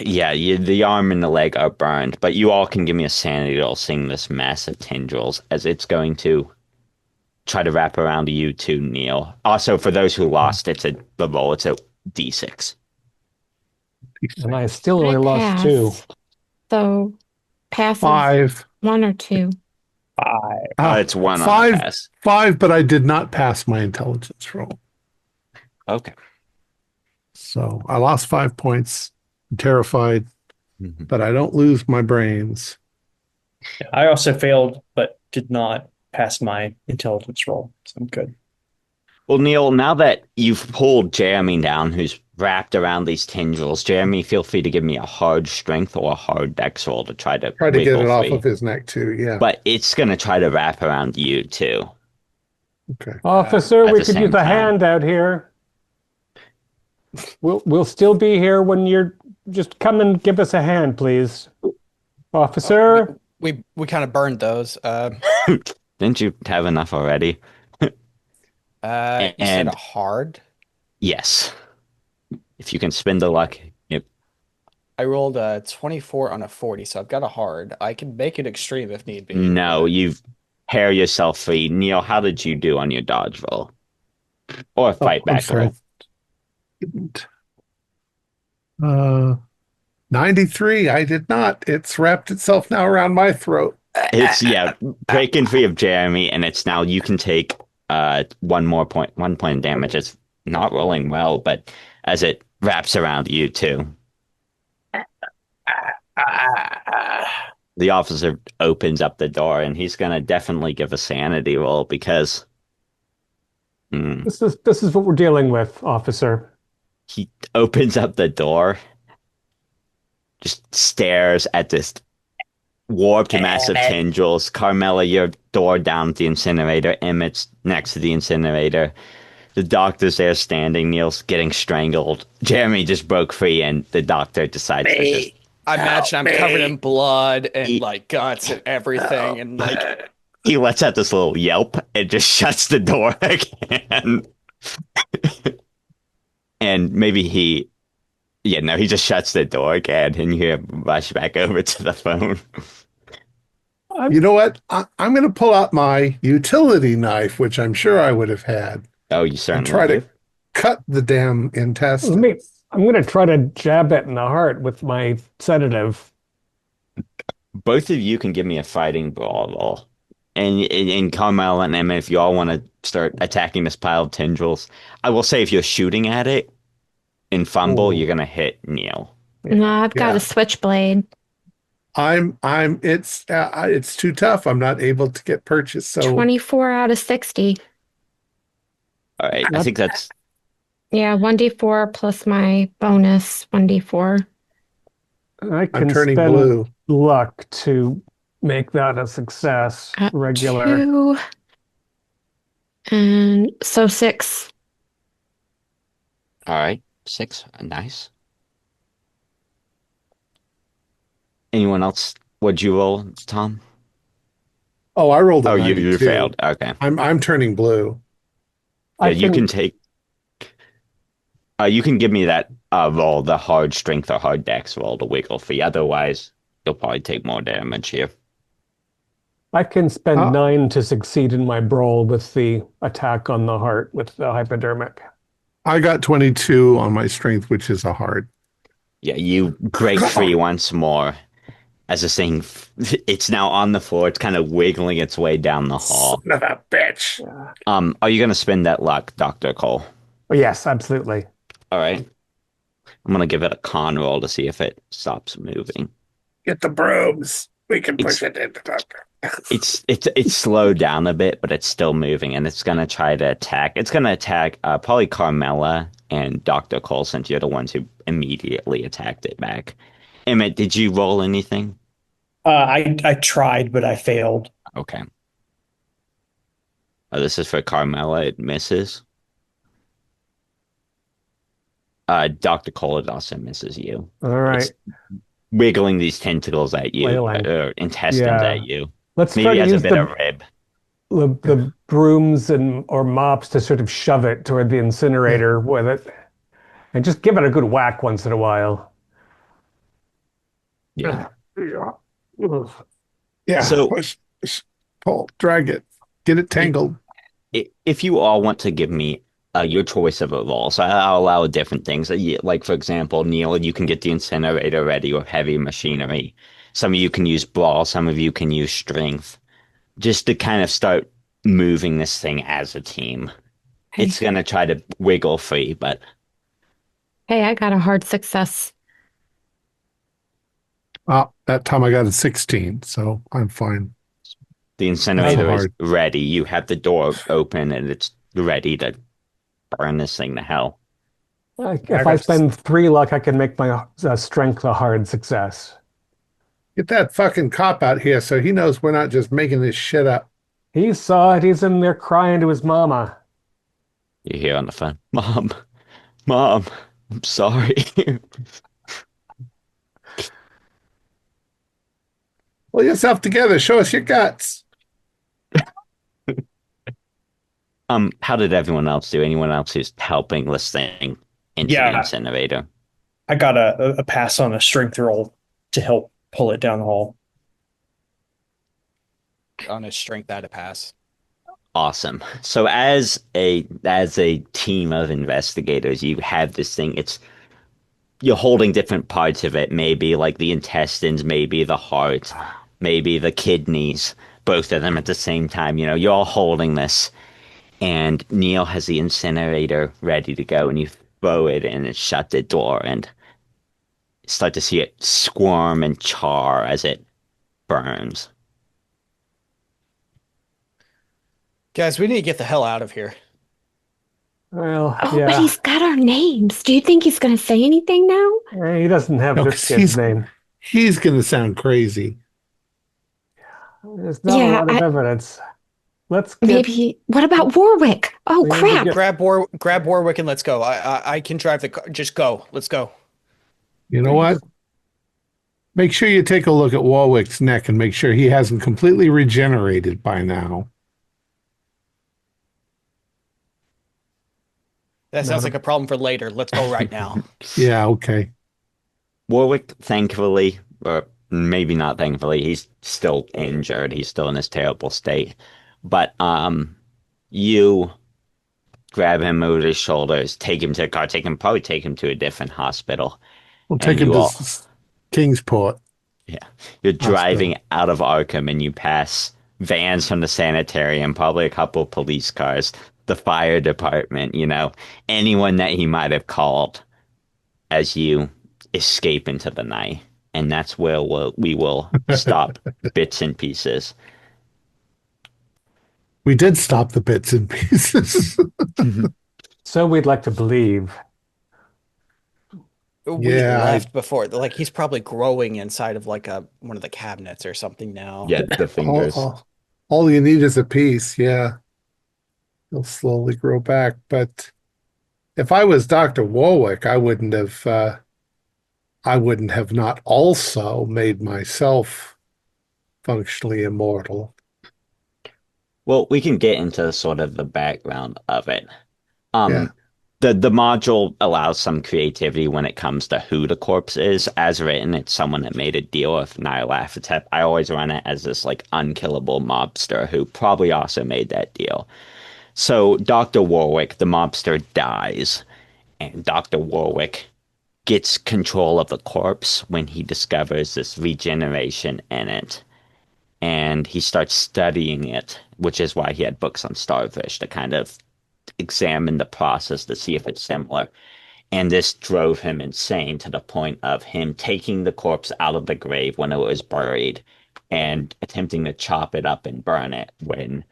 yeah, the arm and the leg are burned, but you all can give me a sanity roll seeing this massive tendrils as it's going to try to wrap around you too, Neil. Also, for those who lost, it's a D6. And I still only I lost 2. passed. So pass is 5. 1 or 2. It's 1 on the 5, pass. 5, but I did not pass my intelligence roll. Okay. So I lost 5 points. I'm terrified, but I don't lose my brains. I also failed, but did not pass my intelligence roll. So I'm good. Well, Neil, now that you've pulled Jeremy down, who's wrapped around these tendrils, Jeremy, feel free to give me a hard strength or a hard dex roll to try to Try to get wiggle it off free. of his neck too. Yeah. But it's going to try to wrap around you too. Okay. Officer, at we the could same use a time. hand out here. We'll still be here when you're just come and give us a hand, please. Officer. We kind of burned those. Didn't you have enough already? You said And- a hard. Yes. If you can spend the luck. Yep. I rolled a 24 on a 40, so I've got a hard. I can make it extreme if need be. No, you've hair yourself free. Neil, how did you do on your dodge roll? Or fight I'm back sorry. roll? Didn't. 93. I did not. It's wrapped itself now around my throat. It's breaking free of Jeremy, and it's now you can take 1 point of damage. It's not rolling well, but as it wraps around you too. The officer opens up the door, and he's gonna definitely give a sanity roll because This is what we're dealing with, officer. he opens up the door, just stares at this warped massive tendrils. Carmela, your door down at the incinerator. Emmett's next to the incinerator. The doctor's there standing. Neil's getting strangled. Jeremy just broke free, and the doctor decides to just I imagine I'm covered in blood and like guts and everything, and like he lets out this little yelp and just shuts the door again. And maybe he just shuts the door again, and you rush back over to the phone. You know what? I'm going to pull out my utility knife, which I'm sure I would have had, Oh, you and certainly try do. to cut the damn intestine. I'm going to try to jab it in the heart with my sedative. both of you can give me a fighting brawl roll. And Carmel and Emma, if you all want to start attacking this pile of tendrils, I will say if you're shooting at it and fumble, Ooh. you're gonna hit Neil. No, I've got Yeah. a switchblade. It's too tough. I'm not able to get purchased. So 24 out of 60. All right, I think that's Yeah, 1d4 plus my bonus 1d4. I I'm can turning spend blue. luck to make that a success. Regular. 2. And so 6. all right. 6, nice. Anyone else? What'd you roll, Tom? Oh, I rolled a Oh, you 92. failed. Okay. I'm turning blue. Yeah, I you can can take. You can give me that roll, the hard strength or hard dex roll to wiggle free. Otherwise, you'll probably take more damage here. I can spend Uh, 9 to succeed in my brawl with the attack on the heart with the hypodermic. I got 22 on my strength, which is a hard. Yeah, you break free once more as this thing. It's now on the floor. It's kind of wiggling its way down the hall. Son of a bitch. Are you gonna spend that luck, Dr. Cole? Oh, yes, absolutely. All right. I'm gonna give it a con roll to see if it stops moving. Get the brooms. We can It's- push it into the. It's slowed down a bit, but it's still moving, and it's gonna try to attack. It's gonna attack probably Carmela and Dr. Cole, since you're the ones who immediately attacked it back. Emmett, did you roll anything? I tried, but I failed. Okay. Oh, this is for Carmela. It misses. Dr. Cole, it also misses you. All right. It's wiggling these tentacles at you, Flailing. or intestines Yeah. at you. Let's try Maybe to as a use bit of rib. the brooms and or mops to sort of shove it toward the incinerator with it, and just give it a good whack once in a while. Yeah. Yeah. So- push, pull, drag it, get it tangled. If you all want to give me your choice of a roll, so I'll allow different things. Like, for example, Neil, you can get the incinerator ready or heavy machinery. Some of you can use brawl, some of you can use strength, just to kind of start moving this thing as a team. Hey. It's going to try to wiggle free, but Hey, I got a hard success. That time I got a 16, so I'm fine. the incinerator is hard. ready. You have the door open and it's ready to burn this thing to hell. If I spend 3 luck, I can make my strength a hard success. Get that fucking cop out here so he knows we're not just making this shit up. He saw it. He's in there crying to his mama. You hear on the phone, Mom, I'm sorry. Pull yourself together. Show us your guts. How did everyone else do? Anyone else who's helping this thing into the Yeah. incinerator? I got a pass on a strength roll to help pull it down the hall. On his strength, that a pass. Awesome. So as a team of investigators, you have this thing. You're holding different parts of it, maybe like the intestines, maybe the heart, maybe the kidneys, both of them at the same time. You're all holding this. And Neil has the incinerator ready to go, and you throw it in and shut the door and start to see it squirm and char as it burns. Guys, we need to get the hell out of here. Well, Oh, yeah. but he's got our names. Do you think he's going to say anything now? He doesn't have No, this 'cause kid's name. He's going to sound crazy. There's not a Yeah, lot of evidence. Let's get. Maybe. What about Warwick? Oh, We need to crap. get- Grab Warwick and let's go. I can drive the car. Just go. Let's go. You know what? Make sure you take a look at Warwick's neck and make sure he hasn't completely regenerated by now. That sounds like a problem for later. Let's go right now. Yeah, okay. Warwick, thankfully, or maybe not thankfully, he's still injured. He's still in this terrible state. But you grab him over his shoulders, take him to the car, probably take him to a different hospital. We'll take And him you to all- Kingsport. You're driving out of Arkham and you pass vans from the sanitarium, probably a couple of police cars, the fire department, anyone that he might have called as you escape into the night. And that's where we will stop bits and pieces. We did stop the bits and pieces. So we'd like to believe. We Yeah, left before. Like he's probably growing inside of like one of the cabinets or something now. Yeah, the fingers. all you need is a piece. Yeah. He'll slowly grow back. But if I was Dr. Warwick, I wouldn't have not also made myself functionally immortal. Well, we can get into sort of the background of it. Yeah. The module allows some creativity when it comes to who the corpse is. As written, it's someone that made a deal with Nyarlathotep. I always run it as this like unkillable mobster who probably also made that deal. So Dr. Warwick, the mobster, dies, and Dr. Warwick gets control of the corpse when he discovers this regeneration in it. And he starts studying it, which is why he had books on starfish to kind of examine the process to see if it's similar. And this drove him insane to the point of him taking the corpse out of the grave when it was buried and attempting to chop it up and burn it when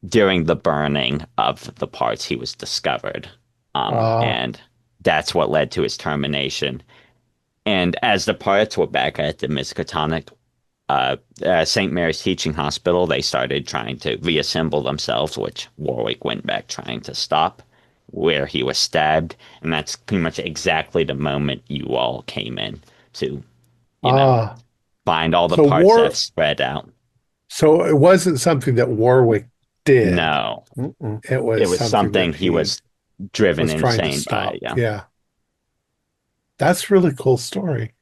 during the burning of the parts he was discovered. And that's what led to his termination. And as the parts were back at the Miskatonic St. Mary's Teaching Hospital, they started trying to reassemble themselves, which Warwick went back trying to stop, where he was stabbed. And that's pretty much exactly the moment you all came in to, find all the parts that spread out. So it wasn't something that Warwick did. No. It was something he was driven insane by. Yeah. That's a really cool story.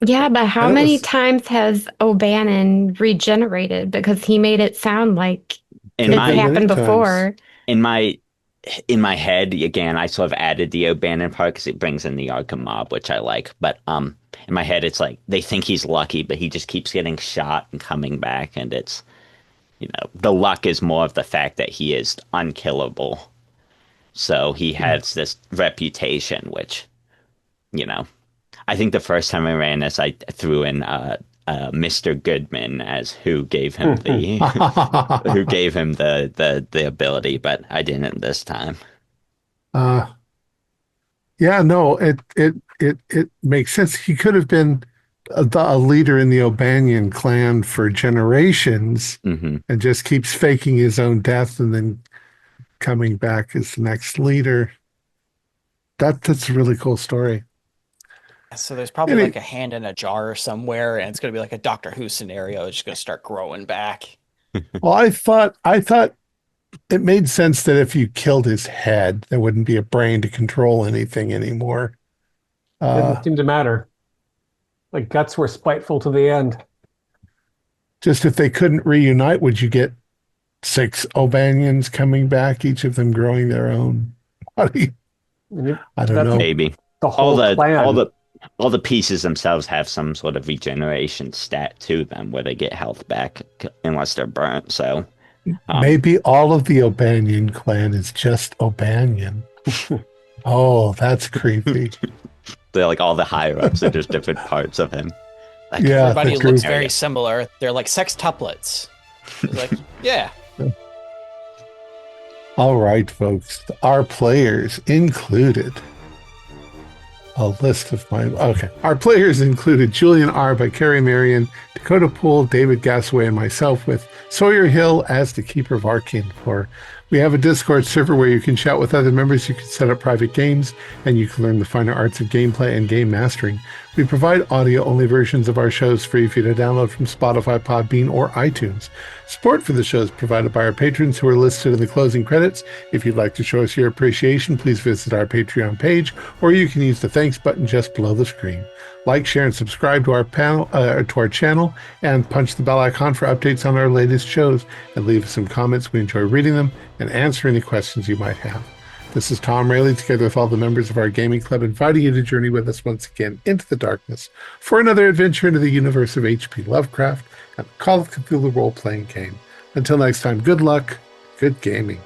Yeah, but how many times has O'Bannon regenerated? Because he made it sound like it's happened before. In my head, again, I sort of added the O'Bannon part because it brings in the Arkham mob, which I like. But in my head, it's like they think he's lucky, but he just keeps getting shot and coming back. And it's, the luck is more of the fact that he is unkillable. So he has this reputation, which, I think the first time I ran this, I threw in Mr. Goodman as who gave him the ability, but I didn't this time. Yeah, no, it makes sense. He could have been a leader in the O'Banion clan for generations, and just keeps faking his own death and then coming back as the next leader. That's a really cool story. So there's probably like a hand in a jar somewhere, and it's going to be like a Doctor Who scenario. It's just going to start growing back. Well, I thought it made sense that if you killed his head, there wouldn't be a brain to control anything anymore. Didn't seem to matter. Like guts were spiteful to the end. Just if they couldn't reunite, would you get 6 O'Banions coming back, each of them growing their own body? I don't know. Maybe the whole clan. All the pieces themselves have some sort of regeneration stat to them where they get health back unless they're burnt. So maybe all of the O'Banion clan is just O'Banion. Oh, that's creepy. They're like all the higher ups are just different parts of him. Like everybody looks very similar. They're like sextuplets. It's like, yeah. All right, folks. Our players included a list of our players included Julian R. by Carrie Marion, Dakota Poole, David Gasaway, and myself, with Sawyer Hill as the Keeper of Arcane Lore. We have a Discord server where you can chat with other members, you can set up private games, and you can learn the finer arts of gameplay and game mastering. We provide audio-only versions of our shows free for you to download from Spotify, Podbean, or iTunes. Support for the show is provided by our patrons who are listed in the closing credits. If you'd like to show us your appreciation, please visit our Patreon page, or you can use the thanks button just below the screen. Like, share, and subscribe to our channel, and punch the bell icon for updates on our latest shows, and leave us some comments. We enjoy reading them and answer any questions you might have. This is Thom Raley, together with all the members of our gaming club, inviting you to journey with us once again into the darkness for another adventure into the universe of H.P. Lovecraft and the Call of Cthulhu role-playing game. Until next time, good luck, good gaming.